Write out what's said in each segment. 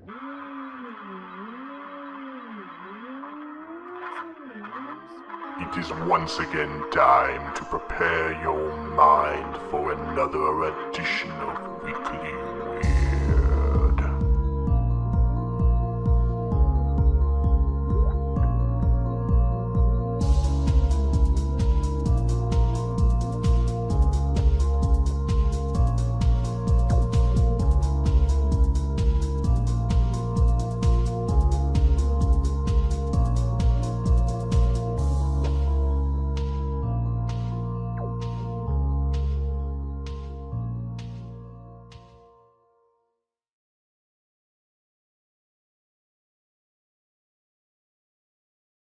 It is once again time to prepare your mind for another edition of Weekly Weird.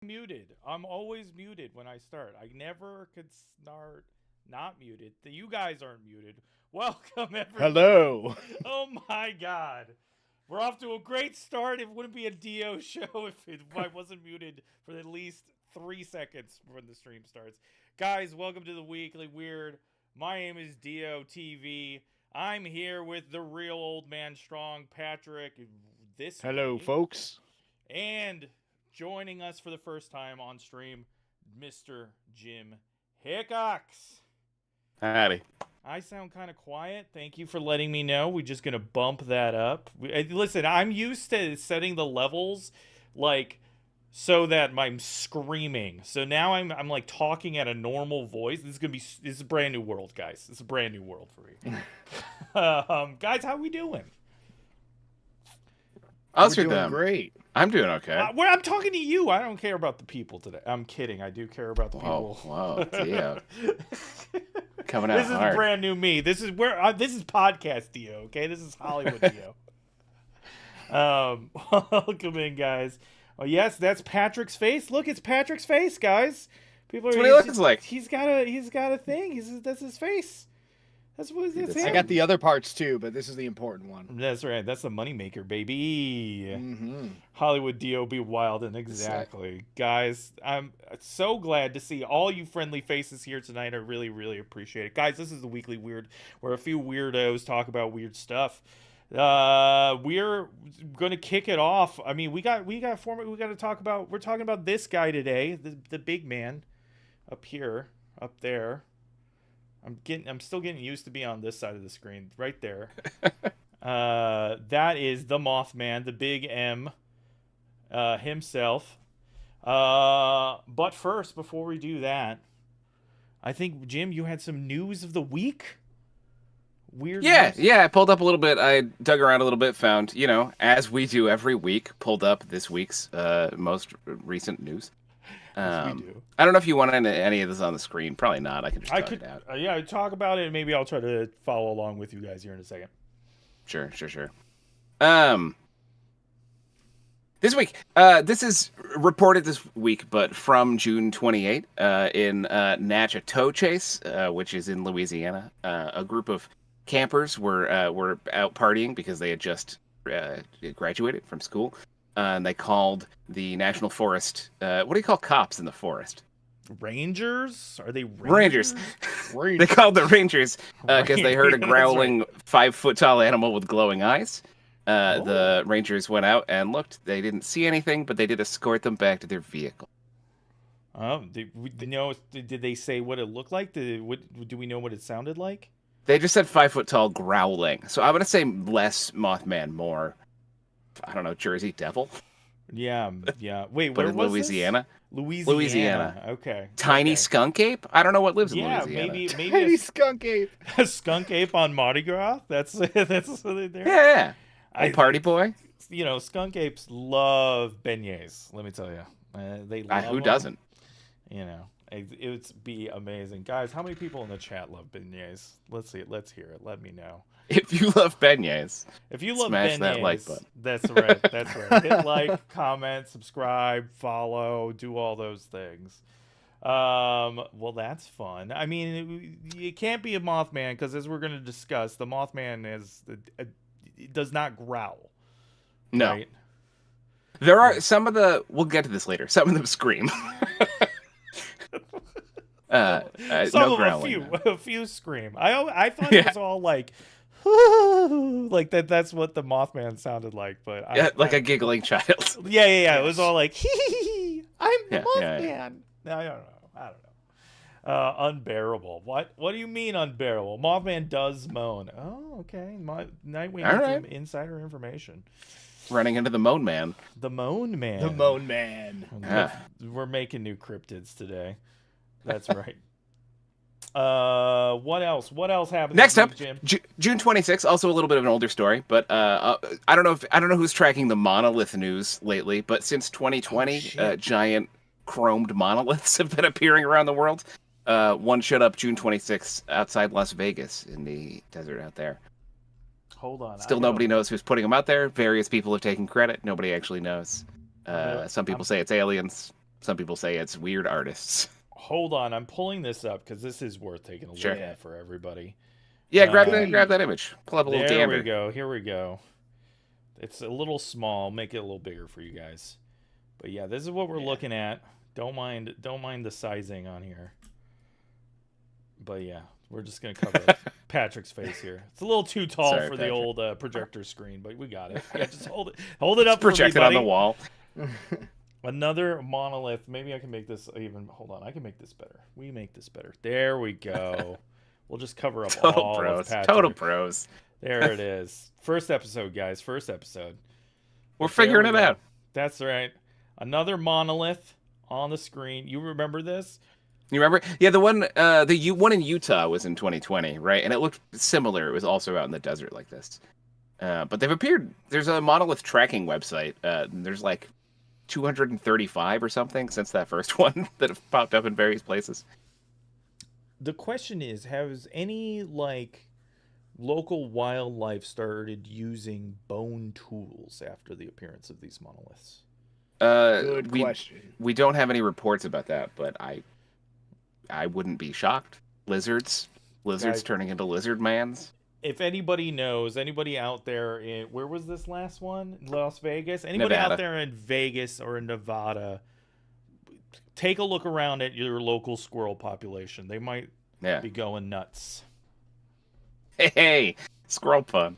Muted. I'm always muted when I start. I never could start not muted. You guys aren't muted. Welcome, everyone. Hello. Oh my god. We're off to a great start. It wouldn't be a Dio show if I wasn't muted for at least 3 seconds when the stream starts. Guys, welcome to the Weekly Weird. My name is Dio TV. I'm here with the real old man strong, Patrick. Hello, week. folks. And joining us for the first time on stream, Mr. Jim Hickox. Howdy. I sound kind of quiet. Thank you for letting me know. We're just going to bump that up. Listen, I'm used to setting the levels like so that I'm screaming. So now I'm like talking at a normal voice. This is a brand new world, guys. It's a brand new world for me. Guys, how we doing? We're doing great. I'm doing okay. Well, I'm talking to you. I don't care about the people today. I'm kidding. I do care about the people. Wow, yeah. Coming out This is hard. brand new me. This is where this is podcast Dio. Okay, this is Hollywood Dio. Welcome in, guys. Oh yes, that's Patrick's face. Look, it's Patrick's face, guys. People That's what he looks like. He's got a thing. That's his face. That's what it's I got the other parts too, but this is the important one. That's right. That's the moneymaker, baby. Mm-hmm. Hollywood D.O. be wild, and exactly. Guys, I'm so glad to see all you friendly faces here tonight. I really, really appreciate it. Guys, this is the Weekly Weird, where a few weirdos talk about weird stuff. We're gonna kick it off. I mean, we got format. We got to talk about. We're talking about this guy today, the big man, up here, up there. I'm still getting used to being on this side of the screen, right there. That is the Mothman, the Big M, himself. But first, before we do that, I think Jim, you had some news of the week. Weird. Yeah, news? I pulled up a little bit. I dug around a little bit, found, as we do every week, pulled up this week's most recent news. Yes, we do. I don't know if you want any of this on the screen. Probably not. I can just talk it out. Yeah, talk about it, and maybe I'll try to follow along with you guys here in a second. Sure. This week, this is reported this week, but from June 28th, in Natchitoches, which is in Louisiana, a group of campers were out partying because they had just graduated from school. And they called the National Forest. What do you call cops in the forest? Rangers? Are they Rangers? They called the Rangers because they heard a growling 5-foot-tall animal with glowing eyes. The Rangers went out and looked. They didn't see anything, but they did escort them back to their vehicle. Oh, did they say what it looked like? Do we know what it sounded like? They just said 5-foot-tall growling. So I'm going to say less Mothman, more, I don't know, Jersey Devil? Yeah. Wait, but where in was Louisiana? This? Louisiana. Okay. Tiny skunk ape? I don't know what lives in Yeah, Louisiana. maybe Tiny skunk ape. a skunk ape on Mardi Gras. That's there. Yeah. Party boy. Skunk apes love beignets. Let me tell you, they love Who them. doesn't? It would be amazing, guys. How many people in the chat love beignets? Let's see it. Let's hear it. Let me know. If you love beignets, if you love smash beignets, that like button. That's right. That's right. Hit like, comment, subscribe, follow, do all those things. Well, that's fun. I mean, it can't be a Mothman because, as we're going to discuss, the Mothman it does not growl. No. Right? There are some of the. We'll get to this later. Some of them scream. Some no of growling. a few scream. I thought it was all like like that. That's what the Mothman sounded like. But like a giggling child. Yeah. It was all like, I'm the Mothman. Yeah. No, I don't know. Unbearable. What do you mean unbearable? Mothman does moan. Oh, okay. Nightwing All has right. some insider information. Running into the Moan Man. The Moan Man. The Moan Man. Yeah. We're making new cryptids today. That's right. What else? What else happened? Next up, Jim? June 26th. Also a little bit of an older story, but I don't know who's tracking the monolith news lately. But since 2020, giant chromed monoliths have been appearing around the world. One showed up June 26th outside Las Vegas in the desert out there. Hold on. Still, nobody knows who's putting them out there. Various people have taken credit. Nobody actually knows. Some people say it's aliens. Some people say it's weird artists. Hold on. I'm pulling this up because this is worth taking a look at for everybody. Yeah, grab that image. Pull up a little gander. There we go. Here we go. It's a little small. Make it a little bigger for you guys. But yeah, this is what we're looking at. Don't mind the sizing on here. But yeah, we're just gonna cover Patrick's face here. It's a little too tall for the old projector screen, but we got it. Yeah, just hold it up. Project it on the wall. Another monolith. Maybe I can make this even. Hold on, I can make this better. We make this better. There we go. We'll just cover up all of Patrick. Total pros. There it is. First episode, guys. First episode. We're figuring it out. That's right. Another monolith on the screen. You remember this? You remember? Yeah, the one one in Utah was in 2020, right? And it looked similar. It was also out in the desert like this. But they've appeared. There's a monolith tracking website. There's like 235 or something since that first one that have popped up in various places. The question is, has any local wildlife started using bone tools after the appearance of these monoliths? Good question. We don't have any reports about that, but I wouldn't be shocked. Lizards turning into lizard mans. If anybody knows, anybody out there in, where was this last one? Las Vegas? Anybody Nevada. out there in Vegas or in Nevada, take a look around at your local squirrel population. They might be going nuts. Hey, squirrel pun.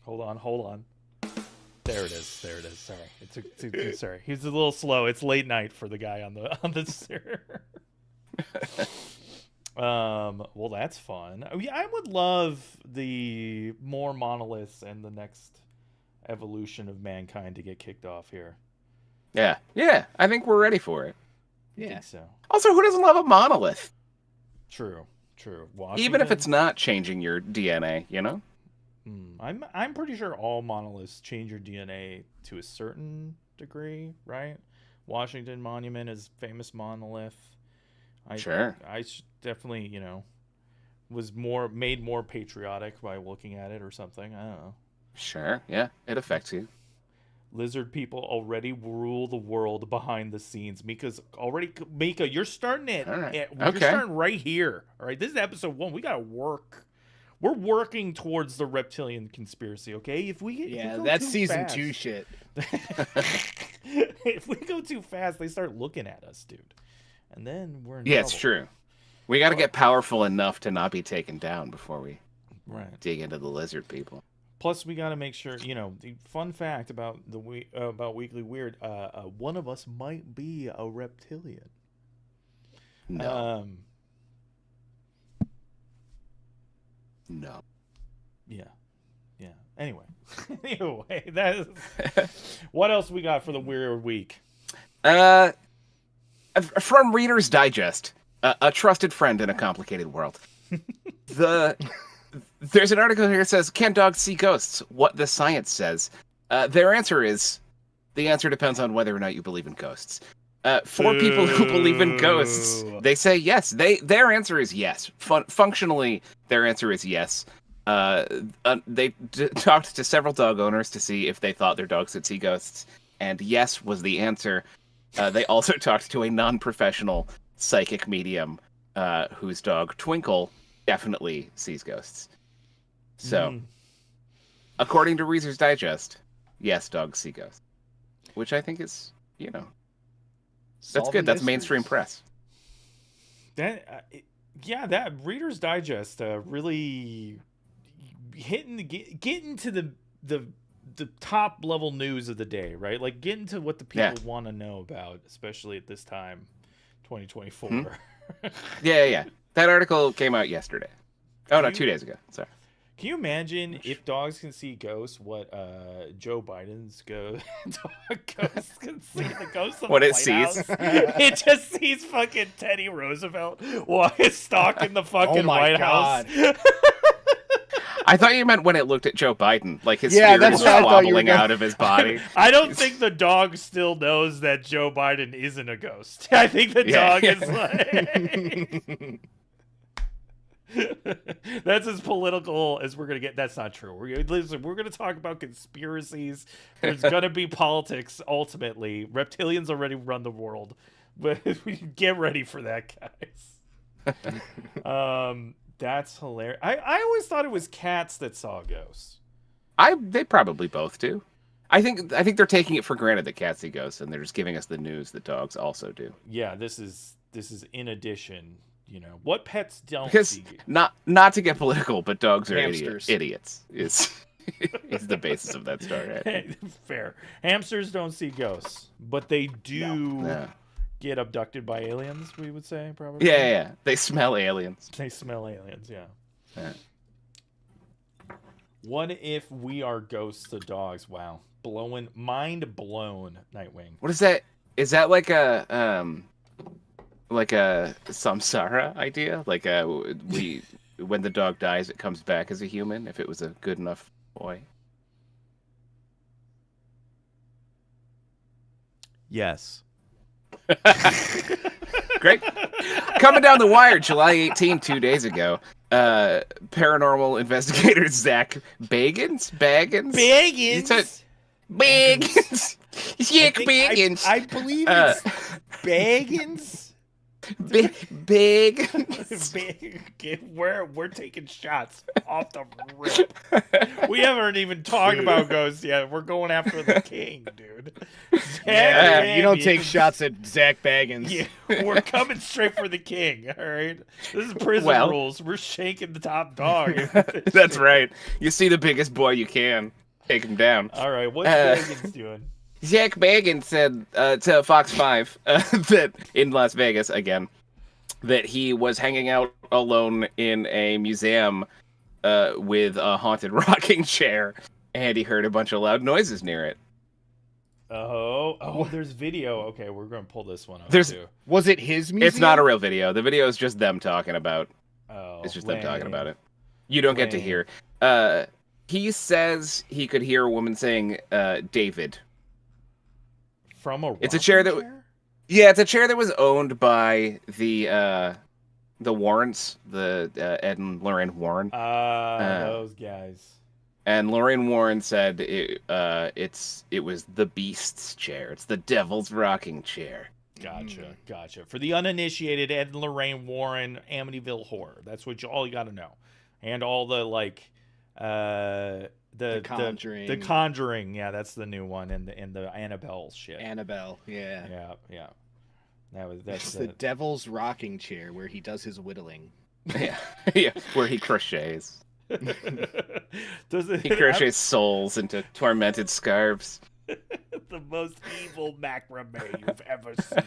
Hold on. There it is. Sorry. Sorry. He's a little slow. It's late night for the guy on the server. Well, that's fun. I would love the more monoliths and the next evolution of mankind to get kicked off here. Yeah. I think we're ready for it. I think so. Also, who doesn't love a monolith? True. Washington, even if it's not changing your DNA, you know. I'm pretty sure all monoliths change your DNA to a certain degree, right? Washington Monument is famous monolith. I definitely, was made more patriotic by looking at it or something. I don't know. Sure, yeah, it affects you. Lizard people already rule the world behind the scenes. Mika, you're starting it. All right. You're starting right here. All right, this is episode 1. We gotta work. We're working towards the reptilian conspiracy. Okay, if we that's season 2 shit. If we go too fast, they start looking at us, dude. And then we're in trouble. It's true. We got to get powerful enough to not be taken down before we dig into the lizard people. Plus, we got to make sure, the fun fact about about Weekly Weird, one of us might be a reptilian. No. No. Yeah. Anyway, that is... What else we got for the Weird Week? From Reader's Digest, a trusted friend in a complicated world. There's an article here that says, "Can dogs see ghosts? What the science says." Their answer is, the answer depends on whether or not you believe in ghosts. For people who believe in ghosts, they say yes. Their answer is yes. Functionally, their answer is yes. They talked to several dog owners to see if they thought their dogs could see ghosts, and yes was the answer. They also talked to a non-professional psychic medium whose dog, Twinkle, definitely sees ghosts. So, according to Reader's Digest, yes, dogs see ghosts. Which I think is, that's good. That's mainstream press. That Reader's Digest really getting to the top level news of the day, right? Like getting to what the people want to know about, especially at this time, 2024. Yeah. That article came out yesterday. Oh, no, 2 days ago. Sorry. Can you imagine if dogs can see ghosts? What Joe Biden's ghost can see the ghost of what the it White sees? House? It just sees fucking Teddy Roosevelt while he's stalking the fucking White House. I thought you meant when it looked at Joe Biden, like his spirit is just wobbling out of his body. I don't think the dog still knows that Joe Biden isn't a ghost. I think the dog is like... That's as political as we're gonna get. That's not true. We're gonna talk about conspiracies. There's gonna be politics ultimately. Reptilians already run the world, but get ready for that, guys. That's hilarious. I always thought it was cats that saw ghosts. They probably both do. I think they're taking it for granted that cats see ghosts, and they're just giving us the news that dogs also do. Yeah, this is in addition. You know what pets don't see. Not to get political, but dogs are idiots. Is the basis of that story. Right? Fair. Hamsters don't see ghosts, but they do get abducted by aliens. We would say probably. Yeah. They smell aliens. They smell aliens. Yeah. What if we are ghosts of dogs? Wow, mind blown. Nightwing. What is that? Is that like a samsara idea? Like when the dog dies, it comes back as a human if it was a good enough boy. Yes. Great. Coming down the wire, July 18, 2 days ago. Paranormal investigator Zach Bagans. Zach Bagans. I believe it's Bagans. Big. We're taking shots off the rip. We haven't even talked about ghosts yet. We're going after the king, dude. You don't take shots at Zach Baggins. Yeah, we're coming straight for the king. All right, this is prison rules. We're shaking the top dog. That's right. You see the biggest boy you can, take him down. All right, what's Baggins doing? Zach Bagans said to Fox 5 that in Las Vegas, again, that he was hanging out alone in a museum with a haunted rocking chair, and he heard a bunch of loud noises near it. Oh, there's video. Okay, we're going to pull this one up, too. Was it his museum? It's not a real video. The video is just them talking about It's just them talking about it. You don't get to hear. He says he could hear a woman saying, David. From a it's a chair that it's a chair that was owned by the Warrens, the Ed and Lorraine Warren. Those guys. And Lorraine Warren said it was the Beast's chair. It's the Devil's rocking chair. Gotcha. For the uninitiated, Ed and Lorraine Warren, Amityville Horror. That's all you got to know, and all the The Conjuring. The Conjuring, yeah, that's the new one, and the Annabelle shit. Annabelle, yeah. Yeah. That's the Devil's rocking chair where he does his whittling. Yeah, where he crochets. He crochets souls into tormented scarves. The most evil macrame you've ever seen.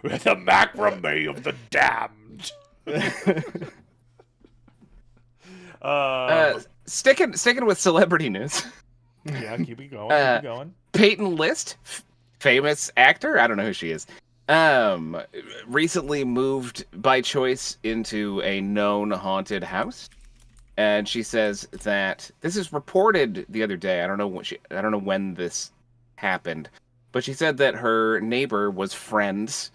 The macrame of the damned. Sticking with celebrity news. Yeah, keep it going. Peyton List, famous actor. I don't know who she is. Recently moved by choice into a known haunted house, and she says that this is reported the other day. I don't know when this happened, but she said that her neighbor was friends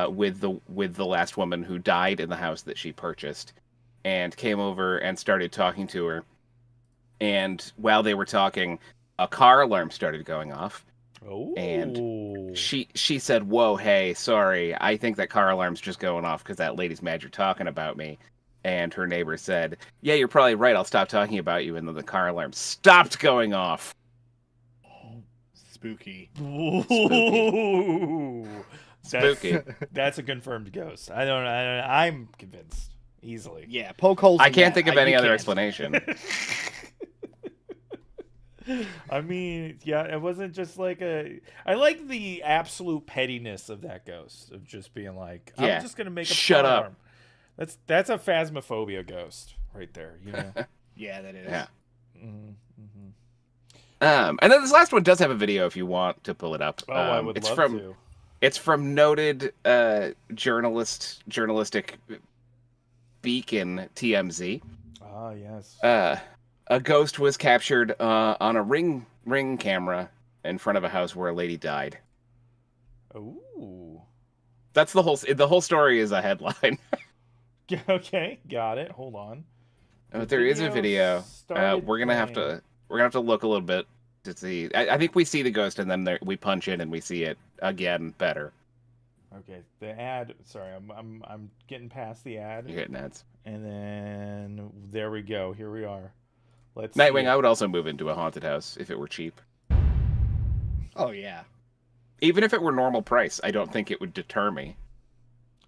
with the last woman who died in the house that she purchased, and came over and started talking to her. And while they were talking, a car alarm started going off. Oh. And she said, "Whoa, hey, sorry. I think that car alarm's just going off because that lady's mad you're talking about me." And her neighbor said, "Yeah, you're probably right. I'll stop talking about you." And then the car alarm stopped going off. Spooky. Spooky. That's a confirmed ghost. I'm convinced. easily. Yeah, poke holes. I in can't that. think of You any other can't. explanation. I mean, yeah, it wasn't just like I like the absolute pettiness of that ghost of just being like, Yeah. I'm just gonna make a Shut up. farm. That's a phasmophobia ghost right there, you know. Yeah, that is. Yeah. Mm-hmm. And then this last one does have a video if you want to pull it up. Oh, I would love to. It's from noted journalistic beacon TMZ. Ah, yes. A ghost was captured on a ring camera in front of a house where a lady died. Ooh. That's the whole story is a headline. Okay, got it. Hold on. But there is a video. We're gonna have to look a little bit to see. I think we see the ghost and then we punch in and we see it again better. Okay, the ad. Sorry, I'm getting past the ad. You're getting ads. And then there we go. Here we are. Let's. Nightwing. I would also move into a haunted house if it were cheap. Oh yeah. Even if it were normal price, I don't think it would deter me.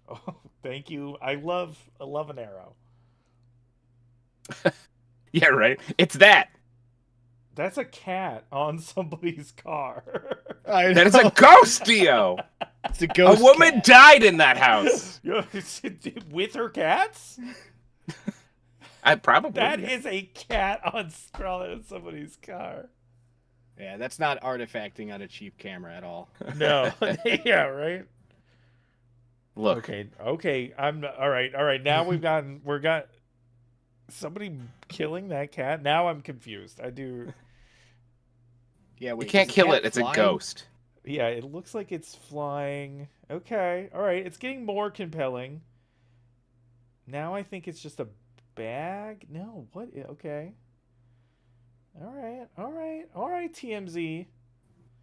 Oh, thank you. I love an arrow. Yeah, right. It's that. That's a cat on somebody's car. That is a ghost, Dio. It's a ghost. A woman cat. died in that house. With her cats? I probably. That is a cat on somebody's car. Yeah, that's not artifacting on a cheap camera at all. No. Yeah, right. Look. Okay. I'm all right. Now we got somebody killing that cat. Now I'm confused. I do. Yeah, wait, you can't kill it. It's flying? A ghost. Yeah, it looks like it's flying. Okay. All right. It's getting more compelling. Now I think it's just a bag. No. What? Okay. All right, TMZ.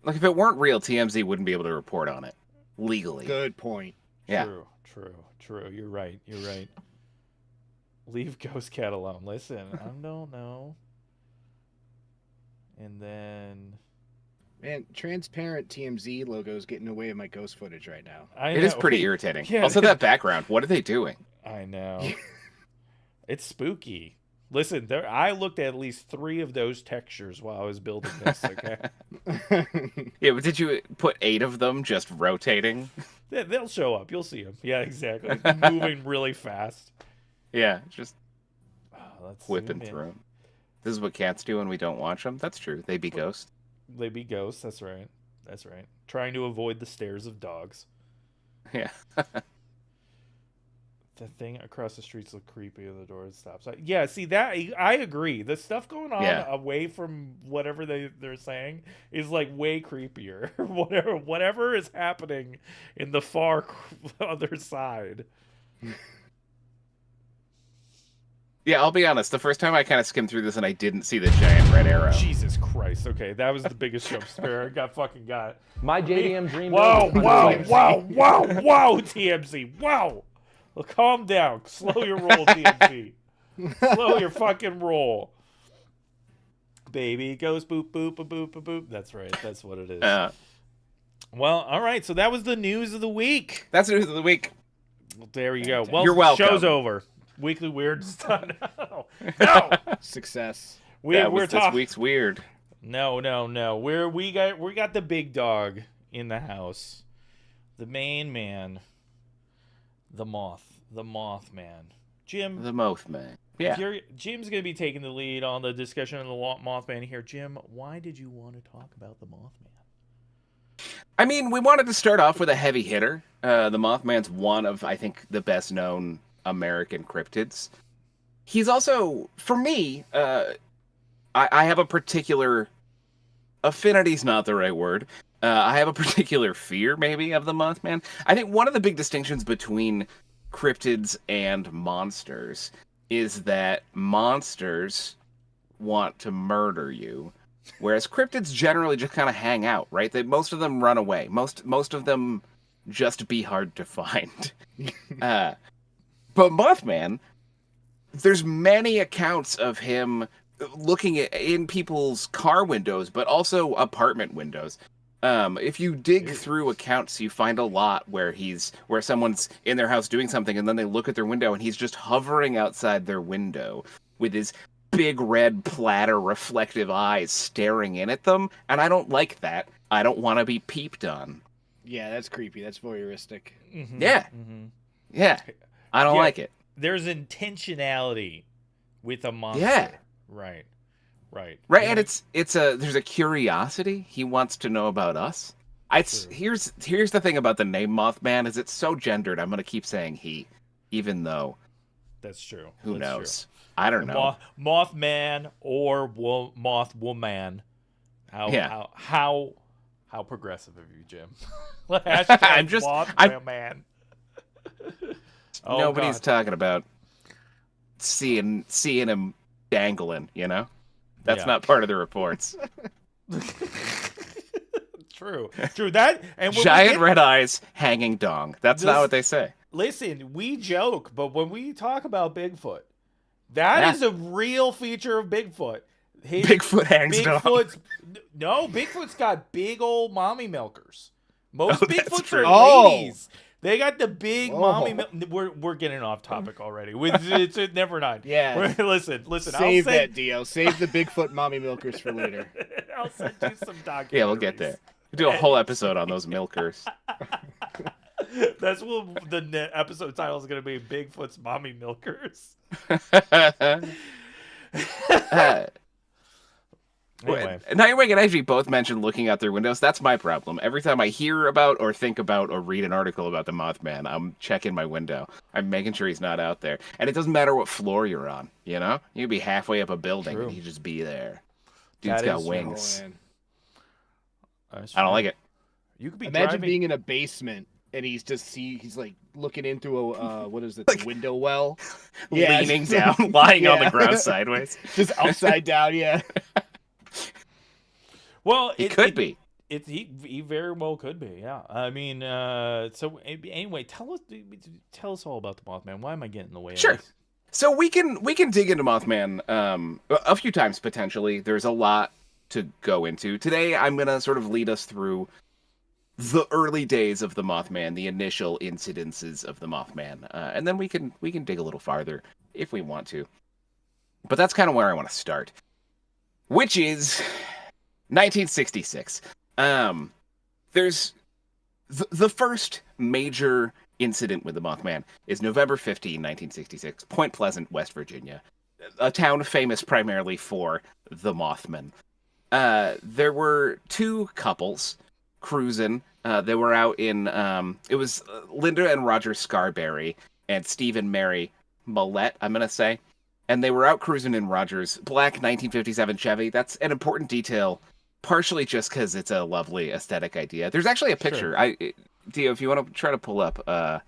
Like, if it weren't real, TMZ wouldn't be able to report on it legally. Good point. Yeah. True. You're right. Leave Ghost Cat alone. Listen, I don't know. And then... Man, transparent TMZ logo's getting away with my ghost footage right now. It is pretty irritating. Yeah, also, that background. What are they doing? I know. It's spooky. Listen, I looked at least 3 of those textures while I was building this, okay? Yeah, but did you put 8 of them just rotating? They'll show up. You'll see them. Yeah, exactly. Moving really fast. Yeah, just Let's whipping through them. This is what cats do when we don't watch them. That's true. They be ghosts. They be ghosts. That's right. Trying to avoid the stares of dogs. Yeah. The thing across the streets look creepy at the door and stops. Yeah, see that I agree. The stuff going on away from whatever they're saying is like way creepier. whatever is happening in the far other side. Yeah, I'll be honest. The first time I kind of skimmed through this and I didn't see the giant red arrow. Jesus Christ. Okay, that was the biggest jump scare I got. My JDM dream. Wow, TMZ. Wow. Well, calm down. Slow your roll, TMZ. Slow your fucking roll. Baby goes boop, boop, boop, boop, boop, boop. That's right. That's what it is. Well, all right. So that was the news of the week. That's the news of the week. Well, there you go. Well, you're welcome. Show's over. Weekly Weird's done. No. Success. We're this week's Weird. No. We got the big dog in the house. The main man. The Mothman. Jim. The Mothman. Yeah. Jim's going to be taking the lead on the discussion of the Mothman here. Jim, why did you want to talk about the Mothman? I mean, we wanted to start off with a heavy hitter. The Mothman's one of, I think, the best known American cryptids. He's also, for me, I have a particular... Affinity's not the right word. I have a particular fear, maybe, of the Mothman. I think one of the big distinctions between cryptids and monsters is that monsters want to murder you, whereas cryptids generally just kind of hang out, right? Most of them run away. Most of them just be hard to find. But Mothman, there's many accounts of him looking in people's car windows, but also apartment windows, If you dig through accounts, you find a lot where someone's in their house doing something, and then they look at their window, and he's just hovering outside their window with his big red platter reflective eyes staring in at them, and I don't like that. I don't want to be peeped on. Yeah, that's creepy. That's voyeuristic. Mm-hmm. Yeah. Mm-hmm. Yeah. I don't like it. There's intentionality with a monster. Yeah. Right. Right, and there's a curiosity. He wants to know about us. Here's the thing about the name Mothman is it's so gendered. I'm gonna keep saying he, even though that's true. Who That's knows? True. I don't know. Mothman or Mothwoman. How progressive of you, Jim? I'm just Mothman. Nobody's talking about seeing him dangling, you know? That's not part of the reports. True. That and giant red eyes, hanging dong. That's not what they say. Listen, we joke, but when we talk about Bigfoot, that is a real feature of Bigfoot. Bigfoot hangs dong. No, Bigfoot's got big old mommy milkers. Most Bigfoots are ladies. They got the big mommy. We're getting off topic already. It's never mind. Yeah. Listen. Save that, Dio. Save the Bigfoot mommy milkers for later. I'll send you some documentaries. Yeah, we'll get there. We'll do a whole episode on those milkers. That's what the episode title is going to be: Bigfoot's mommy milkers. Anyway. Now and Ivy both mentioned looking out their windows. That's my problem. Every time I hear about or think about or read an article about the Mothman, I'm checking my window. I'm making sure he's not out there. And it doesn't matter what floor you're on, you know? You could be halfway up a building and he'd just be there. Dude's got wings. I don't like it. You could be Imagine being in a basement and he's like looking into a the window well. Leaning down, lying on the ground sideways. Just upside down, yeah. Well, it could be. He very well could be. Yeah. I mean, so anyway, tell us all about the Mothman. Why am I getting in the way? Sure. So we can dig into Mothman a few times potentially. There's a lot to go into. Today I'm gonna sort of lead us through the early days of the Mothman, the initial incidences of the Mothman, and then we can dig a little farther if we want to. But that's kind of where I want to start, which is 1966. There's the first major incident with the Mothman is November 15, 1966, Point Pleasant, West Virginia, a town famous primarily for the Mothman. There were two couples cruising. They were out in, it was Linda and Roger Scarberry and Steve and Mary Millette, I'm going to say. And they were out cruising in Roger's black 1957 Chevy. That's an important detail, partially just because it's a lovely aesthetic idea. There's actually a picture. Sure. Dio, if you want to try to pull up, I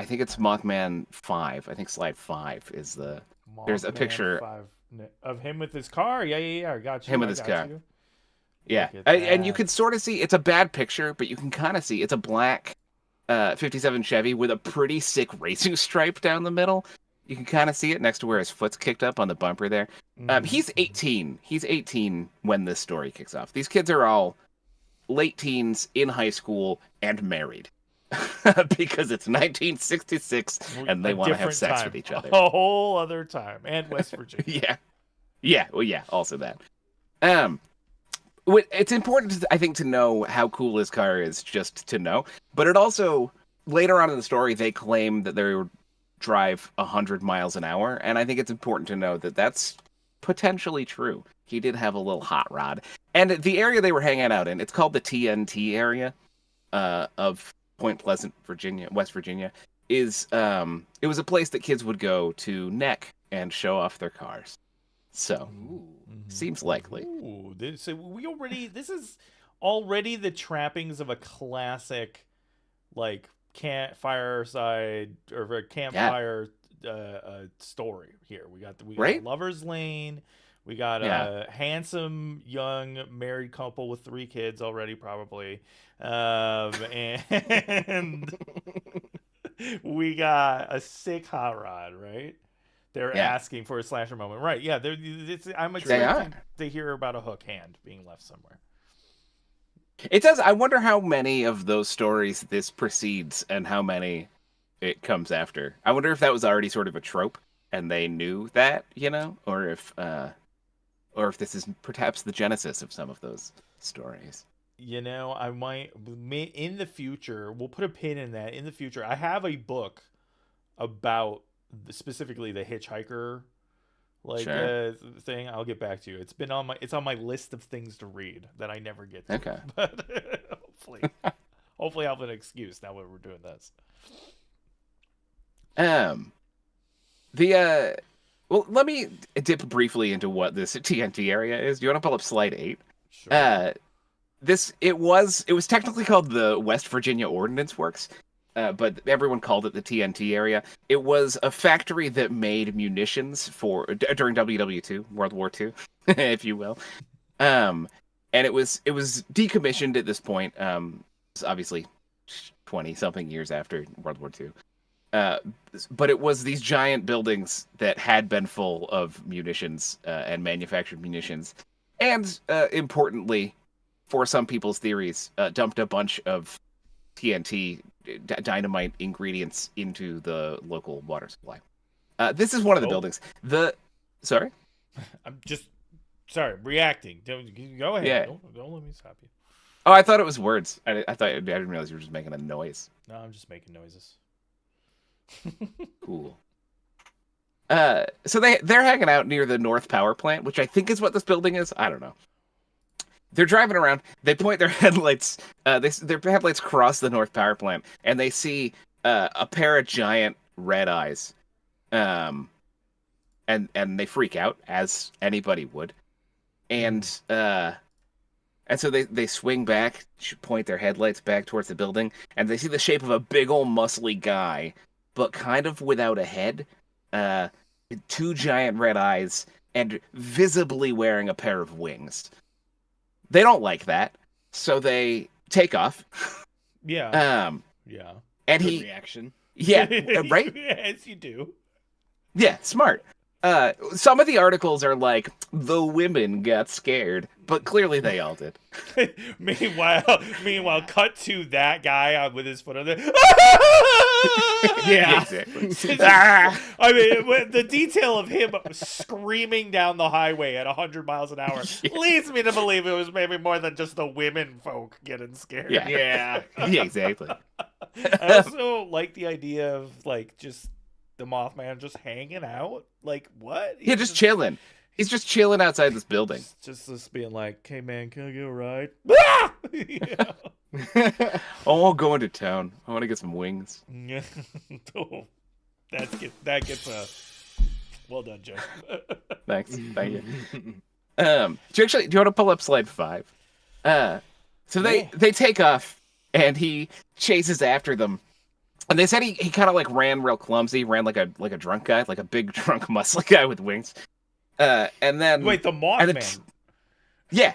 think it's Mothman 5. I think slide 5 is the... Mothman there's a picture 5 of him with his car. Yeah. I got you. Him with his car. Yeah, and you can sort of see, it's a bad picture, but you can kind of see it's a black 57 Chevy with a pretty sick racing stripe down the middle. You can kind of see it next to where his foot's kicked up on the bumper there. He's 18. He's 18 when this story kicks off. These kids are all late teens, in high school, and married. Because it's 1966, and they want to have sex with each other. A whole other time. And West Virginia. Yeah, also that. It's important, I think, to know how cool his car is, just to know. But it also, later on in the story, they claim that they would drive 100 miles an hour, and I think it's important to know that that's potentially true. He did have a little hot rod. And the area they were hanging out in, it's called the TNT area of Point Pleasant, Virginia, West Virginia, is it was a place that kids would go to neck and show off their cars. So, seems likely. Ooh, this is already the trappings of a classic, like, fireside or a campfire story here. We got Lover's Lane. We got a handsome young married couple with 3 kids already, probably, and we got a sick hot rod, right? They're asking for a slasher moment, right? Yeah, I'm expecting to hear about a hook hand being left somewhere. It does. I wonder how many of those stories this precedes and how many it comes after. I wonder if that was already sort of a trope and they knew that, or if this is perhaps the genesis of some of those stories. I might in the future. We'll put a pin in that. In the future, I have a book about specifically the hitchhiker thing. I'll get back to you. It's on my list of things to read that I never get to. Okay. But hopefully I'll have an excuse now that we're doing this. Well, let me dip briefly into what this TNT area is. Do you want to pull up slide 8? Sure. It was technically called the West Virginia Ordnance Works, but everyone called it the TNT area. It was a factory that made munitions during WW2, World War II, if you will. And it was decommissioned at this point. It's obviously 20-something years after World War II. But it was these giant buildings that had been full of munitions and manufactured munitions. And importantly, for some people's theories, dumped a bunch of TNT dynamite ingredients into the local water supply. This is one of the buildings. Sorry? I'm just reacting. Go ahead. Yeah. Don't let me stop you. Oh, I thought it was words. I didn't realize you were just making a noise. No, I'm just making noises. Cool. So they're hanging out near the North Power Plant, which I think is what this building is. I don't know. They're driving around. They point their headlights. Their headlights cross the North Power Plant, and they see a pair of giant red eyes. And they freak out, as anybody would. And so they swing back, point their headlights back towards the building, and they see the shape of a big old muscly guy, but kind of without a head, 2 giant red eyes, and visibly wearing a pair of wings. They don't like that, so they take off. Yeah. Yeah. And Good reaction. Yeah, right? Yes, you do. Yeah, smart. Some of the articles are like, the women got scared, but clearly they all did. Meanwhile, cut to that guy with his foot on the. Yeah, exactly. I mean, the detail of him screaming down the highway at 100 miles an hour leads me to believe it was maybe more than just the women folk getting scared. Yeah, exactly. I also like the idea of just the Mothman just hanging out. Like, what? Yeah, just chilling. He's just chilling outside this building. Just being like, hey man, can I get a ride? Oh, I'll go into town. I want to get some wings. Oh, that gets a well done, Joe. Thanks. Thank you. Do you want to pull up slide 5? So they take off and he chases after them. And they said he kind of ran real clumsy, ran like a drunk guy, like a big drunk muscle guy with wings. And then wait, the Mothman. Yeah,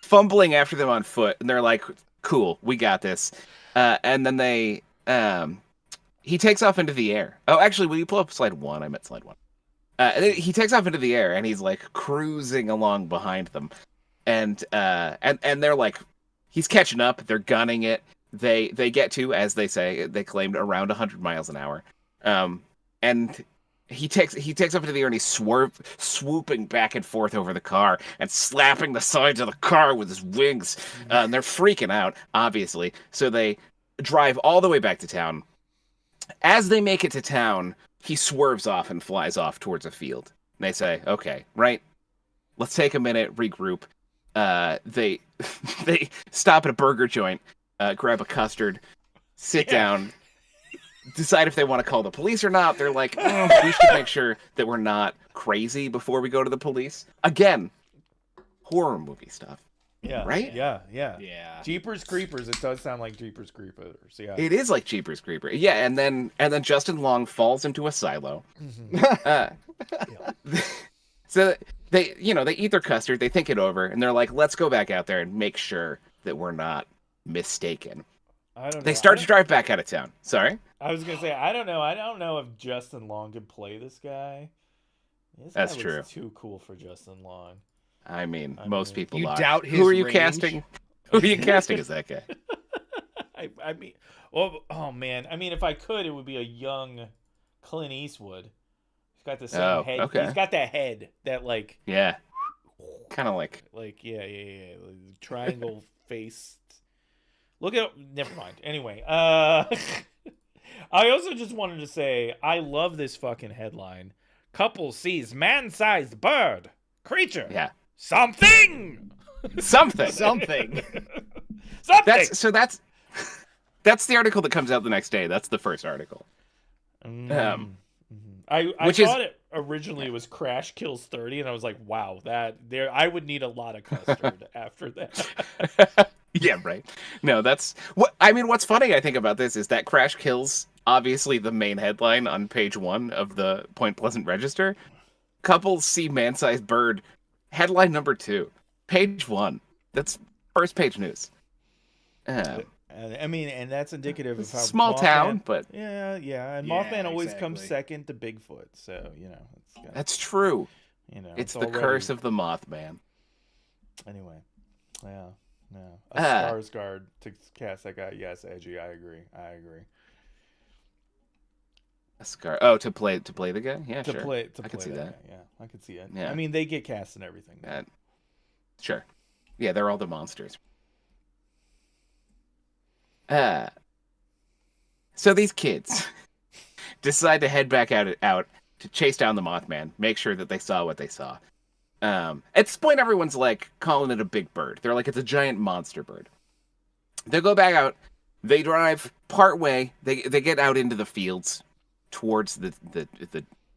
fumbling after them on foot, and they're like, "Cool, we got this." And then he takes off into the air. Oh, actually, will you pull up slide 1? I meant slide 1. And then he takes off into the air, and he's cruising along behind them, and they're like, he's catching up. They're gunning it. They get to, as they say, they claimed around 100 miles an hour. And he takes up into the air and he's swooping back and forth over the car and slapping the sides of the car with his wings. And they're freaking out, obviously. So they drive all the way back to town. As they make it to town, he swerves off and flies off towards a field. And they say, okay, right, let's take a minute, regroup. They stop at a burger joint. Grab a custard, sit down, decide if they want to call the police or not. They're like, we should make sure that we're not crazy before we go to the police. Again, horror movie stuff. Yeah. Right? Yeah. Jeepers Creepers. It does sound like Jeepers Creepers. Yeah. It is like Jeepers Creepers. Yeah, and then Justin Long falls into a silo. Mm-hmm. So they eat their custard, they think it over, and they're like, let's go back out there and make sure that we're not mistaken. I don't know. They start to drive back out of town. Sorry? I was gonna say, I don't know if Justin Long could play this guy. That's looks true. Too cool for Justin Long. I mean, most people you are. doubt his Who are you range? casting? Who are you casting as that guy? I mean, well, oh man, I mean, if I could, it would be a young Clint Eastwood. He's got the same head. Okay. He's got that head that like, Yeah. Kind of like. yeah, triangle face. Look at. Never mind. Anyway, I also just wanted to say I love this fucking headline. Couple sees man-sized bird creature. Yeah. Something. Something. Something. That's the article that comes out the next day. That's the first article. I thought it originally was Crash Kills 30, and I was like, wow, I would need a lot of custard after that. Yeah, right. No, that's what I mean. What's funny, I think, about this is that Crash Kills, obviously the main headline on page 1 of the Point Pleasant Register. Couples see man-sized bird. Headline number 2, page 1. That's first page news. I mean, and that's indicative of how small Mothman, town, but yeah, and Yeah, Mothman always exactly. comes second to Bigfoot, so that's true. It's the already... curse of the Mothman. Anyway, yeah. A Skarsgård to cast that guy. Yes, Edgy. I agree. To play the guy. Yeah, to sure. play I could see that. Guy. Yeah, I could see it. Yeah. I mean, they get cast in everything. Sure. Yeah, they're all the monsters. So these kids decide to head back out to chase down the Mothman, make sure that they saw what they saw. At this point, everyone's like calling it a big bird. They're like, it's a giant monster bird. They go back out. They drive part way. They get out into the fields towards the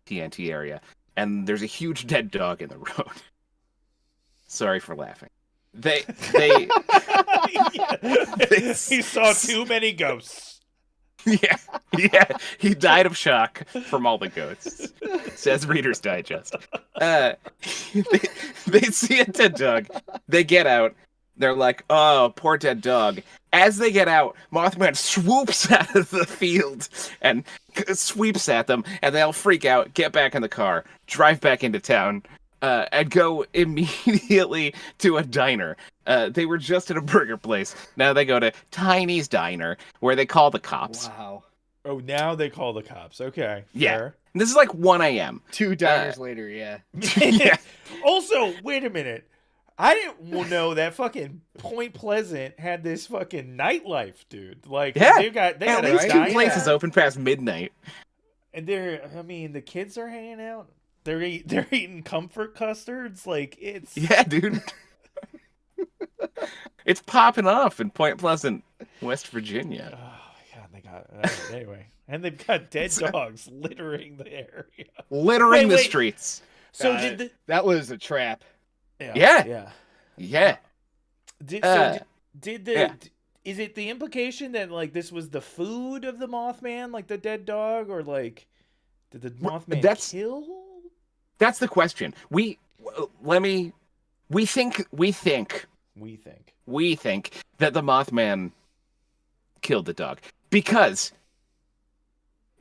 TNT area, and there's a huge dead dog in the road. Sorry for laughing. They He saw too many ghosts. Yeah. He died of shock from all the ghosts. Says Reader's Digest. They see a dead dog. They get out. They're like, oh, poor dead dog. As they get out, Mothman swoops out of the field and sweeps at them, and they all freak out, get back in the car, drive back into town, and go immediately to a diner. They were just at a burger place. Now they go to Tiny's Diner, where they call the cops. Wow. Oh, now they call the cops. Okay. Yeah. Fair. This is like 1 a.m. 2 diners later, yeah. Yeah. Also, wait a minute. I didn't know that fucking Point Pleasant had this fucking nightlife, dude. Like, Yeah. they got At a least 2 diner, places open past midnight. and the kids are hanging out. They're eating comfort custards. Like, it's Yeah, dude. It's popping off in Point Pleasant, West Virginia. Oh my god, they got anyway, and they've got dead dogs littering the area. Littering the wait. streets. So That was a trap. Yeah. Is it the implication that like this was the food of the Mothman, like the dead dog, or like did the Mothman kill? That's the question. We think that the Mothman killed the dog because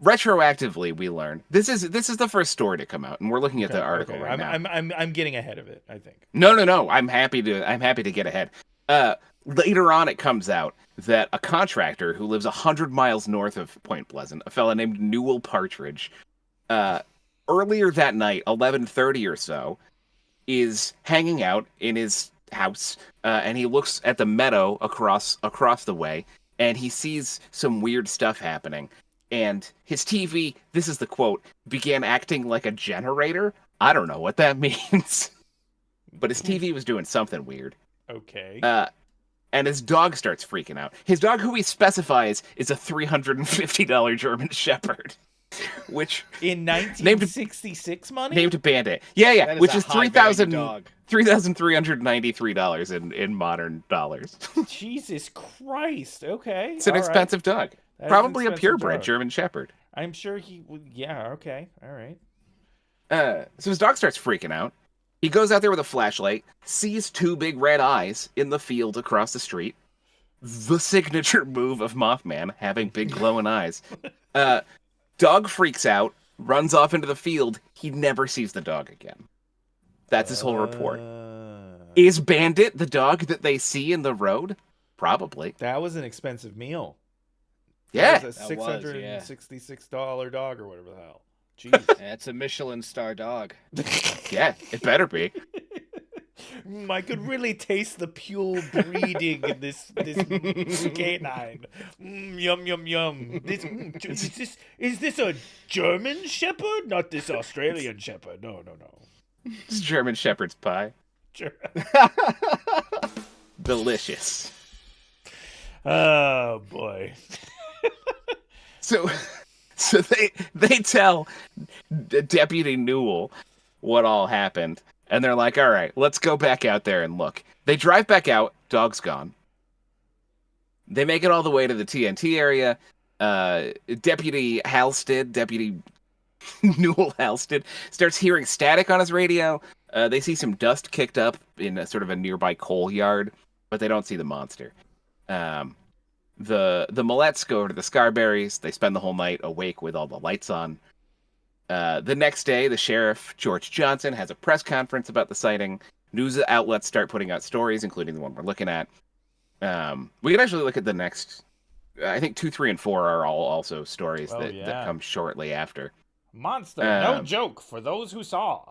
retroactively we learn this is the first story to come out, and we're looking at the article right now. I'm getting ahead of it, I think. No. I'm happy to get ahead. Later on, it comes out that a contractor who lives 100 miles north of Point Pleasant, a fella named Newell Partridge, earlier that night, 11:30 or so, is hanging out in his house, and he looks at the meadow across the way, and he sees some weird stuff happening. And his TV, this is the quote, began acting like a generator. I don't know what that means, but his TV was doing something weird. Okay. And his dog starts freaking out. His dog, who he specifies, is a $350 German Shepherd, which in 1966 money named Bandit. Yeah, which is $3,393 in modern dollars. Jesus Christ. Okay. It's an expensive dog. Probably a purebred German Shepherd. I'm sure he would. Yeah, okay. All right. So his dog starts freaking out. He goes out there with a flashlight, sees 2 big red eyes in the field across the street. The signature move of Mothman, having big glowing eyes. Dog freaks out, runs off into the field. He never sees the dog again. That's his whole report. Is Bandit the dog that they see in the road? Probably. That was an expensive meal. Yeah. That was a $666 dog or whatever the hell. Jeez. That's a Michelin star dog. Yeah, it better be. I could really taste the pure breeding in this canine. Yum yum yum. Is this a German Shepherd? Not this Australian Shepherd. No. It's German Shepherd's pie. Sure. Delicious. Oh boy. So they tell Deputy Newell what all happened, and they're like, all right, let's go back out there and look. They drive back out, dog's gone. They make it all the way to the TNT area. Deputy Newell Halstead starts hearing static on his radio. They see some dust kicked up in a sort of a nearby coal yard, but they don't see the monster. The Millettes go over to the Scarberries. They spend the whole night awake with all the lights on. The next day, the sheriff, George Johnson, has a press conference about the sighting. News outlets start putting out stories, including the one we're looking at. We can actually look at the next. I think 2, 3, and 4 are all also stories that come shortly after. Monster, no joke for those who saw.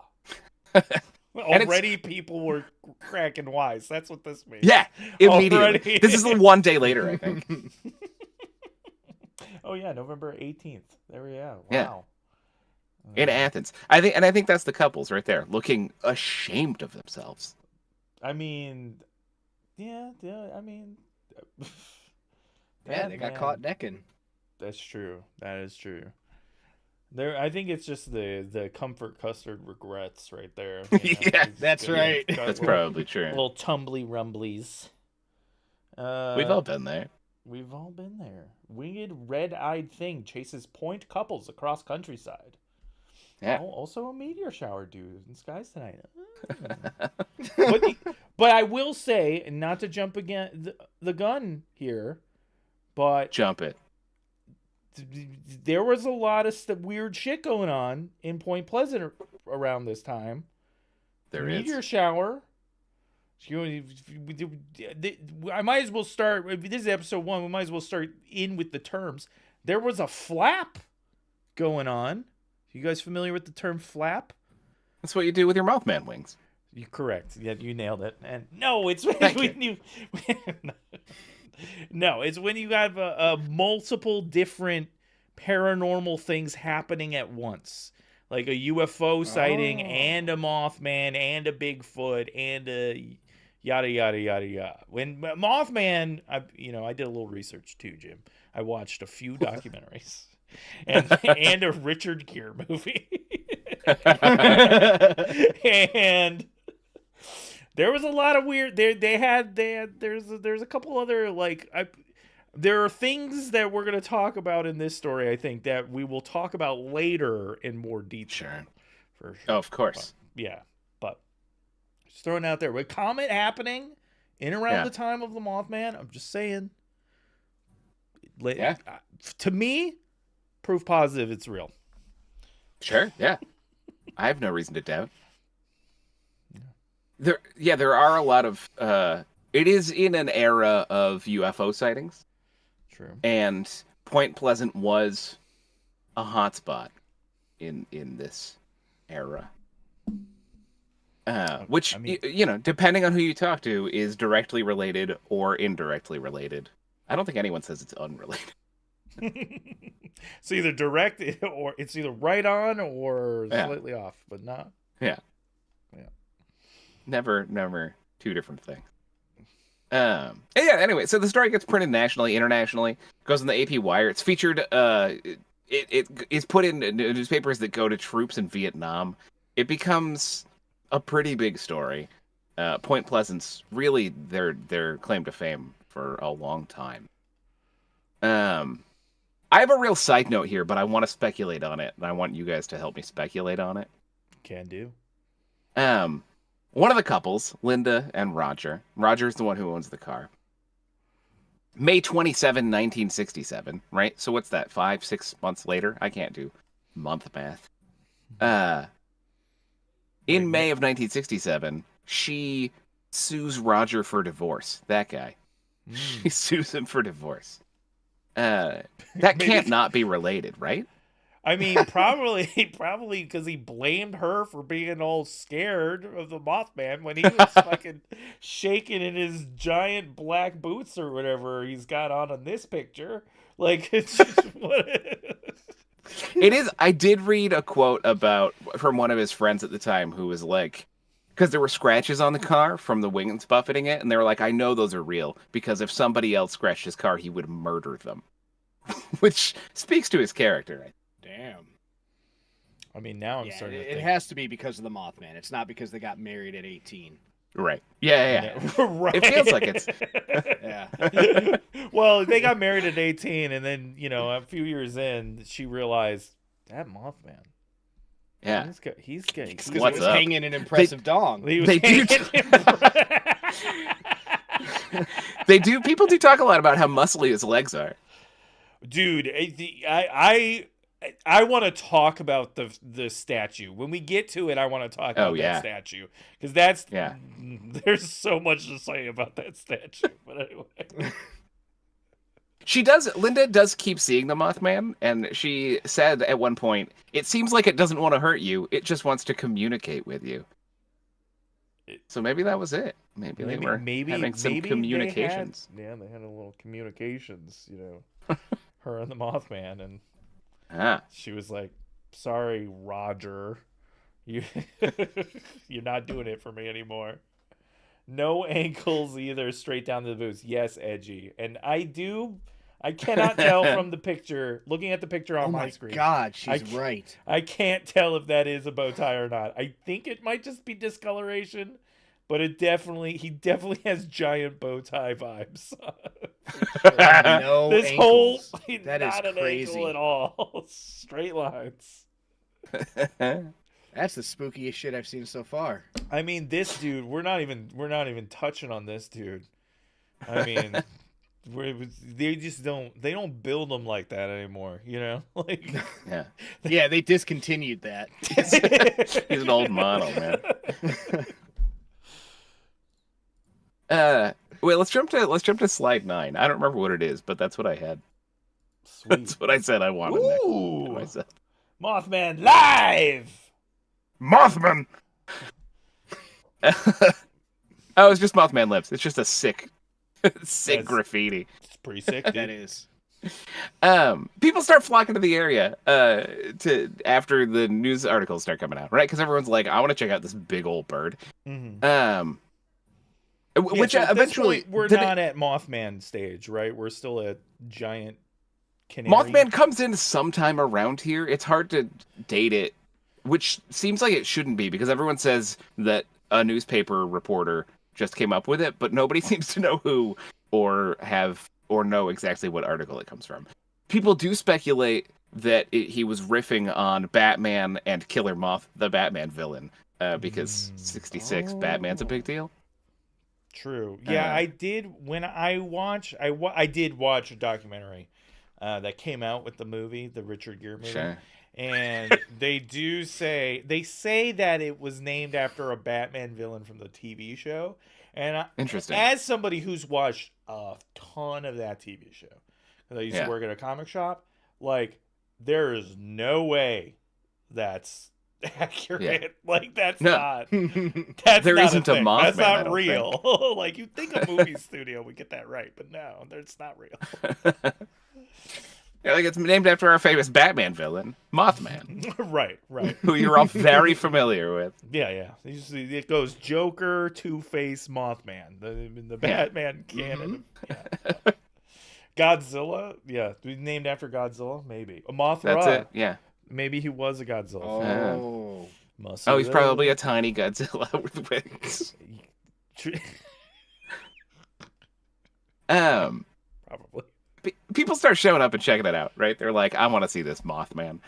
Already people were cracking wise. That's what this means. Yeah, immediately. This is 1 day later, I think. Oh yeah, November 18th. There we go. Wow. Yeah. In Athens. I think that's the couples right there, looking ashamed of themselves. I mean, yeah, I mean, yeah, they got caught necking. That's true. That is true. I think it's just the comfort custard regrets right there. Yeah, that's right. That's probably true. Little tumbly rumblies. We've all been there. We've all been there. Winged red-eyed thing chases point couples across countryside. Yeah. Oh, also a meteor shower due in skies tonight. But I will say, not to jump again the gun here, but jump it. There was a lot of weird shit going on in Point Pleasant around this time. Meteor shower. I might as well start. This is episode 1. We might as well start in with the terms. There was a flap going on. You guys familiar with the term flap? That's what you do with your Mothman wings. You're correct. Yeah, you nailed it. And no, it's when you. No, it's when you have a multiple different paranormal things happening at once. Like a UFO sighting and a Mothman and a Bigfoot and a yada, yada, yada, yada. When Mothman, I did a little research too, Jim. I watched a few documentaries and a Richard Gere movie. And there was a lot of weird. There's a couple other there are things that we're going to talk about in this story. I think that we will talk about later in more detail. Sure. For sure. Oh, of course. But just throwing it out there with Comet happening in around the time of the Mothman. I'm just saying. To me, proof positive it's real. Sure. Yeah. I have no reason to doubt. There are a lot of it is in an era of UFO sightings. True. And Point Pleasant was a hotspot in this era. Which, depending on who you talk to, is directly related or indirectly related. I don't think anyone says it's unrelated. It's either direct or it's either right on or slightly off, but not. Yeah. Never two different things. Anyway, so the story gets printed nationally, internationally, goes in the AP Wire. It's featured, it is put in newspapers that go to troops in Vietnam. It becomes a pretty big story. Point Pleasant's really their claim to fame for a long time. I have a real side note here, but I want to speculate on it, and I want you guys to help me speculate on it. Can do. One of the couples, Linda and Roger. Roger's the one who owns the car. May 27, 1967, right? So what's that, 5-6 months later? I can't do month math. In May of 1967, she sues Roger for divorce. That guy. She sues him for divorce. That can't not be related, right? I mean, probably because he blamed her for being all scared of the Mothman when he was fucking shaking in his giant black boots or whatever he's got on this picture. Like, it's just what. It is. I did read a quote from one of his friends at the time who was like, because there were scratches on the car from the wings buffeting it, and they were like, I know those are real because if somebody else scratched his car, he would murder them, which speaks to his character. Damn. I mean, now I'm starting to think. It has to be because of the Mothman. It's not because they got married at 18. Right. Yeah. Right. It feels like it's. Yeah. Well, they got married at 18, and then, a few years in, she realized, that Mothman. Yeah. He's getting. Because What's he was up? hanging an impressive dong. They do. People do talk a lot about how muscly his legs are. Dude, I want to talk about the statue. When we get to it, I want to talk about that statue. Because there's so much to say about that statue. But anyway. Linda does keep seeing the Mothman, and she said at one point, it seems like it doesn't want to hurt you, it just wants to communicate with you. So maybe that was it. Maybe they were having some communications. They had a little communications, her and the Mothman, and she was like, sorry, Roger. You're not doing it for me anymore. No ankles either, straight down to the boots. Yes, edgy. And I cannot tell from the picture, looking at the picture on my screen. Oh my God, she's right. I can't tell if that is a bow tie or not. I think it might just be discoloration, but he definitely has giant bow tie vibes. No this ankles. Whole, that is not an crazy. ankle at all. Straight lines. That's the spookiest shit I've seen so far. I mean, this dude, we're not even touching on this dude. I mean, they don't build them like that anymore, Like, yeah, they discontinued that. He's an old model, man. Wait, let's jump to slide 9. I don't remember what it is, but that's what I had. Sweet. That's what I said I wanted. Ooh, next. Mothman live. Mothman! Oh, it's just Mothman lives. It's just a sick graffiti. It's pretty sick, dude. That is. People start flocking to the area after the news articles start coming out, right? Because everyone's like, I want to check out this big old bird. Mm-hmm. Which so at eventually this point, we're not at Mothman stage, right? We're still at giant canary. Mothman comes in sometime around here. It's hard to date it, which seems like it shouldn't be because everyone says that a newspaper reporter just came up with it, but nobody seems to know who or know exactly what article it comes from. People do speculate that he was riffing on Batman and Killer Moth, the Batman villain, because 66 Batman's a big deal. True. Yeah, I did. When I did watch a documentary that came out with the movie, the Richard Gere movie. Sure. And they say that it was named after a Batman villain from the TV show. And interesting. As somebody who's watched a ton of that TV show, because I used to work at a comic shop, like, there is no way that's accurate. Yeah. Like, that's No. not. That's There not isn't a a thing. Mothman, That's I not don't real. Like, you'd think a movie studio would get that right, but no, it's not real. Yeah, like it's named after our famous Batman villain, Mothman. Right. Who you're all very familiar with. Yeah. It goes Joker, Two-Face, Mothman. The Batman canon. Mm-hmm. Yeah. Godzilla? Yeah. Named after Godzilla? Maybe. Mothra. That's it, yeah. Maybe he was a Godzilla. Oh. Muscle he's probably a tiny Godzilla with wings. Probably. People start showing up and checking it out, right? They're like, I want to see this Mothman.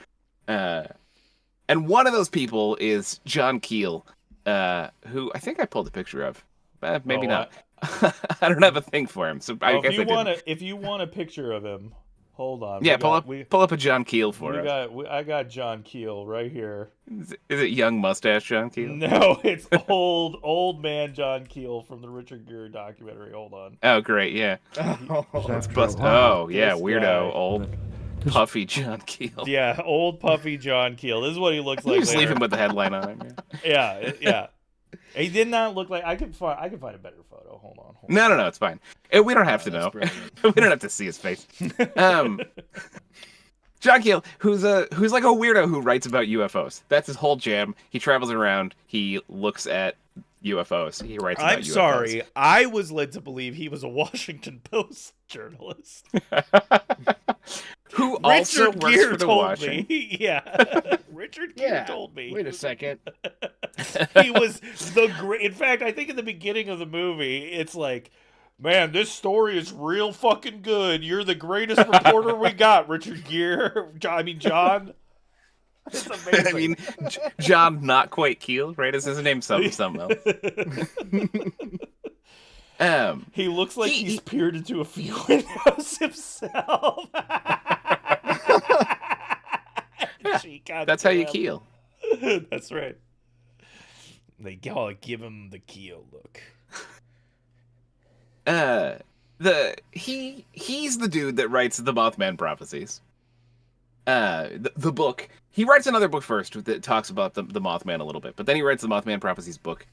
And one of those people is John Keel, who I think I pulled a picture of. Maybe not. I don't have a thing for him, so I guess if you want a picture of him, Hold on. Yeah, pull up a John Keel for us. I got John Keel right here. Is it young mustache John Keel? No, it's old man John Keel from the Richard Gere documentary. Hold on. Oh, great, yeah. Let's bust. Oh, yeah, This weirdo, guy. old puffy John Keel. Yeah, old puffy John Keel. This is what he looks like. You just leave him with the headline on him. Yeah. He did not look like. I can find a better photo. Hold on. No, it's fine. We don't have to know. We don't have to see his face. John Keel, who's like a weirdo who writes about UFOs. That's his whole jam. He travels around. He looks at UFOs. He writes about UFOs. I'm sorry. I was led to believe he was a Washington Post journalist. Who also Richard works Gere for the told Washington. me. Yeah. Richard Gere told me. Wait a second. He was the great. In fact, I think in the beginning of the movie, it's like, man, this story is real fucking good. You're the greatest reporter we got, Richard Gere. John. It's amazing. I mean, John, not quite Keel, right? Is his name something else? He looks like he's peered into a few windows himself. That's how you keel. That's right. They all give him the keel look. He's the dude that writes the Mothman prophecies. The book. He writes another book first that talks about the Mothman a little bit, but then he writes the Mothman prophecies book,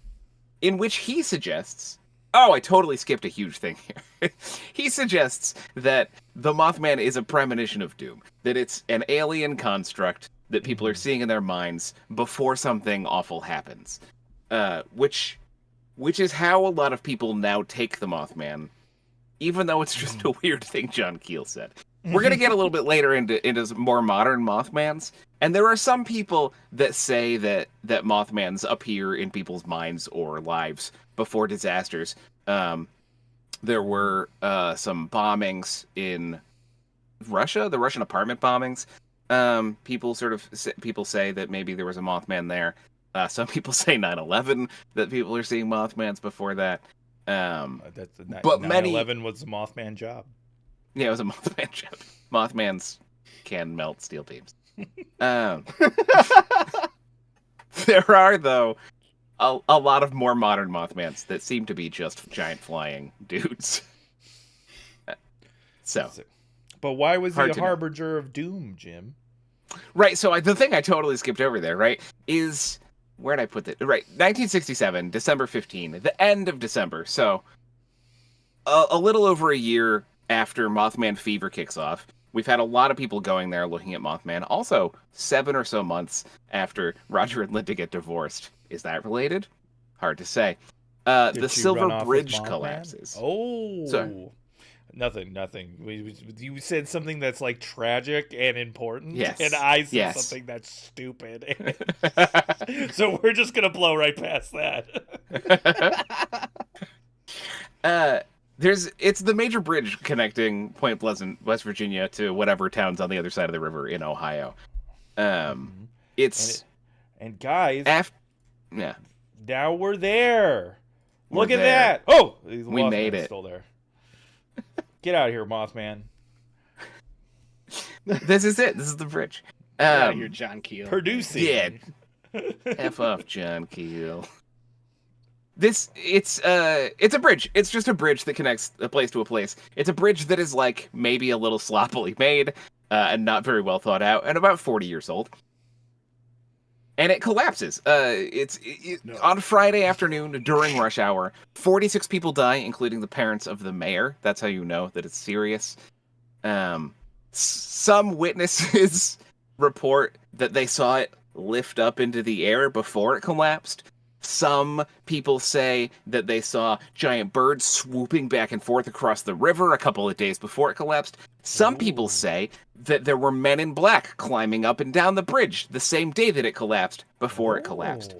in which he suggests. Oh, I totally skipped a huge thing here. He suggests that the Mothman is a premonition of doom, that it's an alien construct that people are seeing in their minds before something awful happens, which is how a lot of people now take the Mothman, even though it's just a weird thing John Keel said. We're going to get a little bit later into more modern Mothmans, and there are some people that say that Mothmans appear in people's minds or lives before disasters. There were some bombings in Russia, the Russian apartment bombings. People say that maybe there was a Mothman there. Some people say 9/11, that people are seeing Mothmans before that. But 9/11 was the Mothman job. Yeah, it was a Mothman job. Mothmans can melt steel beams. There are, though, a lot of more modern Mothmans that seem to be just giant flying dudes. But why was he a know. harbinger of doom, Jim? Right, so the thing I totally skipped over there, right, is... Where'd I put that? Right, 1967, December 15, the end of December. So, a little over a year after Mothman fever kicks off. We've had a lot of people going there looking at Mothman. Also, 7 or so months after Roger and Linda get divorced. Is that related? Hard to say. The Silver Bridge collapses. Oh. Sorry. Nothing. You said something that's like tragic and important, yes. and I said something that's stupid. So we're just gonna blow right past that. It's the major bridge connecting Point Pleasant, West Virginia, to whatever towns on the other side of the river in Ohio. It's and guys, yeah. Now we're there. Look at that! Oh, we made it. Still there. Get out of here, Mothman. This is it. This is the bridge. Get out of here, John Keel. Producing. Yeah. F off, John Keel. It's a bridge. It's just a bridge that connects a place to a place. It's a bridge that is like maybe a little sloppily made and not very well thought out and about 40 years old. And it collapses. On Friday afternoon during rush hour. 46 people die, including the parents of the mayor. That's how you know that it's serious. Some witnesses report that they saw it lift up into the air before it collapsed. Some people say that they saw giant birds swooping back and forth across the river a couple of days before it collapsed. Some people say that there were men in black climbing up and down the bridge the same day that it collapsed before it collapsed.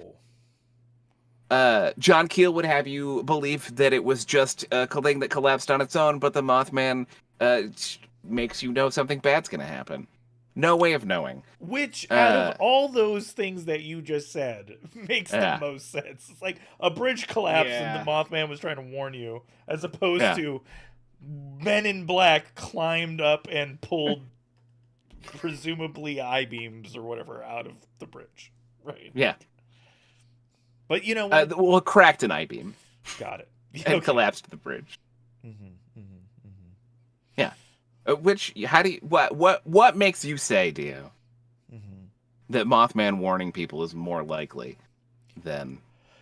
John Keel would have you believe that it was just a thing that collapsed on its own, but the Mothman makes you know something bad's going to happen. No way of knowing. Which, out of all those things that you just said, makes the most sense. It's like a bridge collapsed and the Mothman was trying to warn you, as opposed to men in black climbed up and pulled presumably I-beams or whatever out of the bridge. Right. Yeah. But you know what? Well, cracked an I-beam. Got it. And collapsed the bridge. Yeah. What makes you say, Dio, that Mothman warning people is more likely than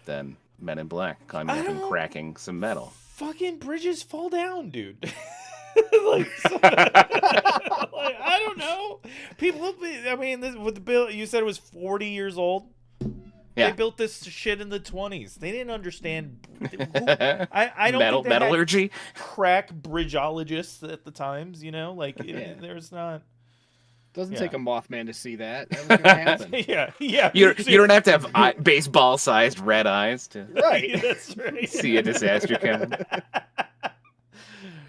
Men in Black climbing up and cracking some metal? Fucking bridges fall down, dude. I don't know. People, I mean, with the bill, you said it was 40 years old. Yeah. They built this shit in the 20s. They didn't understand. I don't think they metallurgy, had crack bridgeologists at the times. You know, like there's not. Doesn't take a Mothman to see that. That was gonna happen. yeah. You don't have to have baseball-sized red eyes to That's right. see a disaster coming.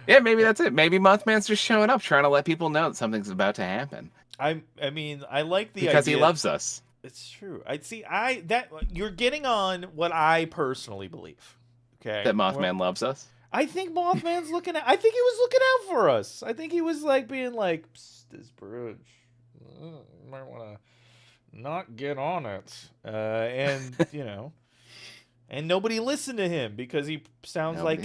Yeah, maybe that's it. Maybe Mothman's just showing up, trying to let people know that something's about to happen. I mean, I like the because idea. he loves us. It's true. You're getting on what I personally believe. Okay. That Mothman loves us. I think Mothman's looking at. I think he was looking out for us. I think he was like being like, "Psst, this bridge, you might want to not get on it," and you know, and nobody listened to him because he sounds like.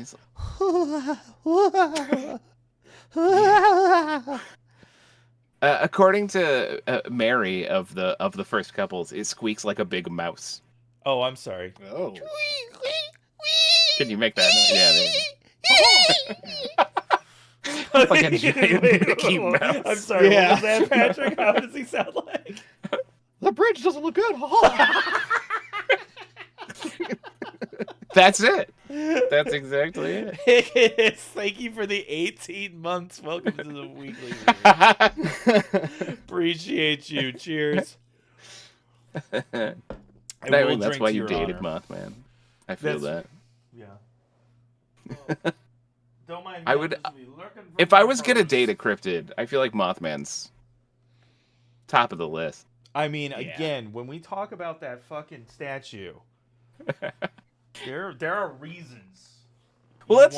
According to Mary of the first couples, it squeaks like a big mouse. Oh, I'm sorry. Oh. Can you make that note? Like a giant Mickey Mouse. I'm sorry. What was that, Patrick? How does he sound like? The bridge doesn't look good. That's it. That's exactly it. Thank you for the 18 months. Welcome to the weekly. Appreciate you. Cheers. That's why you dated Mothman. I feel that. Yeah. Don't mind. I would, if I was gonna date a cryptid, I feel like Mothman's top of the list. I mean, again, when we talk about that fucking statue. There are reasons. Well,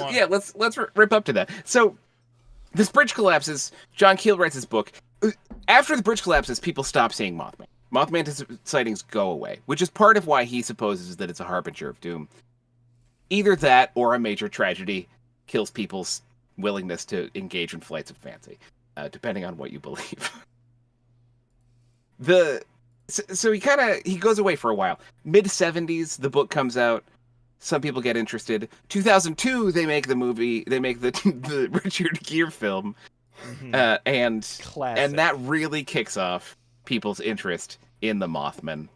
let's rip up to that. So, this bridge collapses. John Keel writes his book. After the bridge collapses, people stop seeing Mothman. Mothman sightings go away, which is part of why he supposes that it's a harbinger of doom. Either that, or a major tragedy kills people's willingness to engage in flights of fancy, depending on what you believe. So he goes away for a while. Mid-70s, the book comes out. Some people get interested. 2002, they make the movie. They make the Richard Gere film, and that really kicks off people's interest in the Mothman.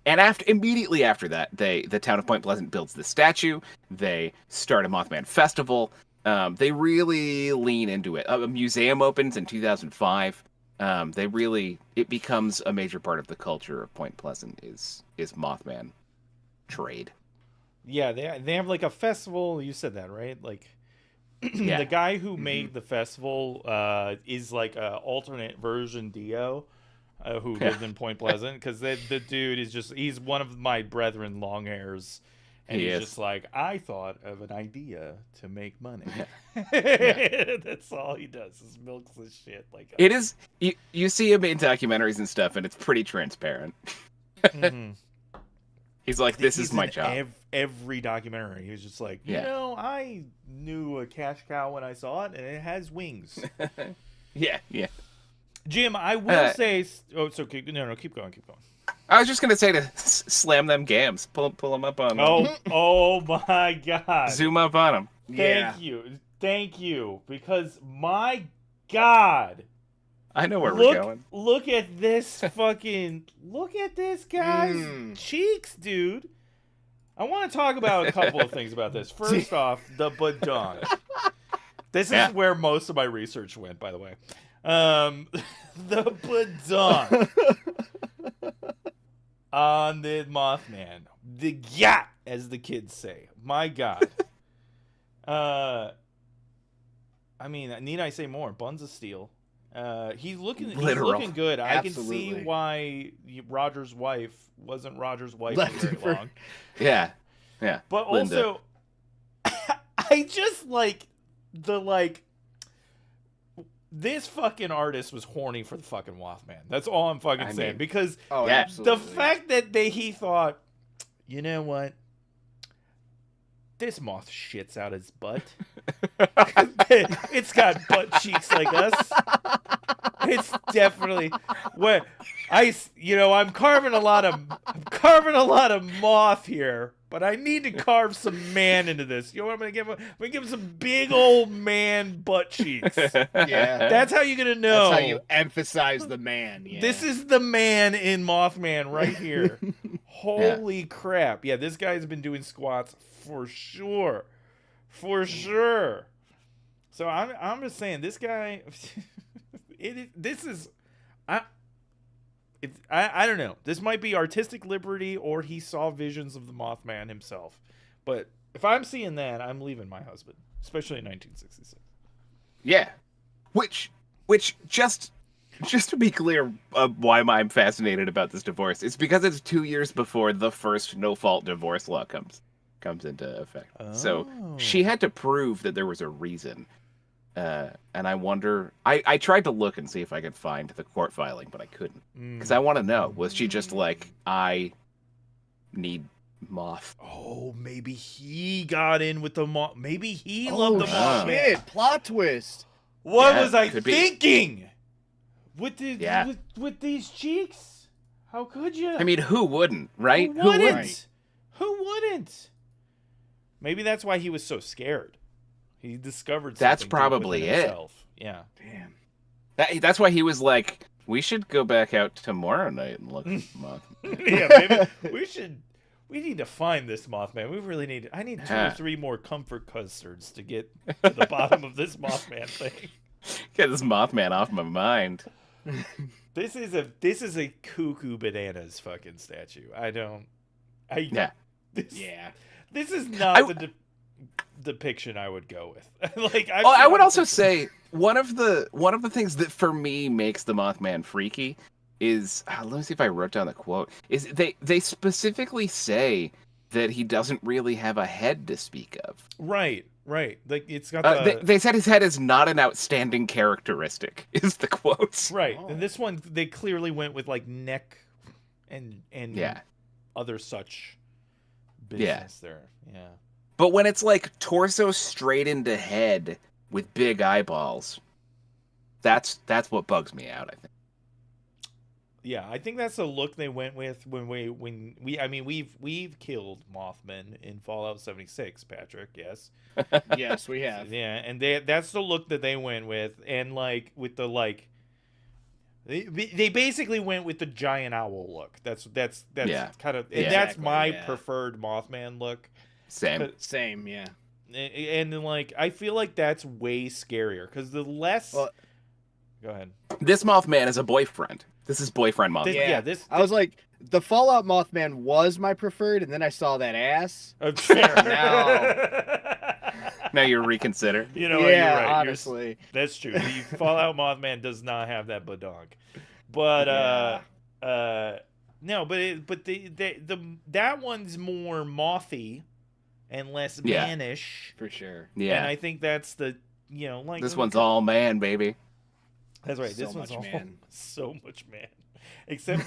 And immediately after that, the town of Point Pleasant builds the statue. They start a Mothman festival. They really lean into it. A museum opens in 2005. It becomes a major part of the culture of Point Pleasant is Mothman trade. Yeah, they have like a festival. You said that, right? Like the guy who made the festival is like a alternate version Dio, who lived in Point Pleasant, because the dude is he's one of my brethren, long hairs. And he's just like, I thought of an idea to make money. That's all he does is milks this shit. Like it is. You see him in documentaries and stuff, and it's pretty transparent. He's like, this is my job. Every documentary, he's just like, you know, I knew a cash cow when I saw it, and it has wings. Yeah. Jim, I will say. Oh, so keep going. I was just gonna say to slam them gams, pull them up on. Oh my God! Zoom up on them. Thank you, because my God. I know where we're going. Look at this guy's cheeks, dude. I want to talk about a couple of things about this. First off, the badonk. This is where most of my research went, by the way. The badonk on the Mothman. The yacht, as the kids say. My God. I mean, need I say more? Buns of steel. He's looking good. Absolutely. I can see why Roger's wife wasn't Roger's wife for very long. Yeah. But Linda. also, I just like the like. This fucking artist was horny for the fucking Mothman. That's all I'm fucking saying. Because Oh, Yeah. absolutely. the fact that he thought, you know what? This moth shits out his butt. It's got butt cheeks like us. It's definitely what I'm carving a lot of moth here, but I need to carve some man into this. You know what I'm gonna give him? I'm gonna give him some big old man butt cheeks. Yeah. That's how you're gonna know. That's how you emphasize the man. Yeah. This is the man in Mothman right here. Holy crap. Yeah, this guy's been doing squats for sure. For sure. So I'm just saying, this guy I don't know. This might be artistic liberty, or he saw visions of the Mothman himself. But if I'm seeing that, I'm leaving my husband, especially in 1966. Yeah. Which just to be clear why I'm fascinated about this divorce, it's because it's 2 years before the first no-fault divorce law comes into effect. So she had to prove that there was a reason. And I wonder, I tried to look and see if I could find the court filing, but I couldn't. Because I want to know, was she just like, I need moth? Oh, maybe he got in with the moth. Maybe he loved the Oh, Mothman. shit. Plot twist. What Yeah, was I could be. thinking? With the Yeah. with these cheeks? How could you? I mean, who wouldn't, right? Who wouldn't? Right. Who wouldn't? Maybe that's why he was so scared. He discovered That's something probably within it. himself. Yeah. Damn. That's why he was like, we should go back out tomorrow night and look for the moth. Yeah, maybe we need to find this Mothman. We really need. I need 2 or Yeah. 3 more comfort custards to get to the bottom of this Mothman thing. Get this Mothman off my mind. This is a cuckoo bananas fucking statue. Yeah. This is not the depiction I would go with. Like, I would also say one of the things that for me makes the Mothman freaky is, let me see if I wrote down the quote, is they specifically say that he doesn't really have a head to speak of. right. Like, it's got They said his head is not an outstanding characteristic, is the quotes. right. Oh. And this one, they clearly went with like neck and Yeah. other such business there. Yeah. But when it's like torso straight into head with big eyeballs, that's what bugs me out, I think. Yeah, I think that's the look they went with when we've killed Mothman in Fallout 76, Patrick. Yes. Yes, we have. Yeah, and that's the look that they went with, and like with the like, they basically went with the giant owl look. That's Yeah. kind of, Yeah. and that's Exactly, my yeah. preferred Mothman look. Same. Same, yeah. And then, like, I feel like that's way scarier because the less. Well- Go ahead. This Mothman is a boyfriend. This is boyfriend Mothman. Yeah, I was like, the Fallout Mothman was my preferred, and then I saw that ass. Fair. Now you reconsider. You know, what, yeah, you're right. honestly. That's true. The Fallout Mothman does not have that badonk. But no, but that one's more mothy and less Yeah. mannish. For sure. Yeah. And I think that's the, like This one's all man, baby. That's right. So This one's much all man. so much man. Except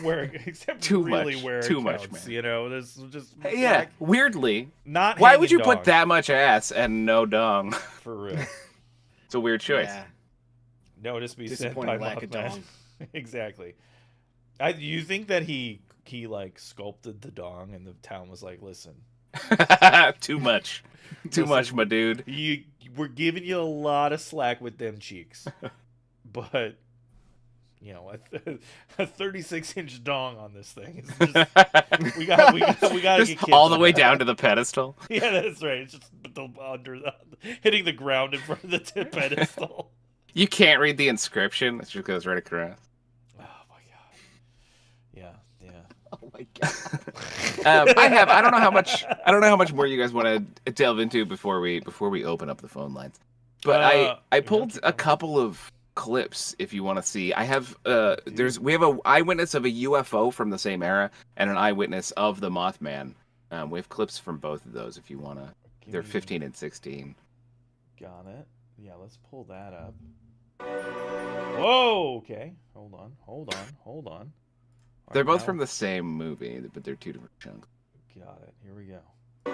Too really much- where it too much counts, man. There's just Yeah, like, weirdly. not Why would you hanging put that much ass and no dong? for real? It's a weird choice. Yeah. Notice be sent by Disappointing lack of Mothman. dong. Exactly. You think that he like sculpted the dong and the town was like, listen, Too much. Too much, my dude. we're giving you a lot of slack with them cheeks, but a 36-inch dong on this thing is just, we got to Just get kids all the on way that. down to the pedestal. Yeah, that's right. It's just hitting the ground in front of the pedestal. You can't read the inscription. It just goes right across. Oh my god. Yeah. Oh my god. I don't know how much more you guys want to delve into before we open up the phone lines. But I pulled a couple of clips if you want to see. I have we have an eyewitness of a UFO from the same era and an eyewitness of the Mothman. We have clips from both of those if you want to. They're 15 and 16. Got it. Yeah, let's pull that up. Whoa, okay. Hold on. They're Alright, both now- from the same movie, but they're two different chunks. Got it. Here we go.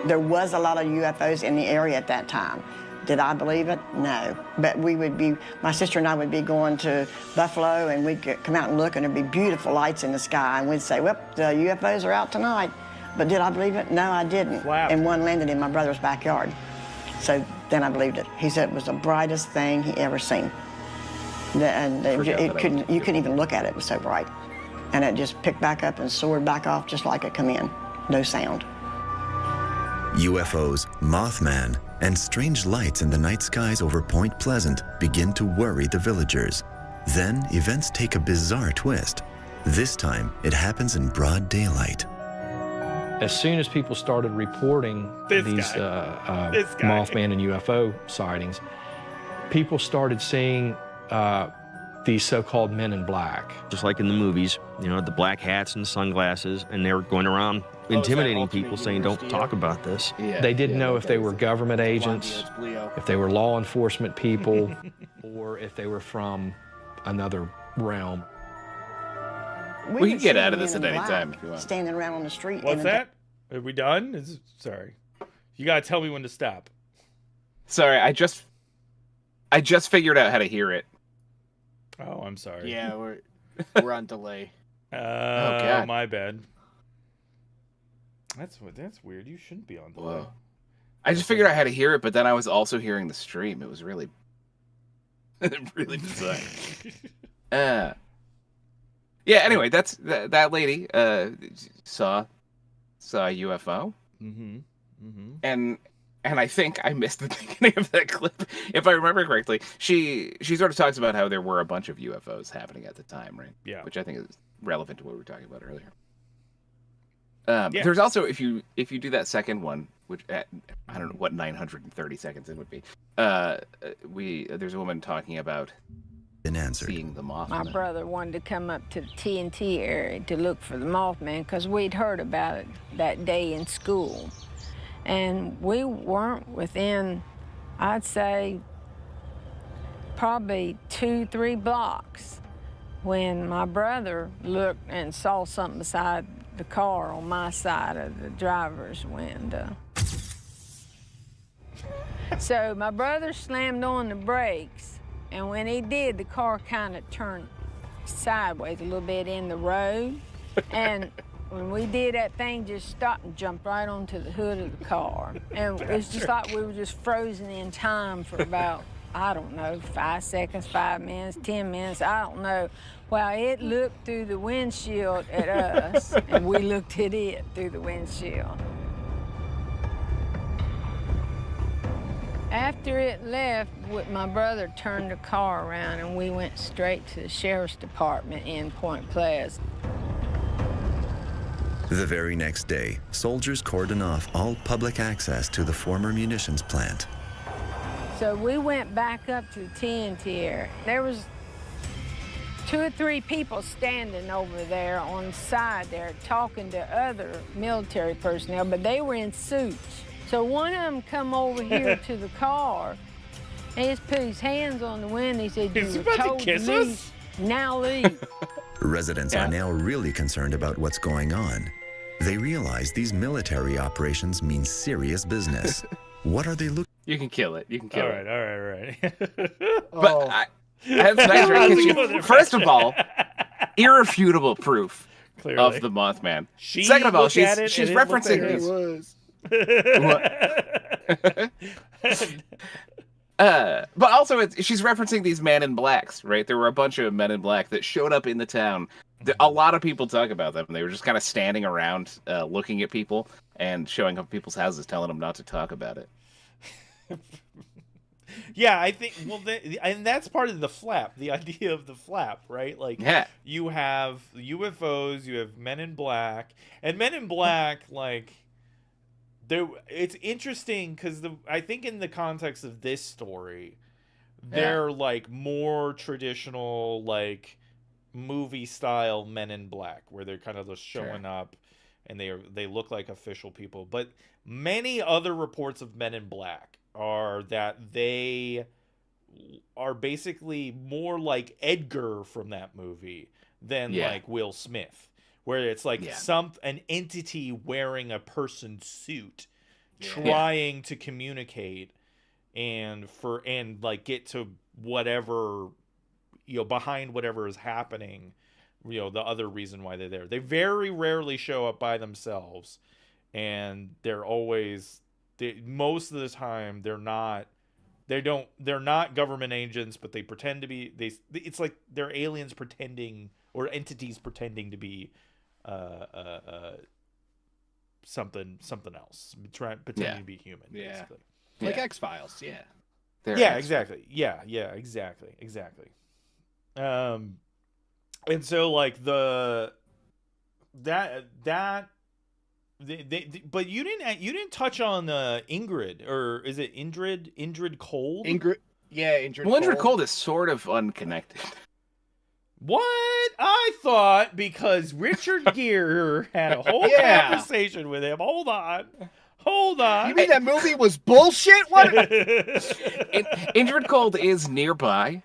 There was a lot of UFOs in the area at that time. Did I believe it? No. But my sister and I would be going to Buffalo, and we'd come out and look, and there'd be beautiful lights in the sky, and we'd say, well, the UFOs are out tonight. But did I believe it? No, I didn't. Wow. And one landed in my brother's backyard. So then I believed it. He said it was the brightest thing he ever seen. You couldn't even look at it. It was so bright. And it just picked back up and soared back off just like it come in. No sound. UFOs, Mothman, and strange lights in the night skies over Point Pleasant begin to worry the villagers. Then events take a bizarre twist. This time, it happens in broad daylight. As soon as people started reporting these Mothman and UFO sightings, people started seeing these so-called men in black. Just like in the movies, you know, the black hats and the sunglasses, and they were going around intimidating people, saying, don't talk about this. Yeah, They didn't know if they were government Blondie, agents, it's Leo. if they were law enforcement people, or if they were from another realm. We can could get see out of men this in at any black time if you want. Standing around on the street. What's in the that? Are we done? Sorry. You gotta tell me when to stop. Sorry, I just figured out how to hear it. Oh, I'm sorry. Yeah, we're on delay. God. My bad. That's weird. You shouldn't be on delay. Whoa. I just figured out how to hear it, but then I was also hearing the stream. It was really, really bizarre. Yeah. Anyway, that lady saw a UFO, and I think I missed the beginning of that clip. If I remember correctly, she sort of talks about how there were a bunch of UFOs happening at the time, right? Yeah. Which I think is relevant to what we were talking about earlier. Yeah. There's also, if you do that second one, which at, I don't know what 930 seconds it would be, there's a woman talking about Been answered. seeing the Mothman. My brother wanted to come up to the TNT area to look for the Mothman because we'd heard about it that day in school. And we weren't within, I'd say, probably 2-3 blocks when my brother looked and saw something beside the car on my side of the driver's window. So my brother slammed on the brakes, and when he did, the car kind of turned sideways a little bit in the road. And when we did, that thing just stopped and jumped right onto the hood of the car. And it was just like we were just frozen in time for about, I don't know, 5 seconds, 5 minutes, 10 minutes, I don't know. Well, it looked through the windshield at us, and we looked at it through the windshield. After it left, my brother turned the car around, and we went straight to the sheriff's department in Point Pleasant. The very next day, soldiers cordon off all public access to the former munitions plant. So we went back up to the TNT area. There was 2 or 3 people standing over there on the side there talking to other military personnel, but they were in suits. So one of them come over here to the car, and he just put his hands on the window. He said, Is he "You were about to told to kiss leave. us?" Now leave." Residents are now really concerned about what's going on. They realize these military operations mean serious business. What are they looking? You can kill it. You can kill All it. right. But that's nice, right? 'Cause she- first of all, irrefutable proof Clearly. of the Mothman. She Second of all, looked at it she's and it looked referencing at her. these. was. But also, she's referencing these men in blacks, right? There were a bunch of men in black that showed up in the town. A lot of people talk about them. They were just kind of standing around, looking at people and showing up at people's houses, telling them not to talk about it. Yeah, I think, well, and that's part of the flap, the idea of the flap, right? Like, Yeah. you have UFOs, you have Men in Black, and Men in Black, like, it's interesting because I think in the context of this story, they're like more traditional, like movie style Men in Black, where they're kind of just showing up and they look like official people. But many other reports of Men in Black are that they are basically more like Edgar from that movie than like Will Smith, where it's like an entity wearing a person's suit trying to communicate and like get to whatever, behind whatever is happening, the other reason why they're there. They very rarely show up by themselves, and most of the time they're not government agents, but they pretend to be. It's like they're aliens pretending, or entities pretending to be something else, pretending to be human, basically. Like X-Files, exactly. Exactly. And so like but you didn't touch on Ingrid, or is it Indrid Cold? Ingrid Indrid Cold is sort of unconnected. What? I thought because Richard Gere had a whole conversation with him. Hold on. You mean that movie was bullshit? What? Indrid Cold is nearby.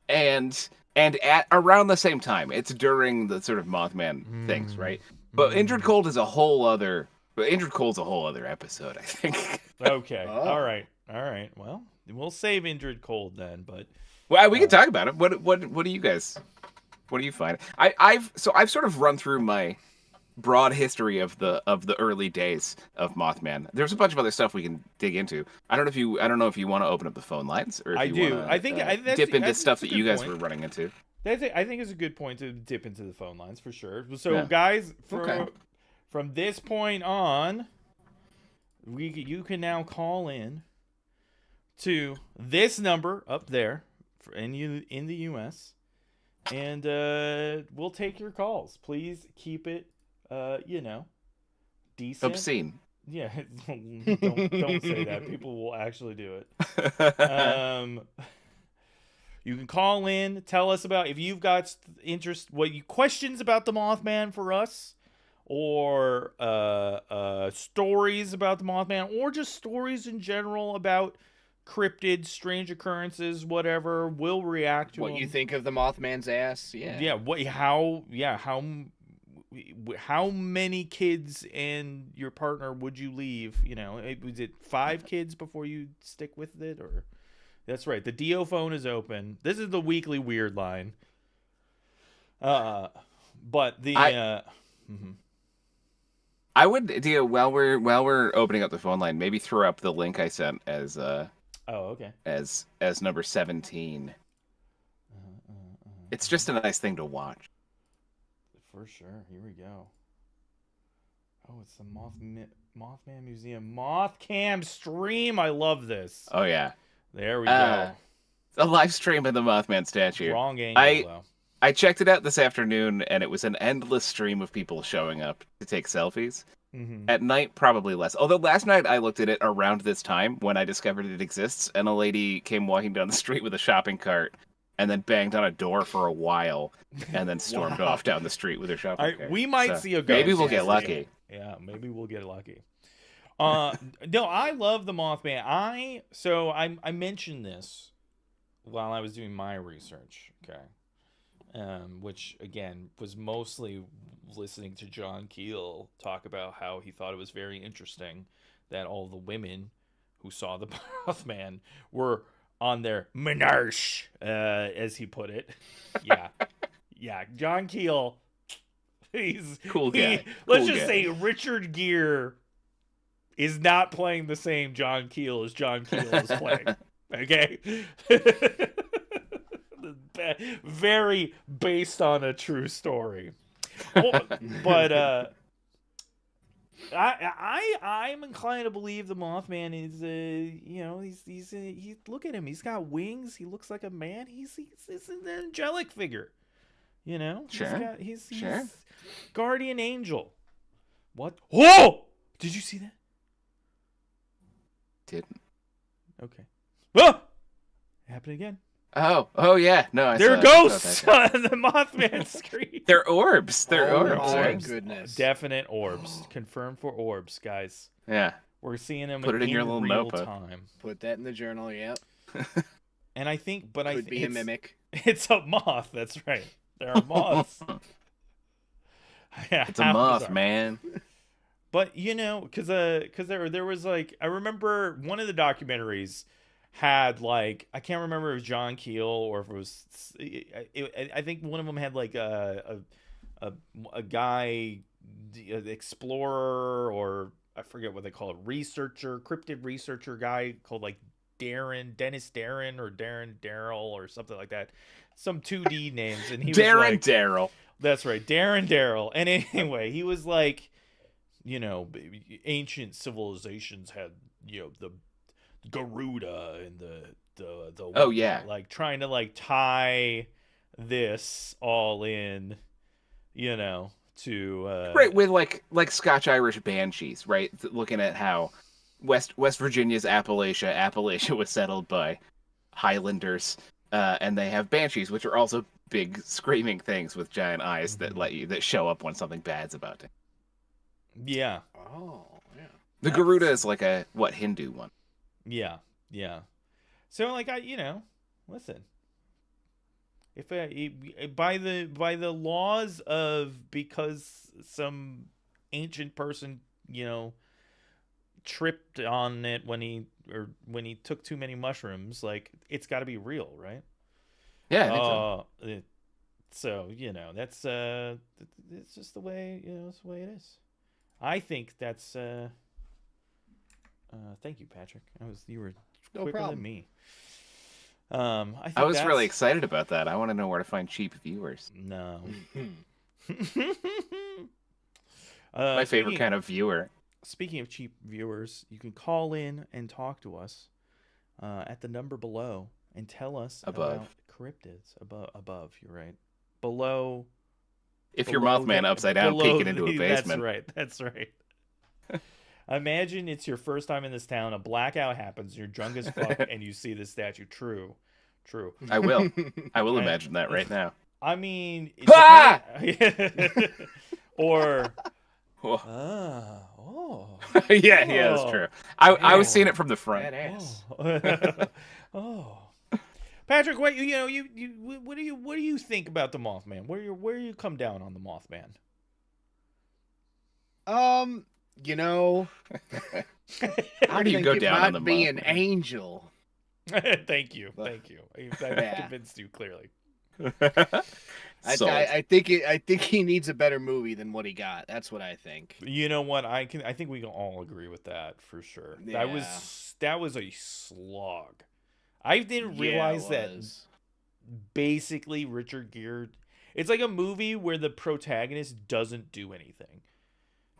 And at around the same time. It's during the sort of Mothman things, right? But Indrid Cold is a whole other episode, I think. Okay. All right. Well, we'll save Indrid Cold then, but we can talk about it. What do you guys? What do you find? I've sort of run through my broad history of the early days of Mothman. There's a bunch of other stuff we can dig into. I don't know if you want to open up the phone lines, or if you do. Wanna, I think dip into stuff that you guys were running into. I think it's a good point to dip into the phone lines for sure. So guys, from this point on, you can now call in to this number up there in the US, and we'll take your calls. Please keep it decent. Obscene. Yeah, don't say that. People will actually do it. You can call in, tell us about if you've got questions about the Mothman for us, or stories about the Mothman, or just stories in general about cryptids, strange occurrences, whatever. We'll react to what them. You think of the Mothman's ass. How many kids and your partner would you leave? Was it 5 kids before you stick with it? Or that's right, the DO phone is open. This is the weekly weird line. But the I would, Dio, while we're opening up the phone line, maybe throw up the link I sent as as number 17. It's just a nice thing to watch. For sure. Here we go. Oh, it's the Mothman Museum Mothcam stream. I love this. Oh yeah. There we go. A live stream of the Mothman statue. Wrong angle, though. I checked it out this afternoon, and it was an endless stream of people showing up to take selfies. At night, probably less. Although last night I looked at it around this time when I discovered it exists, and a lady came walking down the street with a shopping cart and then banged on a door for a while and then stormed off down the street with her shopping cart. We might see a ghost. Maybe we'll get lucky. Yeah, maybe we'll get lucky. No, I love the Mothman. I mentioned this while I was doing my research, okay? Which, again, was mostly listening to John Keel talk about how he thought it was very interesting that all the women who saw the Mothman were on their menarche, as he put it. Yeah, John Keel, he's cool guy. Let's just say Richard Gere is not playing the same John Keel as John Keel is playing. Okay? Very based on a true story. But I'm inclined to believe the Mothman is he's look at him, he's got wings, he looks like a man, he's an angelic figure, Sure. He's guardian angel. What? Whoa! Did you see that? Didn't. Okay. Oh! It happened again. Oh yeah. No, they're ghosts on the Mothman screen. They're orbs. They're orbs. Oh my goodness. Definite orbs. Confirmed for orbs, guys. Yeah. We're seeing them Put it in your little real notebook. time. Put that in the journal, yep. And I think, but Could be a mimic. It's a moth. That's right. There are moths. It's a moth, man. But because there was like, I remember one of the documentaries had like, I can't remember if it was John Keel or if it was I think one of them had like a guy, explorer, or I forget what they call it, cryptid researcher guy called like Dennis Darren or Darrell or something like that, some 2D names, and he was like Darrell. That's right, Darrell. And anyway, he was like, ancient civilizations had the Garuda and the like trying to like tie this all in, to right, with like Scotch-Irish banshees, right? Looking at how West Virginia's Appalachia was settled by Highlanders, and they have banshees, which are also big screaming things with giant eyes that show up when something bad's about to. Yeah. Oh, yeah. The Garuda is like a Hindu one. Yeah. So like listen. If by the laws of, because some ancient person tripped on it when he took too many mushrooms, like, it's got to be real, right? Yeah, I think so. So that's it's just the way it's the way it is. I think that's thank you, Patrick. You were quicker than me. I was really excited about that. I want to know where to find cheap viewers. No. My favorite kind of viewer. Speaking of cheap viewers, you can call in and talk to us at the number below and tell us about cryptids. Above, you're right. Below. If you're Mothman upside down peeking into a basement. That's right. Imagine it's your first time in this town, a blackout happens, you're drunk as fuck, and you see this statue. True. I will imagine that right now. I mean, or yeah, that's true. I was seeing it from the front. Patrick, what what do you think about the Mothman? Where you come down on the Mothman? How do you go down on the Mothman? Be an angel. Thank you. I've convinced you clearly. I think he needs a better movie than what he got. That's what I think. You know what? I think we can all agree with that for sure. Yeah. That was a slog. I didn't realize that basically Richard Gere, it's like a movie where the protagonist doesn't do anything.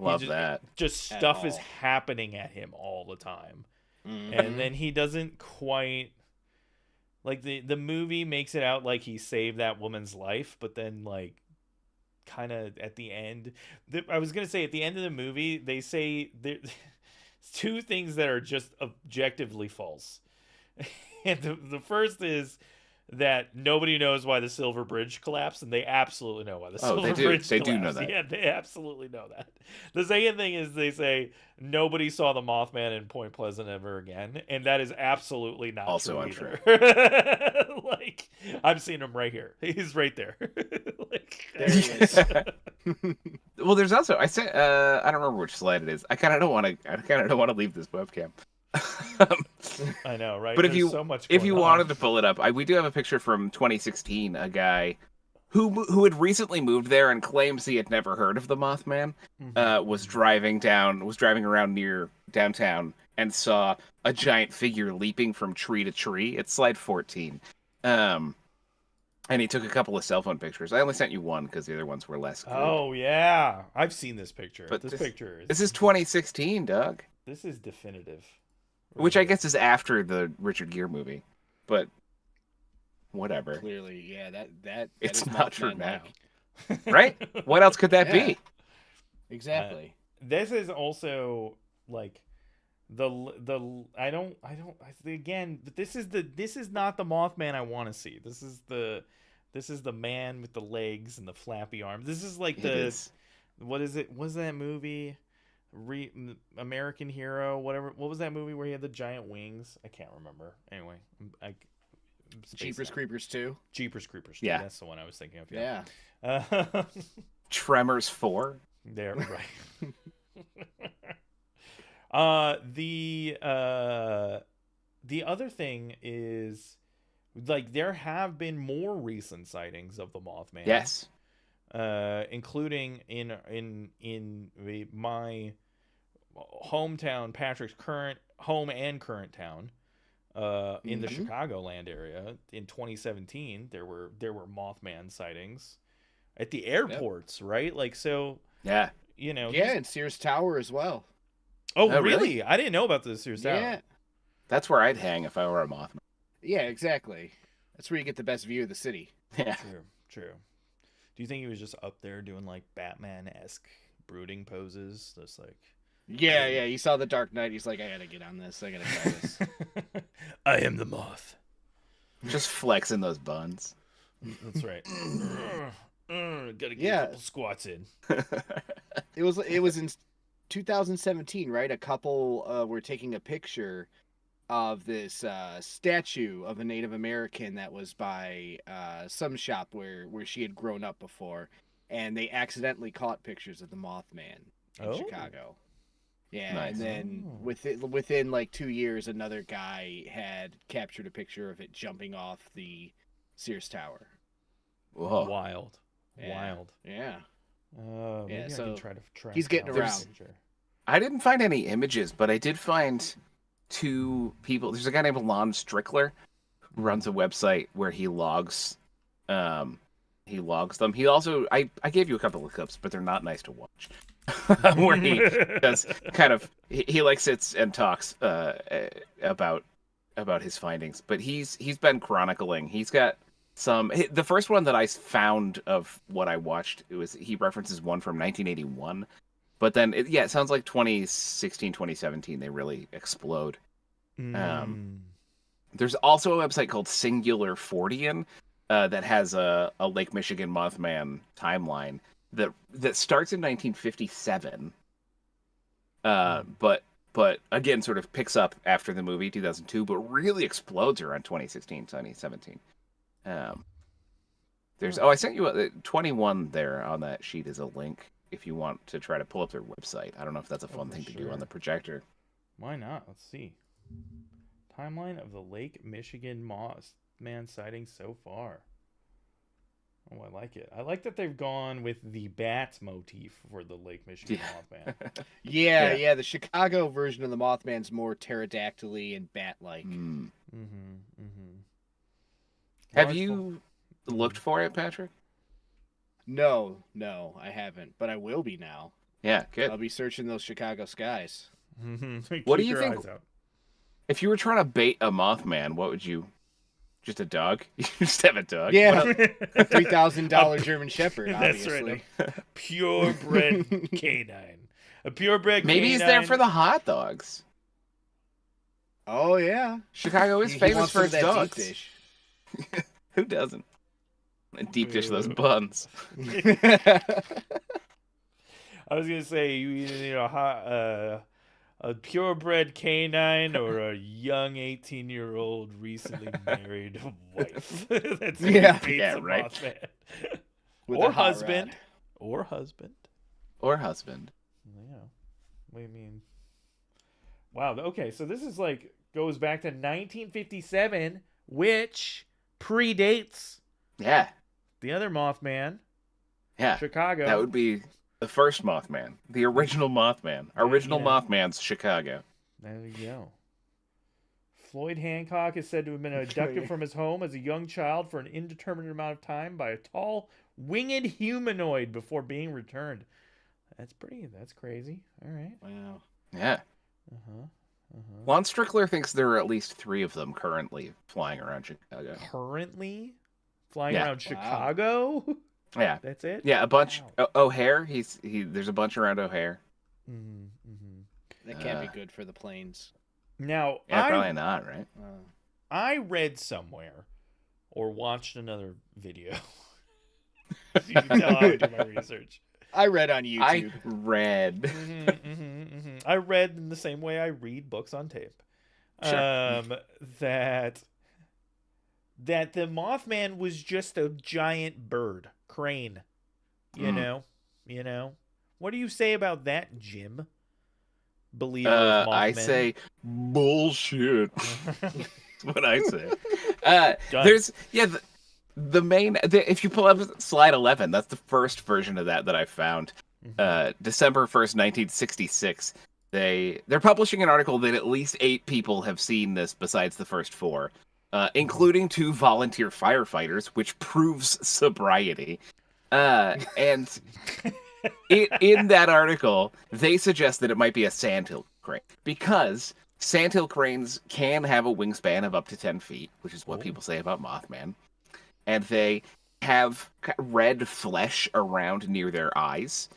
Love that. Just stuff is happening at him all the time. Mm-hmm. And then he doesn't quite, like, the movie makes it out like he saved that woman's life, but then, like, kind of at the end, I was going to say at the end of the movie, they say there's two things that are just objectively false. And the first is that nobody knows why the Silver Bridge collapsed, and they absolutely know why the Silver Bridge collapsed. They do know that. Yeah, they absolutely know that. The second thing is they say nobody saw the Mothman in Point Pleasant ever again, and that is absolutely not also true untrue. Like, I'm seeing him right here. He's right there. Like, there he is. Well, there's also I don't remember which slide it is. I kind of don't want to leave this webcam. I know, right? But There's if you so much wanted to pull it up, we do have a picture from 2016. A guy who had recently moved there and claims he had never heard of the Mothman, was driving around near downtown and saw a giant figure leaping from tree to tree. It's slide 14. And he took a couple of cell phone pictures. I only sent you one because the other ones were less good. Oh yeah, I've seen this picture. But this picture is... This is 2016, Doug. This is definitive. Which I guess is after the Richard Gere movie, but whatever. Clearly, yeah, that it's not true now, right? What else could that be? Exactly. This is also like I don't again. But this is not the Mothman I want to see. This is the man with the legs and the flappy arms. This is like what is it? What's that movie? American Hero, whatever. What was that movie where he had the giant wings? I can't remember. Anyway, Jeepers Creepers 2. Jeepers Creepers 2. Yeah. That's the one I was thinking of. Yeah. Tremors 4. There, right. The other thing is, like, there have been more recent sightings of the Mothman. Yes. Including in my hometown, Patrick's current home and current town, in the Chicagoland area. In 2017, there were Mothman sightings at the airports, right? Like, so yeah, you know, yeah, and Sears Tower as well. Oh, really? I didn't know about the Sears Tower. Yeah, that's where I'd hang if I were a Mothman. Yeah, exactly. That's where you get the best view of the city. Yeah, true. Do you think he was just up there doing like Batman-esque brooding poses? Just like, yeah. He saw the Dark Knight. He's like, I gotta get on this. I gotta try this. I am the moth. Just flexing those buns. That's right. Gotta get a couple squats in. It was in 2017, right? A couple were taking a picture of this statue of a Native American that was by some shop where she had grown up before, and they accidentally caught pictures of the Mothman in Chicago. Yeah, nice. And then within like 2 years, another guy had captured a picture of it jumping off the Sears Tower. Whoa. Wild. Yeah. Maybe so I can try to track he's getting around. I didn't find any images, but I did find two people. There's a guy named Lon Strickler who runs a website where he logs them. He also I gave you a couple of clips, but they're not nice to watch. Where he does kind of he like sits and talks about his findings, but he's been chronicling. He's got some. The first one that I found of what I watched, he references one from 1981, but then it sounds like 2016, 2017 they really explode. There's also a website called Singular Fortean that has a Lake Michigan Mothman timeline that starts in 1957, but again sort of picks up after the movie 2002, but really explodes around 2016, 2017. There's I sent you 21 there on that sheet is a link if you want to try to pull up their website. I don't know if that's a fun thing to do on the projector. Why not? Let's see. Timeline of the Lake Michigan Mothman sightings so far. Oh, I like it. I like that they've gone with the bat motif for the Lake Michigan Mothman. Yeah. The Chicago version of the Mothman's more pterodactyl-y and bat-like. Have you looked for it, Patrick? No, I haven't, but I will be now. Yeah, good. I'll be searching those Chicago skies. What do you think? If you were trying to bait a Mothman, what would you? Just a dog? You just have a dog? Yeah, a $3,000 German Shepherd, obviously. That's right. Purebred canine. A purebred canine. Maybe he's there for the hot dogs. Oh, yeah. Chicago is famous for its dogs. Deep dish. Who doesn't? A deep dish those buns. I was going to say, you know, a purebred canine or a young 18-year-old recently married wife. That's right. Or husband. Or husband. Yeah. What do you mean? Wow. Okay, so this is like goes back to 1957, which predates the other Mothman. Yeah. Chicago. That would be the first Mothman, the original Mothman, Mothman's Chicago. There you go. Floyd Hancock is said to have been abducted from his home as a young child for an indeterminate amount of time by a tall, winged humanoid before being returned. That's crazy. All right. Wow. Yeah. Lon Strickler thinks there are at least 3 of them currently flying around Chicago. Currently flying around Chicago? Yeah, that's it. Yeah, a bunch. O'Hare. There's a bunch around O'Hare. That can't be good for the planes. Now, probably not, right? I read somewhere or watched another video. You can tell I would do my research. I read on YouTube. I read. I read in the same way I read books on tape. Sure. That the Mothman was just a giant bird, crane. You know. What do you say about that, Jim? Believer of Mothman. I say bullshit. That's what I say. There's the main. If you pull up slide 11, that's the first version of that I found. December 1st, 1966. They're publishing an article that at least 8 people have seen this besides the first 4, including 2 volunteer firefighters, which proves sobriety. And in that article, they suggest that it might be a sandhill crane because sandhill cranes can have a wingspan of up to 10 feet, which is what people say about Mothman. And they have red flesh around near their eyes.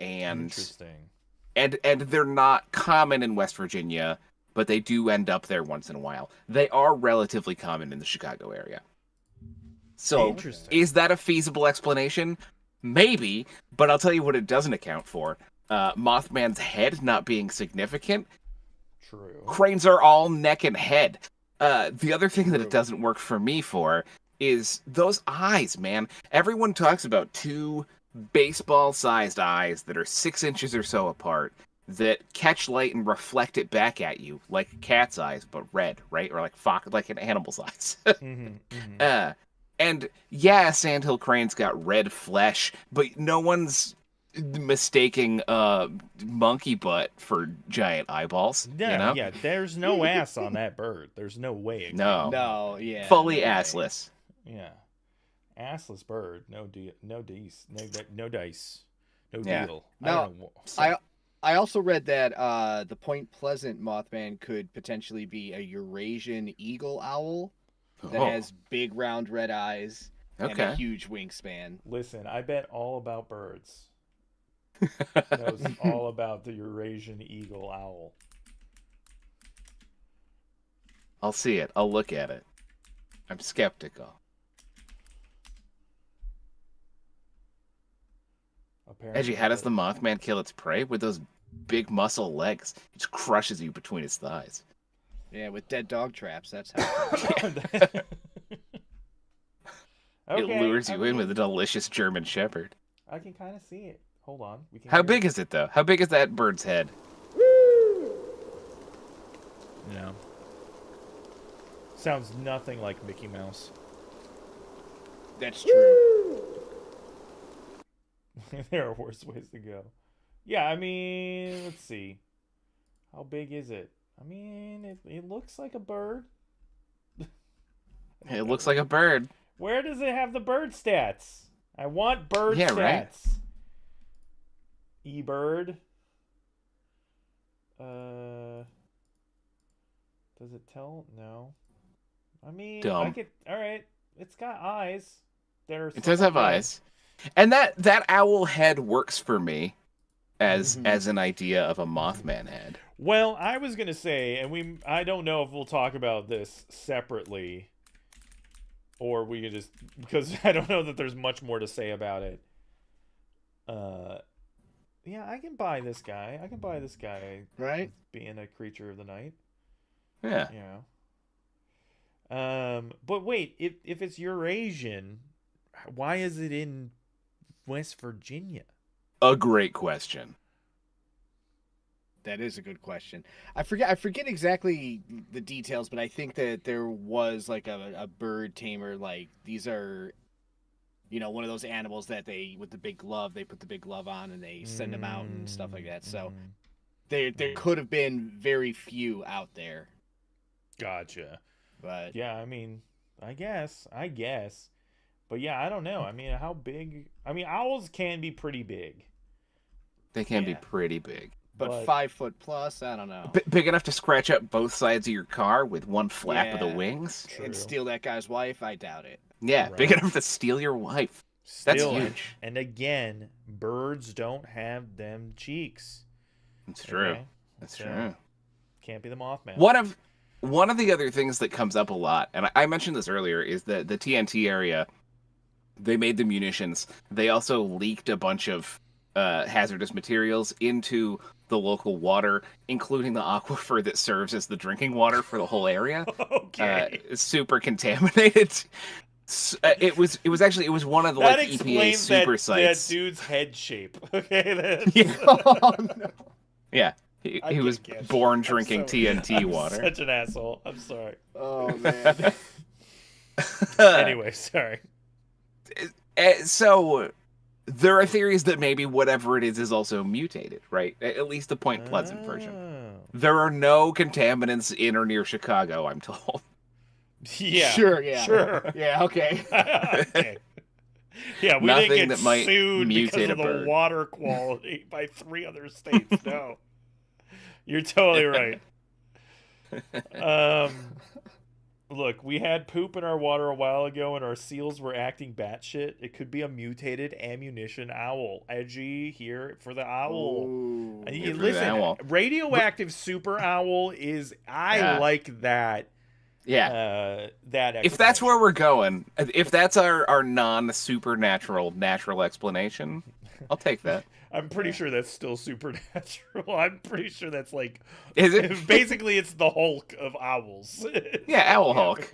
Interesting. And they're not common in West Virginia, but they do end up there once in a while. They are relatively common in the Chicago area. So, is that a feasible explanation? Maybe, but I'll tell you what it doesn't account for. Mothman's head not being significant. True. Cranes are all neck and head. The other thing that it doesn't work for me for is those eyes, man. Everyone talks about 2 baseball-sized eyes that are 6 inches or so apart that catch light and reflect it back at you, like cat's eyes, but red, right? Or like an animal's eyes. And yeah, sandhill crane's got red flesh, but no one's mistaking monkey butt for giant eyeballs. Yeah, yeah. There's no ass on that bird. There's no way. No, yeah. Fully assless. Yeah, assless bird. No dice. No Yeah. deal. No, I also read that the Point Pleasant Mothman could potentially be a Eurasian eagle owl that has big round red eyes and a huge wingspan. Listen, I bet all about birds. Knows all about the Eurasian eagle owl. I'll see it. I'll look at it. I'm skeptical. Apparently, Edgy, how does the Mothman kill its prey? With those big muscle legs. It just crushes you between his thighs. Yeah, with dead dog traps. That's how. It lures you in with a delicious German Shepherd. I can kind of see it. Hold on. How big is it, though? How big is that bird's head? No. Sounds nothing like Mickey Mouse. That's true. There are worse ways to go. Yeah, I mean, let's see. How big is it? I mean, it looks like a bird. It looks like a bird. Where does it have the bird stats? I want bird stats. Right? E-bird. Does it tell? No. I mean, Dumb. all right. It's got eyes. It does have eyes. And that owl head works for me as an idea of a Mothman head. Well, I was gonna say, and I don't know if we'll talk about this separately, or we could just, because I don't know that there's much more to say about it. Yeah, I can buy this guy. Right? Being a creature of the night. Yeah. But wait, if it's Eurasian, why is it in West Virginia? A great question. That is a good question. I forget exactly the details, but I think that there was like a bird tamer. Like, these are, one of those animals that they put the big glove on and they send them out and stuff like that. So there could have been very few out there. Gotcha. But yeah, I mean, I guess. But yeah, I don't know. I mean, how big? I mean, owls can be pretty big. They can be pretty big. But 5 foot plus, I don't know. Big enough to scratch up both sides of your car with one flap of the wings? True. And steal that guy's wife? I doubt it. Yeah, right. Big enough to steal your wife. That's huge. And again, birds don't have them cheeks. That's true. Okay? That's true. Can't be the Mothman. One of the other things that comes up a lot, and I mentioned this earlier, is the TNT area they made the munitions. They also leaked a bunch of hazardous materials into the local water, including the aquifer that serves as the drinking water for the whole area. Okay. Super contaminated. It was one of the that like EPA explains super sites. that dude's head shape. Okay. Yeah. Oh, no. Yeah. He was born drinking TNT I'm water. Such an asshole. I'm sorry. Oh man. Anyway, sorry. So there are theories that maybe whatever it is also mutated, right? At least the Point Pleasant version. There are no contaminants in or near Chicago, I'm told. Yeah. Sure. Yeah. Sure. Yeah. Okay. Okay. Yeah, we Nothing didn't get that might sued because mutate of a the bird. water quality by 3 other states. No. You're totally right. Look, we had poop in our water a while ago, and our seals were acting batshit. It could be a mutated ammunition owl. Edgy here for the owl. Listen, radioactive super owl is. I like that. Yeah. That. If that's where we're going, if that's our non-supernatural natural explanation, I'll take that. I'm pretty sure that's still supernatural. I'm pretty sure that's like... Is it? Basically, it's the Hulk of owls. Yeah, Owl Hulk.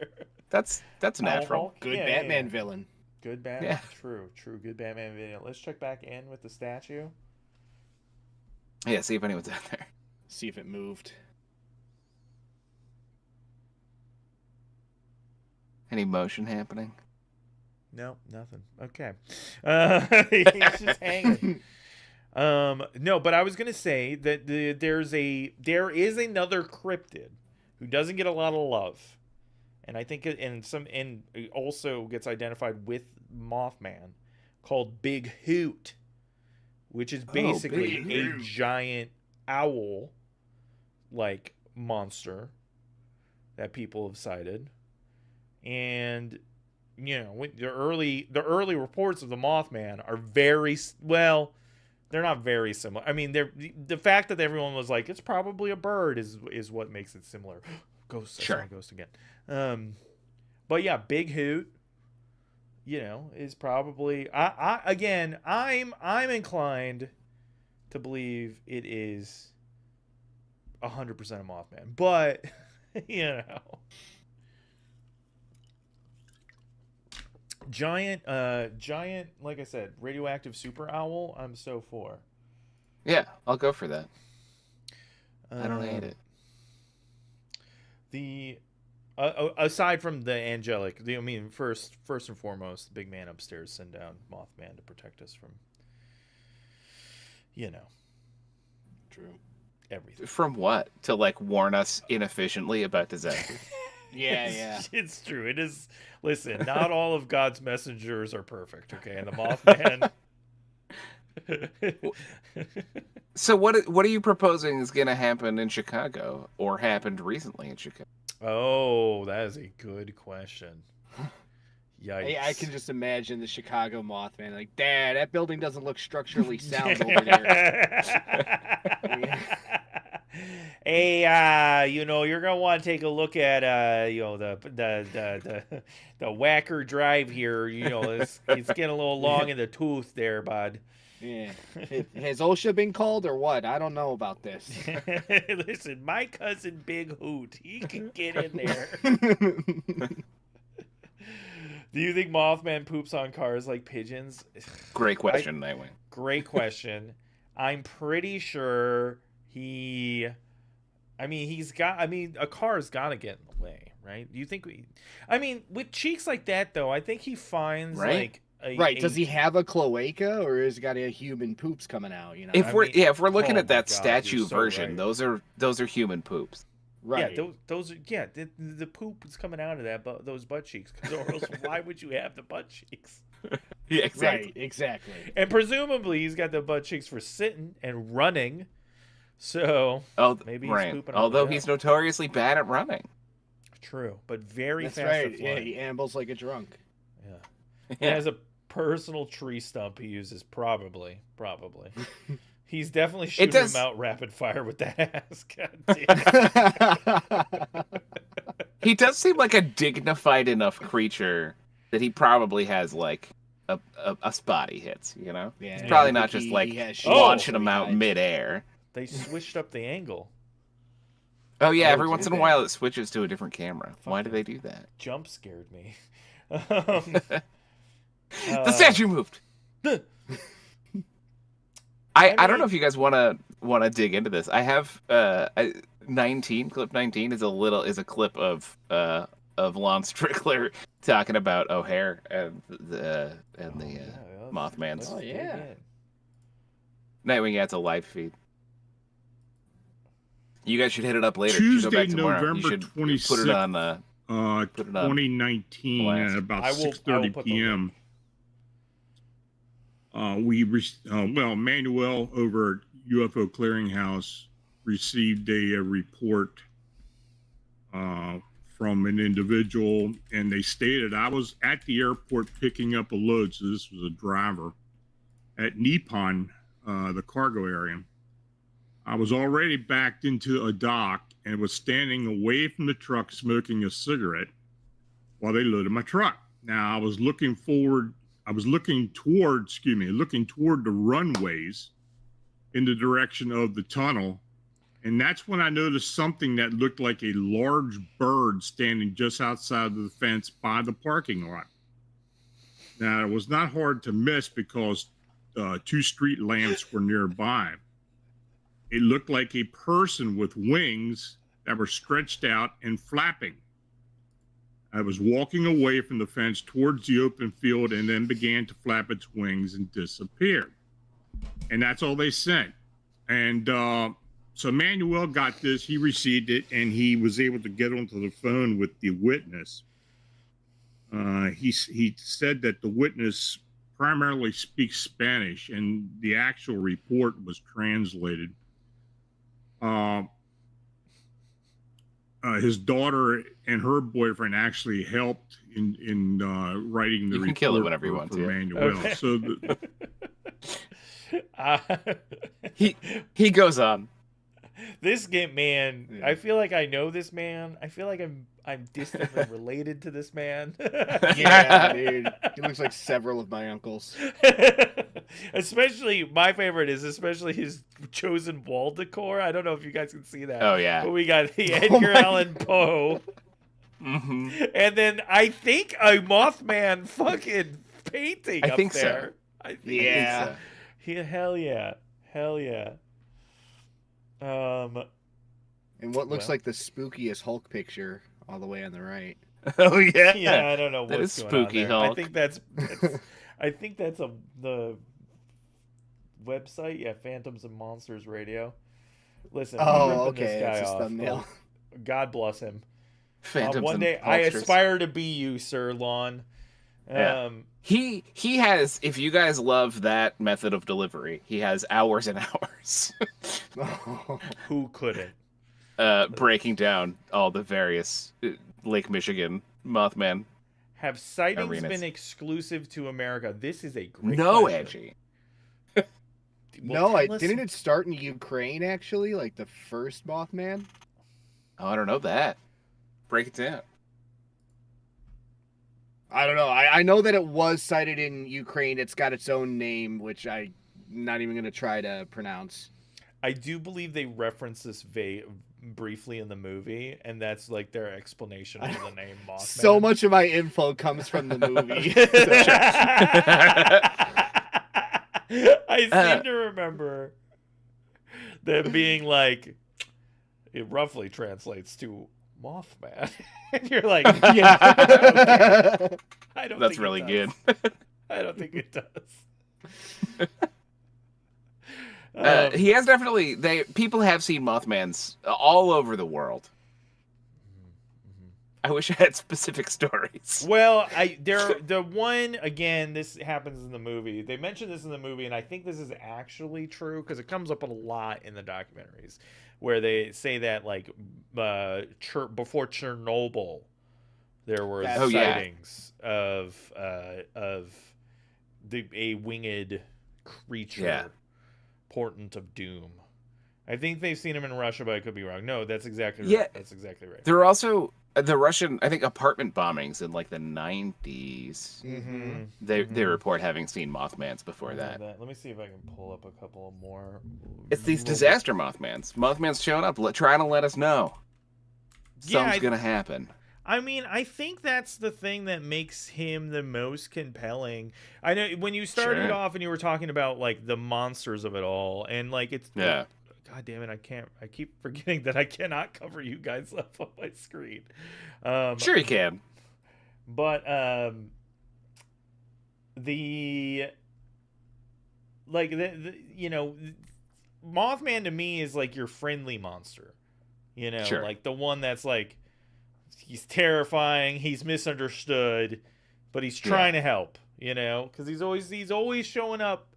That's natural. Hulk? Good Batman villain. Good Batman. Yeah. True. Good Batman villain. Let's check back in with the statue. Yeah, see if anyone's out there. See if it moved. Any motion happening? No, nothing. Okay. He's just hanging. No, but I was gonna say that there is another cryptid who doesn't get a lot of love, and I think and also gets identified with Mothman, called Big Hoot, which is basically a giant owl like monster that people have cited, and the early reports of the Mothman are very well. They're not very similar. I mean, the fact that everyone was like, it's probably a bird is what makes it similar. Ghost, sure. Ghost again. But yeah, Big Hoot, is probably. I'm inclined to believe it is 100% a Mothman, but Giant, like I said, radioactive super owl. I'm so for. Yeah, I'll go for that. I don't hate it. The aside from the angelic, first and foremost, the big man upstairs send down Mothman to protect us from, True. Everything. From what? To warn us inefficiently about disaster. Yeah. It's true. It is. Listen, not all of God's messengers are perfect, okay? And the Mothman. So what are you proposing is going to happen in Chicago, or happened recently in Chicago? Oh, that is a good question. Yikes. I can just imagine the Chicago Mothman like, Dad, that building doesn't look structurally sound over there. Hey, you're gonna want to take a look at the Whacker Drive here. It's getting a little long in the tooth there, bud. Yeah. Has OSHA been called or what? I don't know about this. Listen, my cousin Big Hoot, he can get in there. Do you think Mothman poops on cars like pigeons? Great question, Nightwing. Great question. I'm pretty sure a car's got to get in the way, right? Do you think with cheeks like that, though, I think he finds does he have a cloaca, or has he got a human poops coming out? If we're looking at that statue version, right. those are human poops. Right. Yeah, those are the poop is coming out of those butt cheeks. Or else, why would you have the butt cheeks? Yeah, exactly. Right, exactly. And presumably he's got the butt cheeks for sitting and running. So maybe he's pooping. Although he's notoriously bad at running. True, but very That's fast. right. Yeah, he ambles like a drunk. Yeah. He has a personal tree stump he uses. Probably. He's definitely shooting him out rapid fire with that ass. God damn. He does seem like a dignified enough creature that he probably has a spot he hits. You know, Yeah, it's probably I not think just he like has shields, launching so he them out hides. midair. They switched up the angle. Oh yeah, Oh, every once did in a they? while it switches to a different camera. Why do Fucking they do that? Jump scared me. The statue moved. I don't know if you guys want to dig into this. I have 19 clip 19 is a clip of Lon Strickler talking about O'Hare and the Mothman's. Oh yeah. Nightwing, yeah, it's a live feed. You guys should hit it up later. You should go Tuesday, back tomorrow. You November should 26th, put it on 2019 blast. at about I will 6:30 put the p.m. Manuel over at UFO Clearinghouse received a report from an individual, and they stated, I was at the airport picking up a load, so this was a driver, at Nippon, the cargo area. I was already backed into a dock and was standing away from the truck smoking a cigarette while they loaded my truck. Now I was looking toward the runways in the direction of the tunnel. And that's when I noticed something that looked like a large bird standing just outside of the fence by the parking lot. Now, it was not hard to miss because 2 street lamps were nearby. It looked like a person with wings that were stretched out and flapping. I was walking away from the fence towards the open field and then began to flap its wings and disappeared. And that's all they said. And so Manuel got this, he received it, and he was able to get onto the phone with the witness. He said that the witness primarily speaks Spanish, and the actual report was translated. His daughter and her boyfriend actually helped in writing the report. You can kill it whenever you want for to. Manuel. Okay. So he goes on. This man, Yeah. I feel like I know this man. I feel like I'm distantly related to this man. Yeah, dude. He looks like several of my uncles. Especially my favorite is his chosen wall decor. I don't know if you guys can see that. Oh yeah. But we got the Edgar Allan Poe. Mm-hmm. And then I think a Mothman fucking painting up think so. there. I think Yeah. so. Hell yeah. And what looks Well. like the spookiest Hulk picture all the way on the right. Oh yeah. Yeah, I don't know That what's is going spooky on there. Hulk. I think that's the website. Yeah, Phantoms and Monsters Radio. Listen, I'm Oh, ripping okay. this guy It's his off. thumbnail. God bless him. Phantoms One and day, I Monsters. aspire to be you, Sir Lon. Yeah. He has, if you guys love that method of delivery, he has hours and hours Who couldn't? breaking down all the various Lake Michigan Mothman. Have sightings Arenas. been exclusive to America? This is a great No, question. Edgy. No, tell us- didn't it start in Ukraine actually? Like the first Mothman? Oh, I don't know that. Break it down. I don't know. I know that it was cited in Ukraine. It's got its own name, which I'm not even going to try to pronounce. I do believe they reference this briefly in the movie, and that's like their explanation for the name Mothman. So much of my info comes from the movie. I seem to remember them being like, it roughly translates to Mothman. And you're like, yeah, okay. I don't That's think really it good. does. I don't think it does. He has definitely. People have seen Mothmans all over the world. I wish I had specific stories. Well, the one again. This happens in the movie. They mention this in the movie, and I think this is actually true because it comes up a lot in the documentaries, where they say that like before Chernobyl, there were Oh, yeah. sightings of a winged creature, Yeah. portent of doom. I think they've seen him in Russia, but I could be wrong. No, that's exactly Yeah. right. That's exactly right. There are also the Russian, I think, apartment bombings in like the 90s. Mm-hmm. They report having seen Mothmans before that. Let me see if I can pull up a couple of more. It's these disaster Mothmans. Mothmans showing up, trying to let us know something's gonna happen. I mean, I think that's the thing that makes him the most compelling. I know when you started off and you were talking about like the monsters of it all, and like it's God damn it, I keep forgetting that I cannot cover you guys up on my screen. Sure you can. But Mothman to me is like your friendly monster. Like the one that's like he's terrifying, he's misunderstood, but he's trying to help, because he's always showing up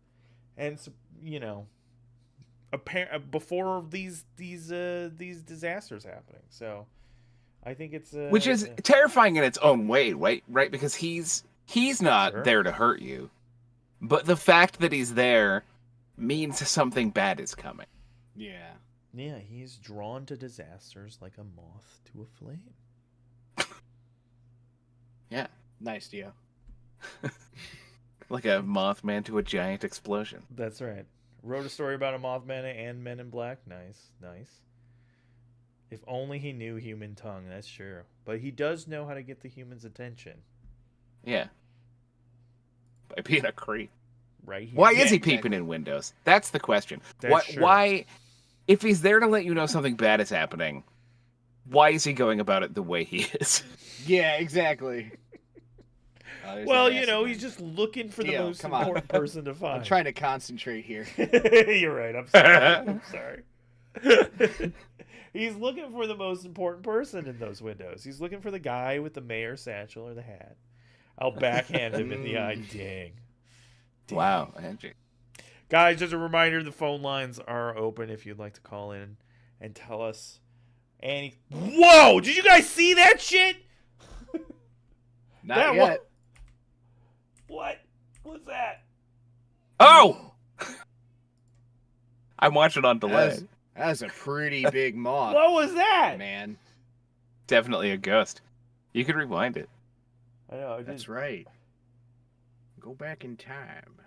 and before these disasters happening. So I think it's which is terrifying in its own way, right? Because he's not there to hurt you, but the fact that he's there means something bad is coming. Yeah, he's drawn to disasters like a moth to a flame. Yeah, nice, Dio. Like a Mothman to a giant explosion. That's right. Wrote a story about a Mothman and Men in Black. Nice. If only he knew human tongue. That's true. But he does know how to get the human's attention. Yeah. By being a creep. Right. Why is he peeping in windows? That's the question. Why, if he's there to let you know something bad is happening, why is he going about it the way he is? Yeah, exactly. Well, he's just looking for the most important person to find. I'm trying to concentrate here. You're right. I'm sorry. I'm sorry. He's looking for the most important person in those windows. He's looking for the guy with the mayor satchel or the hat. I'll backhand him in the eye. Dang. Wow, Angie. Guys, just a reminder, the phone lines are open if you'd like to call in and tell us Whoa! Did you guys see that shit? Not yet. What was that? Oh! I'm watching on delay. That's a pretty big moth. What was that? Man. Definitely a ghost. You could rewind it. I know. That's right. Go back in time.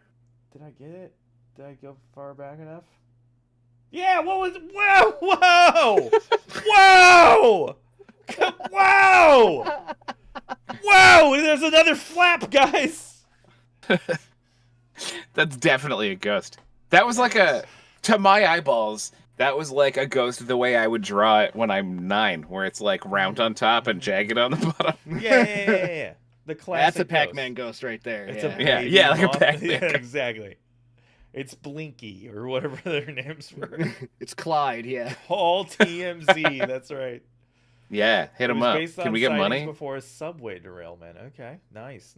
Did I get it? Did I go far back enough? Yeah, what was... Whoa! Whoa! Whoa! Whoa! There's another flap, guys! That's definitely a ghost. That was like to my eyeballs, that was like a ghost the way I would draw it when I'm 9, where it's like round on top and jagged on the bottom. Yeah. The classic That's a Pac-Man ghost right there. It's like a Pac-Man. Yeah, exactly. It's Blinky, or whatever their names were. It's Clyde, yeah. All TMZ, that's right. Yeah, hit him up. Can we get money? Before a subway derailment. Okay, nice.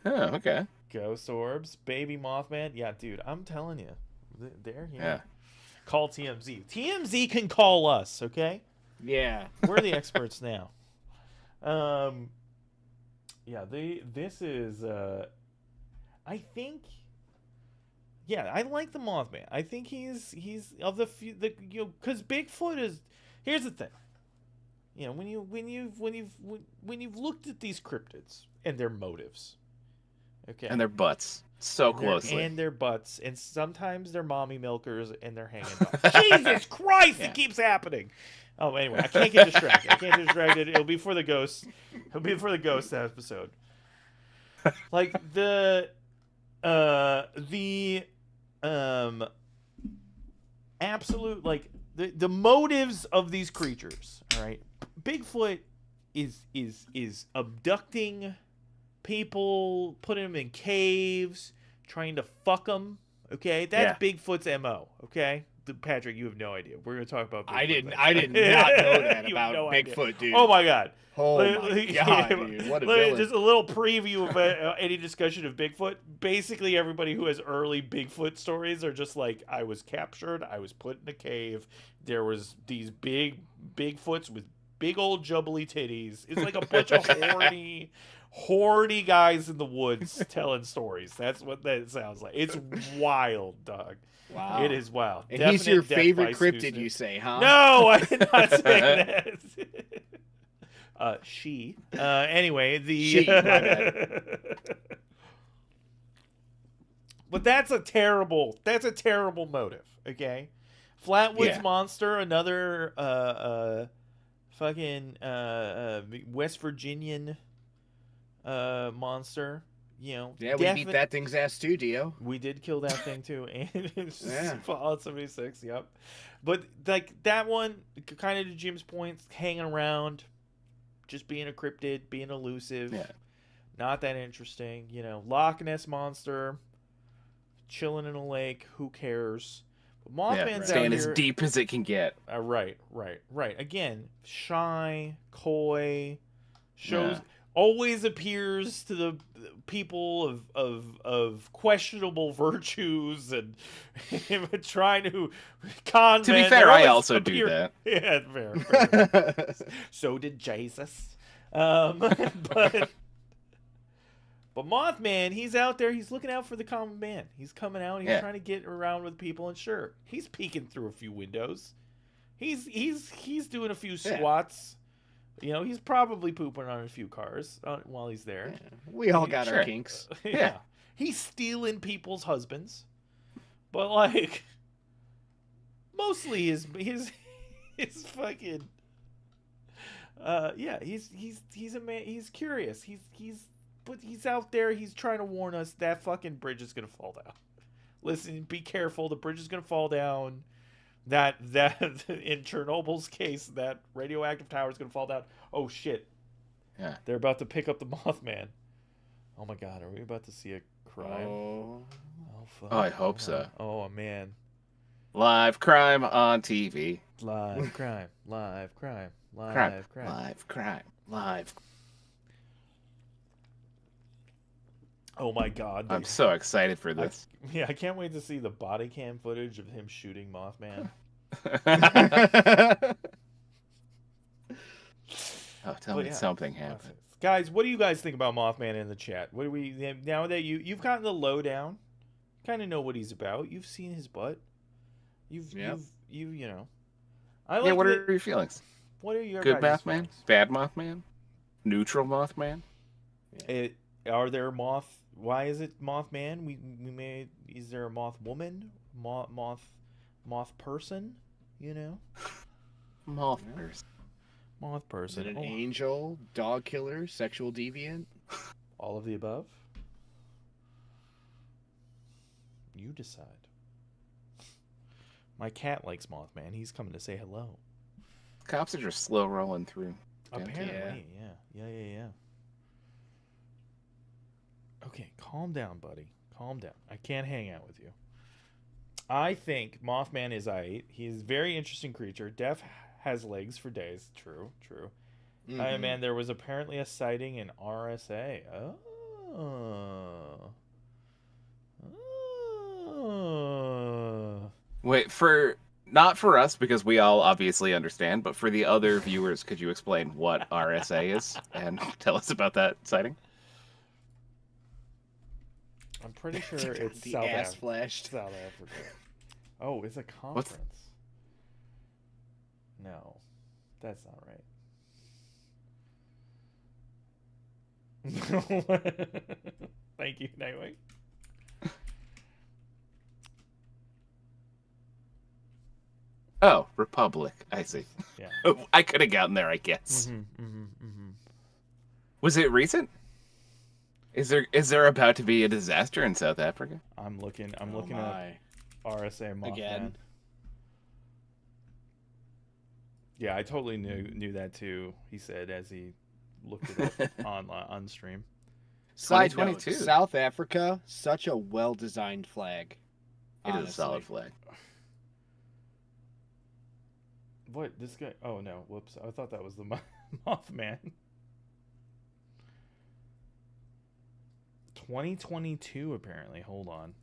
Oh, okay. Ghost orbs, baby Mothman. Yeah, dude, I'm telling you. There, yeah. Call TMZ. TMZ can call us, okay? Yeah. We're the experts now. Yeah, this is I think I like the Mothman. I think he's of the cuz Bigfoot is. Here's the thing. When you've looked at these cryptids and their motives, okay, and their butts so closely, and their butts, and sometimes they're mommy milkers and they're hanging off. Jesus Christ, It keeps happening. Oh, anyway, I can't get distracted. It'll be for the ghost. It'll be for the ghost episode. Like the absolute, like the motives of these creatures. All right, Bigfoot is abducting people, putting them in caves, trying to fuck them. Okay, that's Bigfoot's MO. Okay. Patrick, you have no idea. We're going to talk about Bigfoot. I did not know that about Bigfoot, dude. Oh, my God. Oh, my God, dude. What a villain. Just a little preview of any discussion of Bigfoot. Basically, everybody who has early Bigfoot stories are just like, I was captured. I was put in a cave. There was these big Bigfoots with big old jubbly titties. It's like a bunch of horny guys in the woods telling stories. That's what that sounds like. It's wild, dog. Wow. It is wild. And he's your favorite cryptid, you say, huh? No, I did not say that. She. Anyway, She, my bad. But that's a terrible motive, okay? Flatwoods Monster, another fucking West Virginian monster. You know, yeah, we beat that thing's ass too, Dio. We did kill that thing too, and it's Fallout 76. Yep, but like that one, kind of to Jim's point, hanging around, just being a cryptid, being elusive. Yeah. Not that interesting. You know, Loch Ness monster, chilling in a lake. Who cares? But Mothman's staying out here, as deep as it can get. Right. Again, shy, coy, shows. Always appears to the people of questionable virtues and trying to con. To be fair, I also do that. Yeah, fair. So did Jesus. But Mothman, he's out there. He's looking out for the common man. He's coming out. He's trying to get around with people, and sure, he's peeking through a few windows. He's doing a few squats. You know, he's probably pooping on a few cars while he's there. Yeah. We all got our kinks. Yeah. He's stealing people's husbands. But like mostly his fucking he's a man, he's curious. He's out there, he's trying to warn us that fucking bridge is going to fall down. Listen, be careful, the bridge is going to fall down. That in Chernobyl's case, that radioactive tower is going to fall down. Oh shit! Yeah, they're about to pick up the Mothman. Oh my god, are we about to see a crime? Oh fuck! Oh, I hope so. Oh man! Live crime on TV. Live crime. Live crime. Live crime. Live crime. Live. Oh my god! I'm so excited for this. I can't wait to see the body cam footage of him shooting Mothman. Oh, tell me something happened. Guys, what do you guys think about Mothman in the chat? What do we now that you've gotten the lowdown, kind of know what he's about. You've seen his butt. You've you know. What are your feelings? What are your good guys' Mothman? feelings? Bad Mothman? Neutral Mothman? Are there Why is it Mothman? We made. Is there a moth woman? Moth person? You know. Moth person. Moth person. Is it an angel, dog killer, sexual deviant? All of the above. You decide. My cat likes Mothman. He's coming to say hello. Cops are just slow rolling through. Apparently, yeah. Okay, calm down, buddy. Calm down. I can't hang out with you. I think Mothman is aight. He is a very interesting creature. Deaf has legs for days. True. Mm-hmm. Man, there was apparently a sighting in RSA. Oh. Wait, not for us, because we all obviously understand, but for the other viewers, could you explain what RSA is and tell us about that sighting? I'm pretty sure it's the South ass flashed. South Africa. Oh, it's a conference. No, that's not right. Thank you, Nightwing. Oh, Republic. I see. Yeah. I could have gotten there, I guess. Was it recent? Is there about to be a disaster in South Africa? I'm looking at RSA Mothman. Again. Yeah, I totally knew that too. He said as he looked it up on stream. Side note, South Africa, such a well-designed flag. It is a solid flag. What, this guy? Oh no, whoops! I thought that was the Mothman. 2022 apparently. Hold on.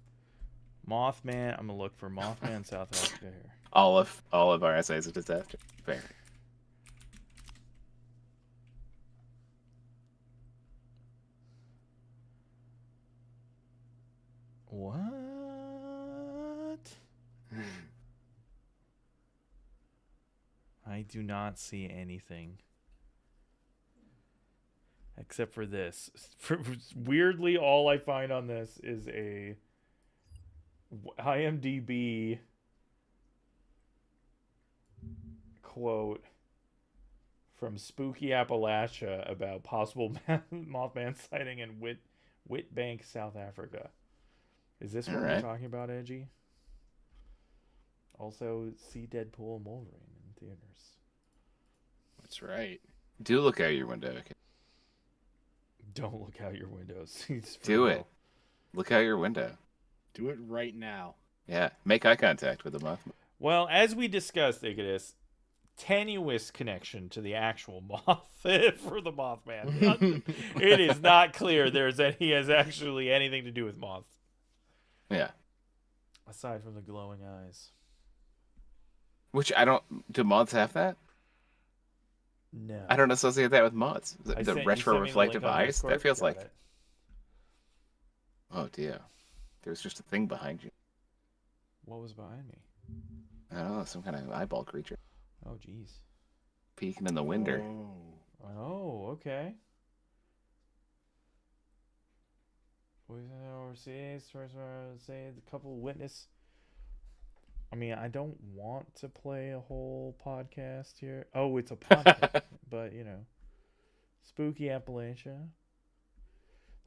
Mothman. I'm gonna look for Mothman South Africa here. All of RSA is a disaster. Fair. What? I do not see anything. Except for this. Weirdly, all I find on this is a IMDb quote from Spooky Appalachia about possible Mothman sighting in Witbank, South Africa. Is this what we're talking about, Edgy? Also, see Deadpool and Wolverine in theaters. That's right. Do look out your window. Okay? Don't look out your windows. Do it. Look out your window. Do it right now. Yeah. Make eye contact with the Mothman. Well, as we discussed, Icarus, tenuous connection to the actual moth for the Mothman. It is not clear he has actually anything to do with moths. Yeah. Aside from the glowing eyes. Which do moths have that? No. I don't associate that with moths. The retro-reflective eyes? That feels like... it. Oh, dear. There's just a thing behind you. What was behind me? I don't know, some kind of eyeball creature. Oh, jeez. Peeking in the window. Oh, okay. Overseas, say the couple witness. I mean, I don't want to play a whole podcast here. Oh, it's a podcast, but you know, Spooky Appalachia.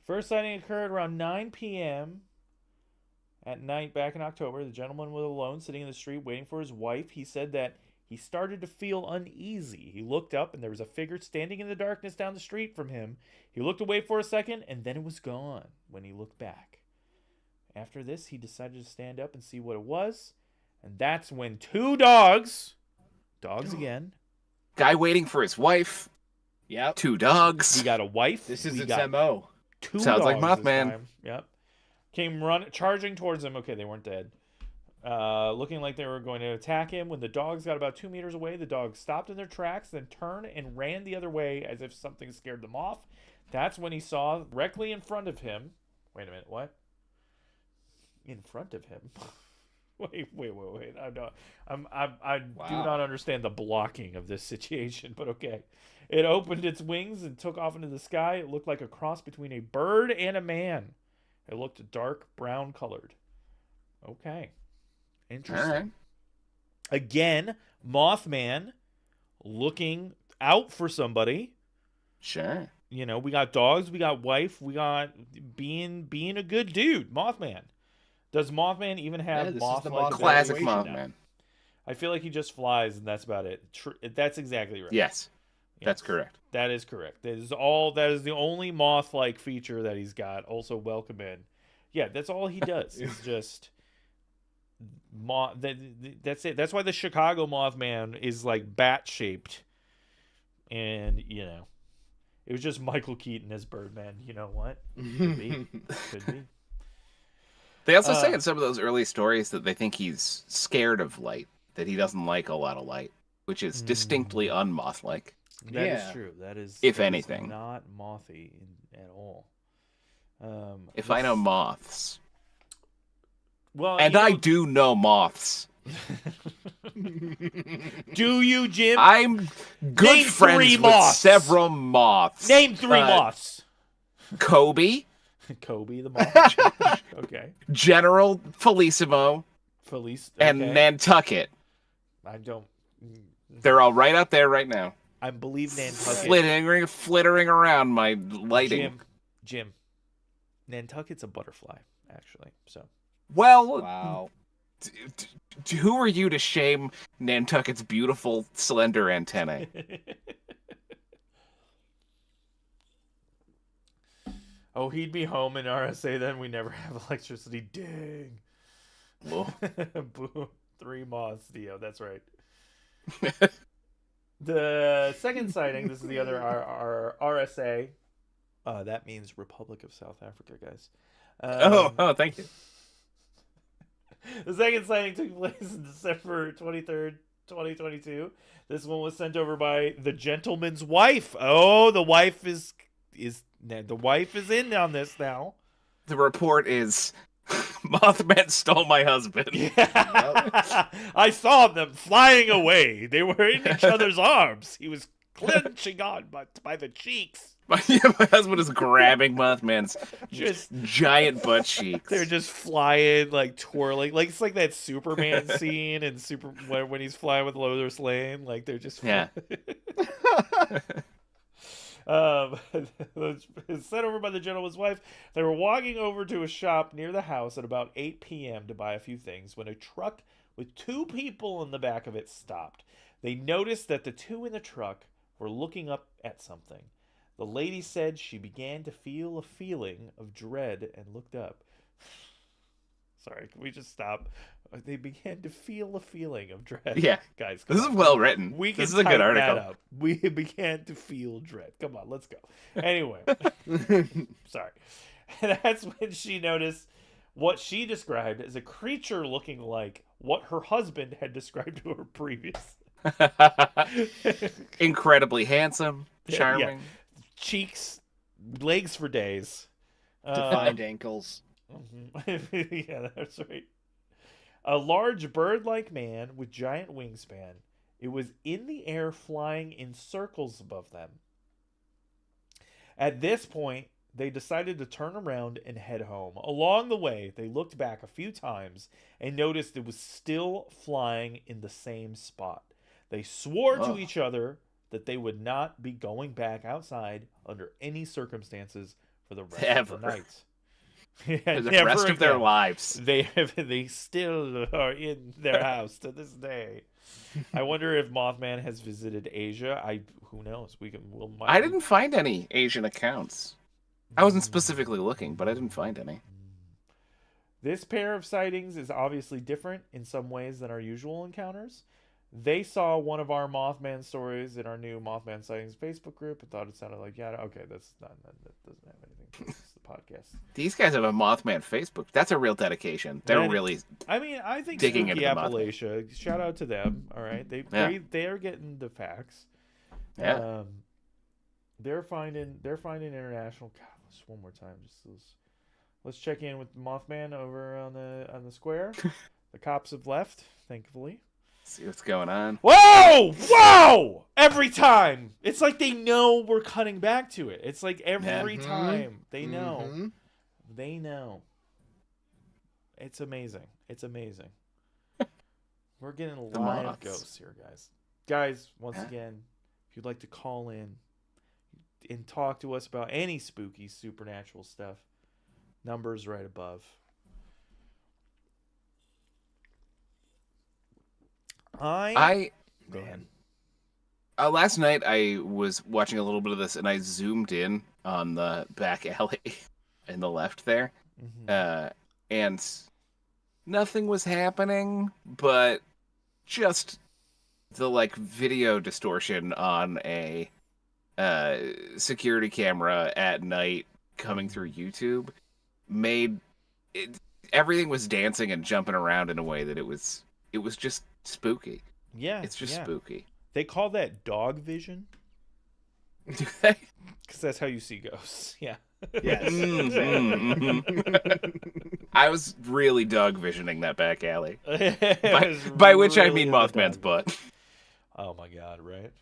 First sighting occurred around 9 p.m. at night back in October. The gentleman was alone, sitting in the street, waiting for his wife. He said that he started to feel uneasy. He looked up, and there was a figure standing in the darkness down the street from him. He looked away for a second, and then it was gone when he looked back. After this, he decided to stand up and see what it was. And that's when two dogs again. Guy waiting for his wife. Yep. Two dogs. We got a wife. This is its MO. Two Sounds like dogs Mothman. Yep. Came charging towards him. Okay, they weren't dead. Looking like they were going to attack him. When the dogs got about 2 meters away, the dogs stopped in their tracks, then turned and ran the other way as if something scared them off. That's when he saw directly in front of him. Wait a minute, what? In front of him? Wait. I do not understand the blocking of this situation, but okay. It opened its wings and took off into the sky. It looked like a cross between a bird and a man. It looked dark brown colored. Okay. Interesting. All right. Again, Mothman looking out for somebody. Sure. You know, we got dogs, we got wife, we got being a good dude. Mothman. Does Mothman even have moth-like classic abilities? Mothman? I feel like he just flies, and that's about it. That's exactly right. Yes, that's correct. That is correct. That is the only moth-like feature that he's got. Also, welcome in. Yeah, that's all he does. It's just that's it. That's why the Chicago Mothman is like bat-shaped, and you know, it was just Michael Keaton as Birdman. You know what? Could be. Could be. They also say in some of those early stories that they think he's scared of light, that he doesn't like a lot of light, which is distinctly unmoth-like. That is true. That is, if anything, not mothy at all. If I know moths, well, and I do know moths. Do you, Jim? I'm good Name friends three with moths. several moths. Name three moths. Kobe. Kobe the moth. Okay. General Felicimo. Okay. And Nantucket. I don't. They're all right out there right now. I believe Nantucket. Flittering around my lighting. Jim. Nantucket's a butterfly, actually. So. Well. Wow. Who are you to shame Nantucket's beautiful, slender antennae? Oh, he'd be home in RSA then. We never have electricity. Dang. Boom. 3 moths, Dio. That's right. The second sighting, this is the other our RSA. That means Republic of South Africa, guys. Oh, thank you. The second sighting took place on December 23rd, 2022. This one was sent over by the gentleman's wife. Oh, the wife is in on this now. The report is Mothman stole my husband. Yeah. I saw them flying away. They were in each other's arms. He was clenching on by the cheeks. My husband is grabbing Mothman's Just giant butt cheeks. they're just flying, like twirling, like it's like that Superman scene in when he's flying with Lois Lane. Like they're just Yeah. Sent over by the gentleman's wife. They were walking over to a shop near the house at about 8 p.m. to buy a few things when a truck with 2 people in the back of it stopped. They noticed that the 2 in the truck were looking up at something. The lady said she began to feel a feeling of dread and looked up. Sorry, can we just stop? They began to feel a feeling of dread. Yeah. Guys, this is well written. This is a good article. That up. We began to feel dread. Come on, let's go. Anyway. Sorry. That's when she noticed what she described as a creature looking like what her husband had described to her previous. Incredibly handsome, charming. Yeah. Cheeks, legs for days. Defined ankles. Yeah, that's right. A large bird-like man with giant wingspan. It was in the air flying in circles above them. At this point, they decided to turn around and head home. Along the way, they looked back a few times and noticed it was still flying in the same spot. They swore to each other that they would not be going back outside under any circumstances for the rest of the night. For the rest of their lives. They still are in their house to this day. I wonder if Mothman has visited Asia. Who knows? I didn't find any Asian accounts. I wasn't specifically looking, but I didn't find any. This pair of sightings is obviously different in some ways than our usual encounters. They saw one of our Mothman stories in our new Mothman Sightings Facebook group and thought it sounded like, yeah, okay, that doesn't have anything to do with the podcast. These guys have a Mothman Facebook. That's a real dedication. They're really I think digging Spooky into Appalachia. Shout out to them. All right, they are getting the facts. Yeah. They're finding international. God, let's one more time. Let's check in with Mothman over on the square. The cops have left, thankfully. See what's going on. Whoa! Every time. It's like they know we're cutting back to it. It's like every time. They know. Mm-hmm. They know. It's amazing. We're getting live ghosts here, guys. Guys, once again, if you'd like to call in and talk to us about any spooky supernatural stuff, numbers right above. Last night I was watching a little bit of this and I zoomed in on the back alley in the left there. And nothing was happening, but just the video distortion on a security camera at night coming through YouTube made it, everything was dancing and jumping around in a way that it was just spooky. Yeah, it's just spooky. They call that dog vision. Do they? Because that's how you see ghosts. Yeah. Yes. I was really dog visioning that back alley. By which I mean Mothman's butt. Oh my god! Right.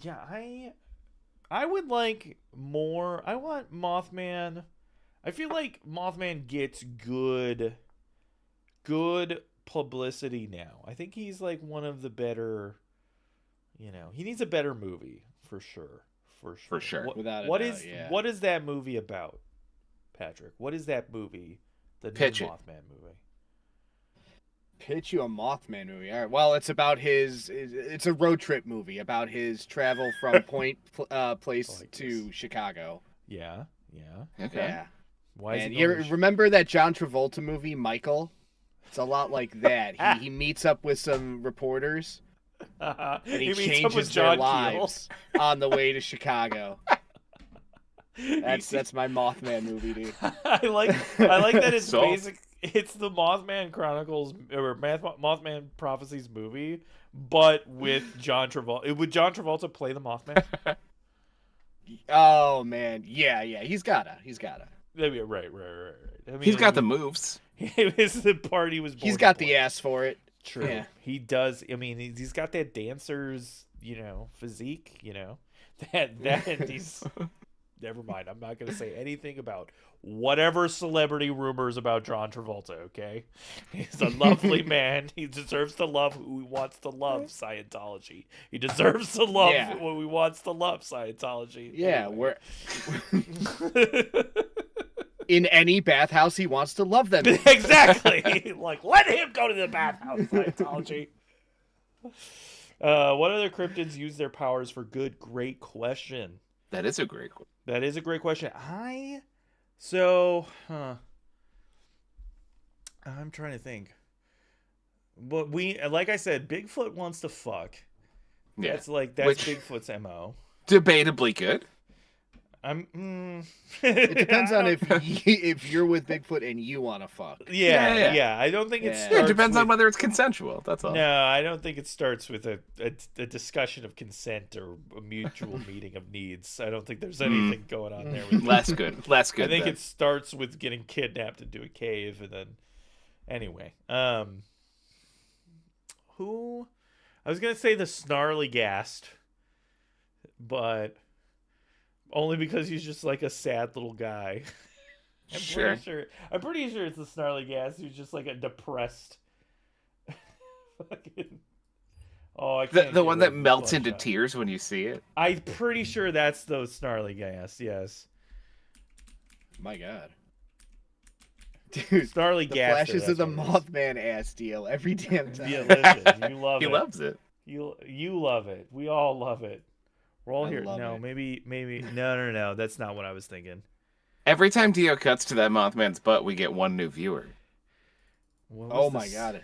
Yeah, I would like more. I want Mothman. I feel like Mothman gets good publicity now. I think he's like one of the better, he needs a better movie for sure. What is that movie about, Patrick? What is that movie? The new Mothman movie. Pitch you a Mothman movie. All right. Well, it's about it's a road trip movie about his travel from place to Chicago. Yeah. Okay. Yeah. Why is and you remember that John Travolta movie, Michael? It's a lot like that. He meets up with some reporters, and he changes their lives on the way to Chicago. That's my Mothman movie, dude. I like that it's basic. It's the Mothman Chronicles or Mothman Prophecies movie, but with John Travolta. Would John Travolta play the Mothman? Oh man, yeah. He's gotta. Right. I mean, he's got the moves. It's the part he was born. He's got the ass for it. True. Yeah. He does. I mean, he's got that dancer's, physique. that and these. Never mind. I'm not going to say anything about whatever celebrity rumors about John Travolta, okay? He's a lovely man. He deserves to love who he wants to love, Scientology. He deserves to love who he wants to love, Scientology. Yeah, anyway. we're... In any bathhouse he wants to love them. Exactly. Like, let him go to the bathhouse, Scientology. What other cryptids use their powers for good? Great question. That is a great question. That is a great question. I'm trying to think. But like I said, Bigfoot wants to fuck. Yeah. That's Bigfoot's MO. Debatably good. It depends on if you're with Bigfoot and you want to fuck. Yeah. I don't think it starts. It depends on whether it's consensual. That's all. No, I don't think it starts with a discussion of consent or a mutual meeting of needs. I don't think there's anything going on there. Less good. I think it starts with getting kidnapped into a cave, and then anyway. Who? I was gonna say the Snarlygast, but only because he's just like a sad little guy. I'm pretty sure it's the Snarlygast who's just like a depressed fucking. Oh, I can't. The one that melts into tears when you see it. I'm pretty sure that's those Snarlygast. Yes. My God. Dude, Snarlygast. The flashes of the Mothman ass deal every damn time. Yeah, listen, you love he it. He loves it. You love it. We all love it. We're all here. No, it. maybe. No. That's not what I was thinking. Every time Dio cuts to that Mothman's butt, we get one new viewer. Oh my God.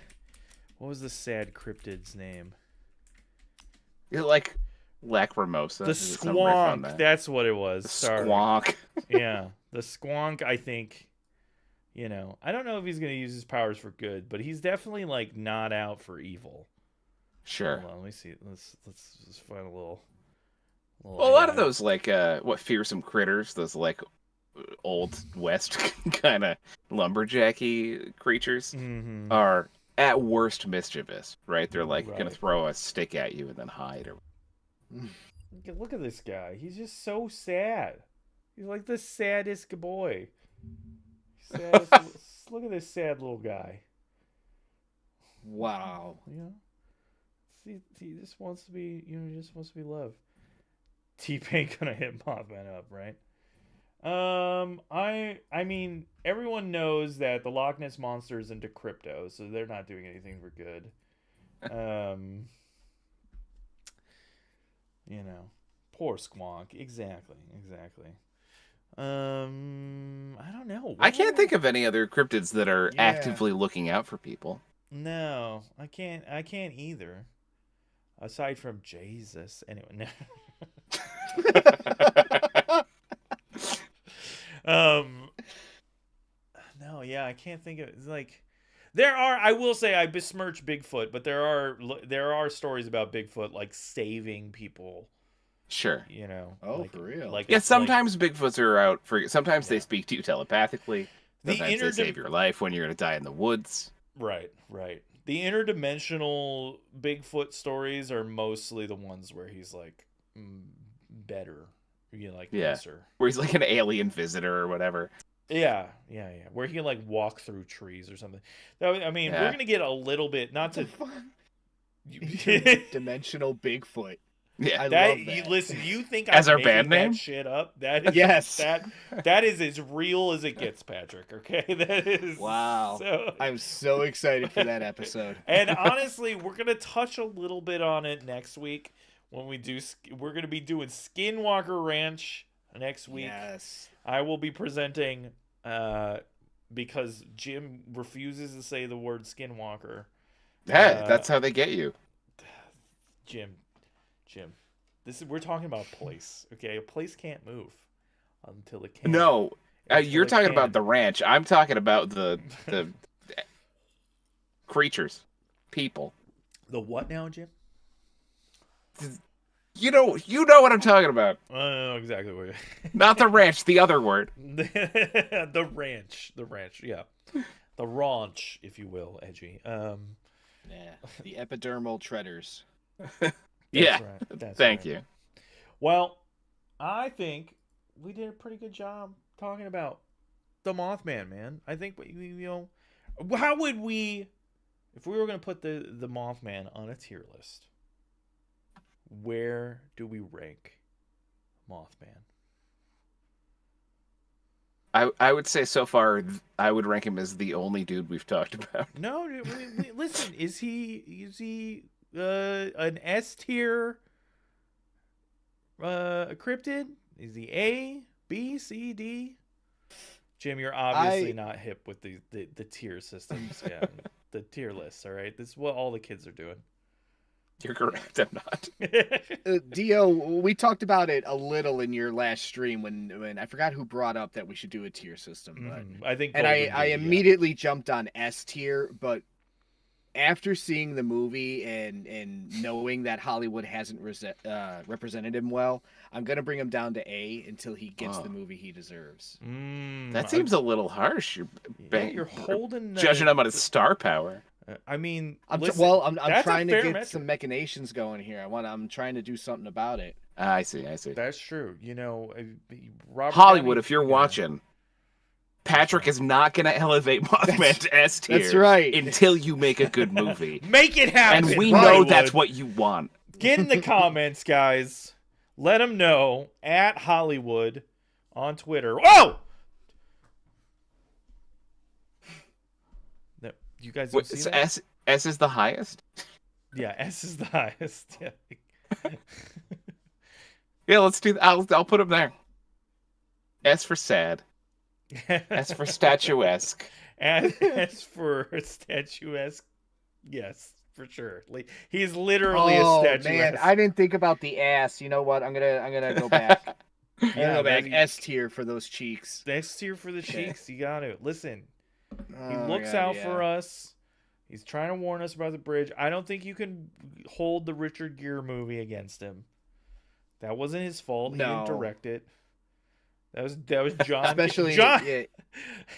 What was the sad cryptid's name? Like Lacrimosa. The Squonk. That's what it was. Squonk. Yeah. The Squonk, I think, I don't know if he's going to use his powers for good, but he's definitely like not out for evil. Sure. Hold on, let me see. Let's find a little well, a lot of those fearsome critters, those like old west kind of lumberjacky creatures are at worst mischievous, right? They're like gonna throw a stick at you and then hide. Look at this guy. He's just so sad. He's like the saddest boy. Look at this sad little guy. Wow. See, he just wants to be, he just wants to be loved. T-Pain gonna hit Mothman up, right? I mean, everyone knows that the Loch Ness Monster is into crypto, so they're not doing anything for good. Poor Squonk. Exactly. I don't know. I can't think of any other cryptids that are actively looking out for people. No, I can't either. Aside from Jesus. Anyway, no. No, I can't think of it. It's like I will say I besmirch Bigfoot, but there are stories about Bigfoot like saving people. Sure. For real. Sometimes Bigfoots are out sometimes they speak to you telepathically. Sometimes they save your life when you're going to die in the woods. Right. The interdimensional Bigfoot stories are mostly the ones where he's like better, nicer. Where he's like an alien visitor or whatever. Yeah. Where he can like walk through trees or something. I mean, we're gonna get a little bit dimensional Bigfoot. Yeah, I love that. Listen, you think as I'm our band name? That shit up? That is that is as real as it gets, Patrick. Okay, that is wow. I'm so excited for that episode. And honestly, we're gonna touch a little bit on it next week when we do. We're gonna be doing Skinwalker Ranch next week. Yes, I will be presenting because Jim refuses to say the word Skinwalker. Hey, that's how they get you, Jim. We're talking about a place, okay? A place can't move until it can. No, you're talking about the ranch. I'm talking about the creatures, people. The what now, Jim? You know what I'm talking about. I don't know exactly what. Not the ranch, the other word. The ranch, yeah, the ranch, if you will, edgy. The epidermal treaders. Yeah, thank you. Well, I think we did a pretty good job talking about the Mothman, man. I think how would we, if we were going to put the Mothman on a tier list, where do we rank Mothman? I would say so far, I would rank him as the only dude we've talked about. No, listen, is he an S tier cryptid? Is he A, B, C, D? Jim, you're obviously not hip with the tier systems. Yeah, the tier lists. All right, this is what all the kids are doing. You're correct. I'm not. Dio, we talked about it a little in your last stream when I forgot who brought up that we should do a tier system. But I think, and I immediately jumped on S tier, but after seeing the movie and knowing that Hollywood hasn't represented him well, I'm gonna bring him down to A until he gets the movie he deserves. That seems a little harsh. You're holding judging him on his star power. I mean, I'm trying to get some machinations going here. I'm trying to do something about it. I see. That's true. Hollywood, if you're watching, Patrick is not going to elevate Mothman to S tier. That's right. Until you make a good movie. Make it happen. And we know that's what you want. Get in the comments, guys. Let them know at Hollywood on Twitter. Oh! No, you guys don't see that? S is the highest? Yeah, S is the highest. Yeah, yeah, let's do that. I'll put him there. S for sad. S for statuesque. S for statuesque. Yes, for sure. He's literally a statuesque. Man, I didn't think about the ass. You know what? I'm gonna go back. Go back. S tier for those cheeks. S tier for the cheeks. You got to listen. He looks out for us. He's trying to warn us about the bridge. I don't think you can hold the Richard Gere movie against him. That wasn't his fault. He didn't direct it. That was John. Especially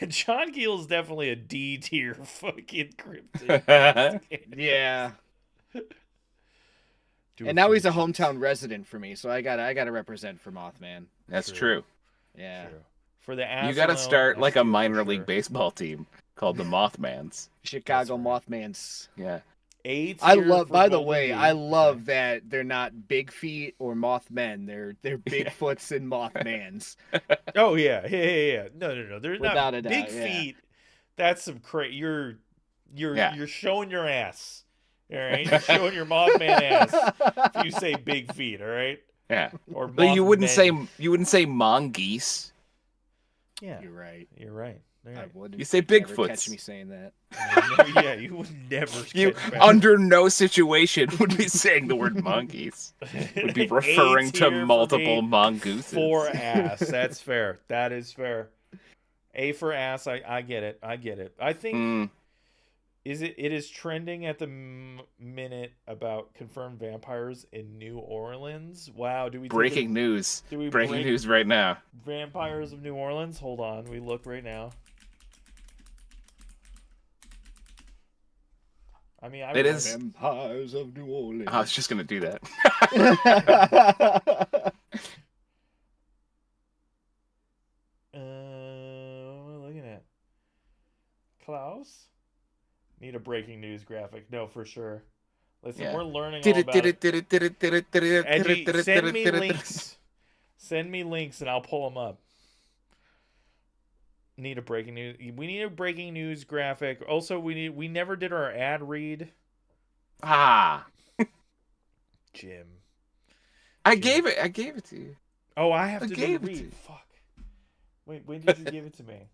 John Keel's definitely a D tier fucking cryptid. Yeah. And now he's a hometown resident for me, so I gotta represent for Mothman. That's true. Yeah. True. For the you gotta start like a minor league baseball team called the Mothmans. Chicago Mothmans. Yeah. I love. By the way, I love that they're not Big Feet or Mothmen. They're Bigfoots and Mothmans. Oh yeah. No. They're Without not a doubt, Big Feet. That's some crazy. You're showing your ass. All right, you're showing your Mothman ass. If you say Big Feet, all right. Yeah. Or but you wouldn't say mongoose. Yeah. You're right. I wouldn't. You say Bigfoots. Bigfoots. Catch me saying that. Yeah, you would never. You under no situation would be saying the word monkeys. Would be referring to multiple mongooses. For ass. That's fair. That is fair. A for ass. I get it. I think it is trending at the minute about confirmed vampires in New Orleans. Wow, do we breaking news? Breaking news right now. Vampires of New Orleans. Hold on, we look right now. I mean, it is Vampires of New Orleans. I was just gonna do that. What am I looking at? Klaus? Need a breaking news graphic. No, for sure. Listen, we're learning all about it. Edgy, send me links. Send me links and I'll pull them up. Need a breaking news. We need a breaking news graphic. Also, we never did our ad read. Jim. I gave it to you. Oh, I have to do the read. Fuck. Wait, when did you give it to me?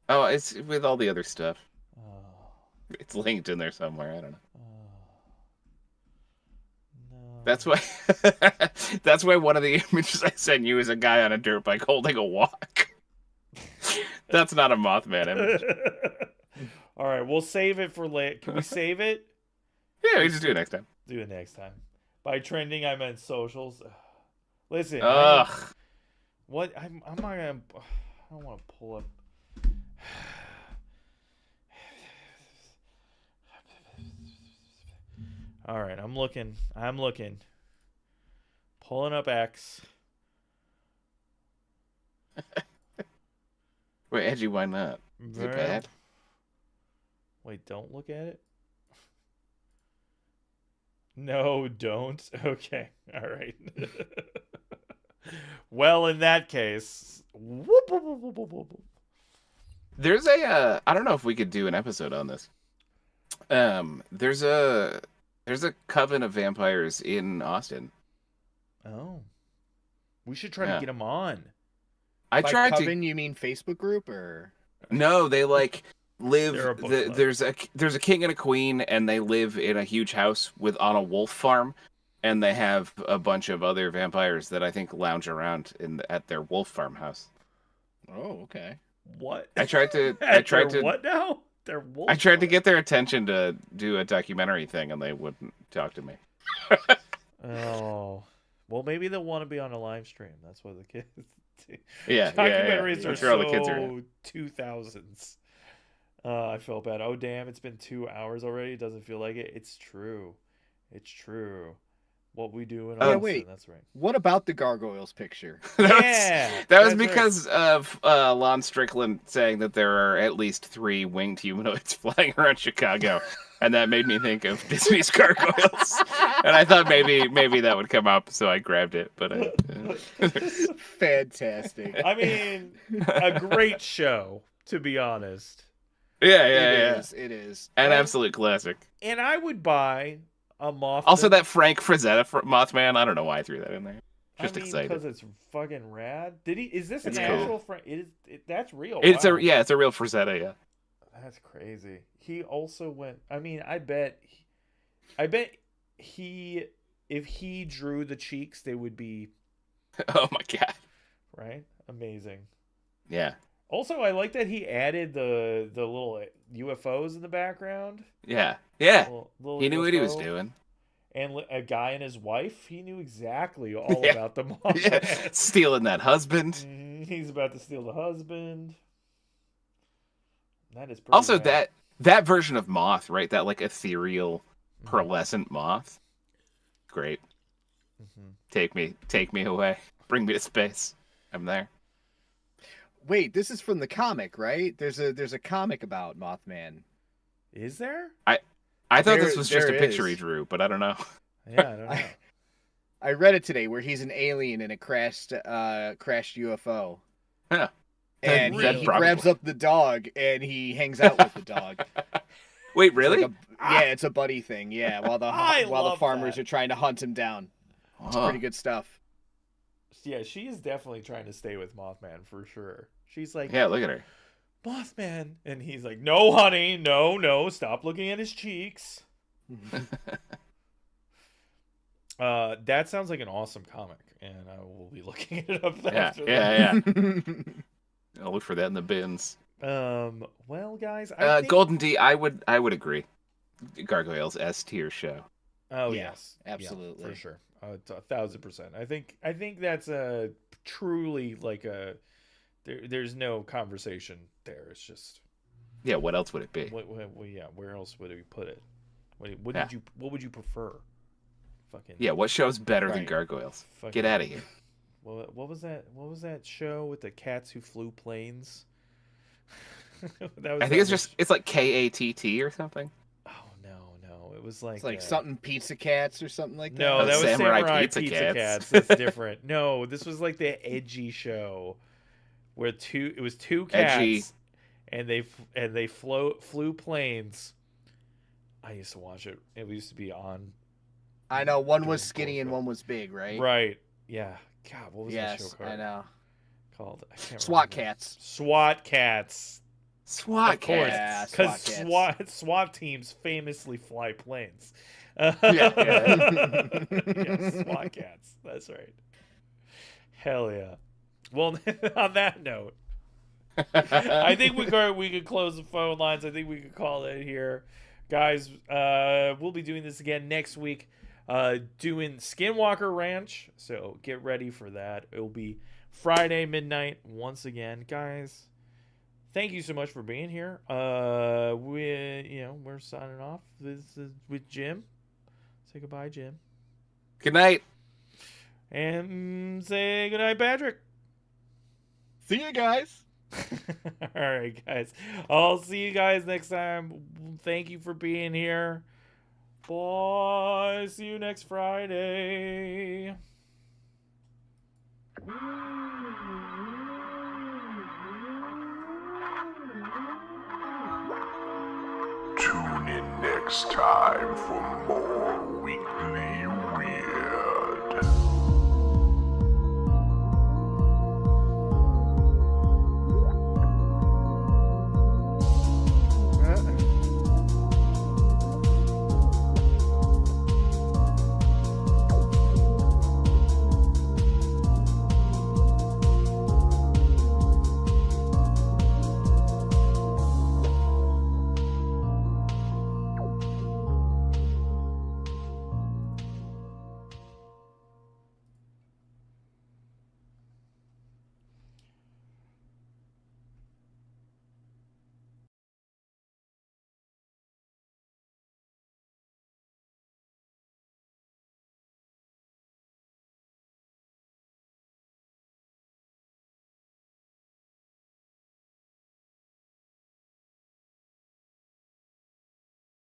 Oh, it's with all the other stuff. Oh. It's linked in there somewhere. I don't know. No. That's why one of the images I sent you is a guy on a dirt bike holding a walk. That's not a Mothman image. All right, we'll save it for late. Can we save it? Yeah, we just do it next time. Do it next time. By trending, I meant socials. Listen. What? I'm not gonna. I don't want to pull up. All right, I'm looking. Pulling up X. Wait, Edgy, why not? Is it bad? Wait, don't look at it. No, don't. Okay, all right. Well, in that case, there's a. I don't know if we could do an episode on this. There's a coven of vampires in Austin. Oh, we should try to get them on. I tried coven, you mean Facebook group or? No, they like live. There's a king and a queen, and they live in a huge house on a wolf farm, and they have a bunch of other vampires that I think lounge around at their wolf farm house. Oh, okay. What? I tried to. What now? Their wolf. I tried to get their attention to do a documentary thing, and they wouldn't talk to me. Oh, well, maybe they'll want to be on a live stream. That's what the kids. Yeah, documentaries yeah. are so 2000s. I felt bad. Oh damn, it's been 2 hours already. It doesn't feel like it. It's true. It's true. What we do in Austin. Wait. That's right. What about the gargoyles picture? that was because of Lon Strickland saying that there are at least 3 winged humanoids flying around Chicago, and that made me think of Disney's gargoyles. And I thought maybe that would come up, so I grabbed it. But fantastic. I mean, a great show, to be honest. Yeah. It is. An absolute classic. And I would buy a Mothman. Also, that Frank Frazetta Mothman. I don't know why I threw that in there. Just excited because it's fucking rad. Is this an cool. actual Frank? That's real. It's wow. it's a real Frazetta. Yeah. That's crazy. He also went. I mean, I bet he, if he drew the cheeks, they would be. Oh my god. Right. Amazing. Yeah. Also, I like that he added the little UFOs in the background. Yeah. Little he knew UFO. what he was doing. And a guy and his wife, he knew exactly all about the mom. Yeah. Stealing that husband. He's about to steal the husband. That is pretty also bad. that version of moth, right? That like ethereal, pearlescent moth. Great. Mm-hmm. Take me away. Bring me to space. I'm there. Wait, this is from the comic, right? There's a comic about Mothman. Is there? I thought this was just a picture he drew, but I don't know. Yeah, I don't know. I read it today where he's an alien in a crashed UFO. Huh. And he grabs up the dog and he hangs out with the dog. Wait, really? It's a buddy thing. Yeah, while the farmers are trying to hunt him down. It's pretty good stuff. Yeah, she is definitely trying to stay with Mothman for sure. She's like, yeah, look at her. Mothman, and he's like, no, honey, no, stop looking at his cheeks. That sounds like an awesome comic, and I will be looking it up after that. Yeah. I'll look for that in the bins. Well, guys, Golden D, I would agree. Gargoyles S tier show. Oh yes, absolutely, for sure. 1,000%. I think that's a truly like a. There's no conversation there. It's just. Yeah. What else would it be? Where else would we put it? What would you prefer? Fucking. Yeah. What show's better than Gargoyles? Get out of here. What was that? What was that show with the cats who flew planes? I think it's like KATT or something. Oh no. It was like. It's like something Pizza Cats or something like that. No, that was Samurai Pizza Cats. That's different. No, this was like the edgy show where it was two cats edgy. and they flew planes. I used to watch it. It used to be on. I know one was skinny and one was big, right? Right. Yeah. God, what was that show called? I know. Called SWAT Cats. SWAT Cats. SWAT Cats. Because SWAT teams famously fly planes. Yeah, SWAT Cats. That's right. Hell yeah. Well, on that note, I think we could close the phone lines. I think we could call it here. Guys, we'll be doing this again next week. Doing Skinwalker Ranch. So get ready for that. It'll be Friday midnight once again, guys. Thank you so much for being here. We're signing off. This is with Jim. Say goodbye, Jim. Good night. And say goodnight, Patrick. See you guys. All right, guys. I'll see you guys next time. Thank you for being here. Bye. See you next Friday. Tune in next time for more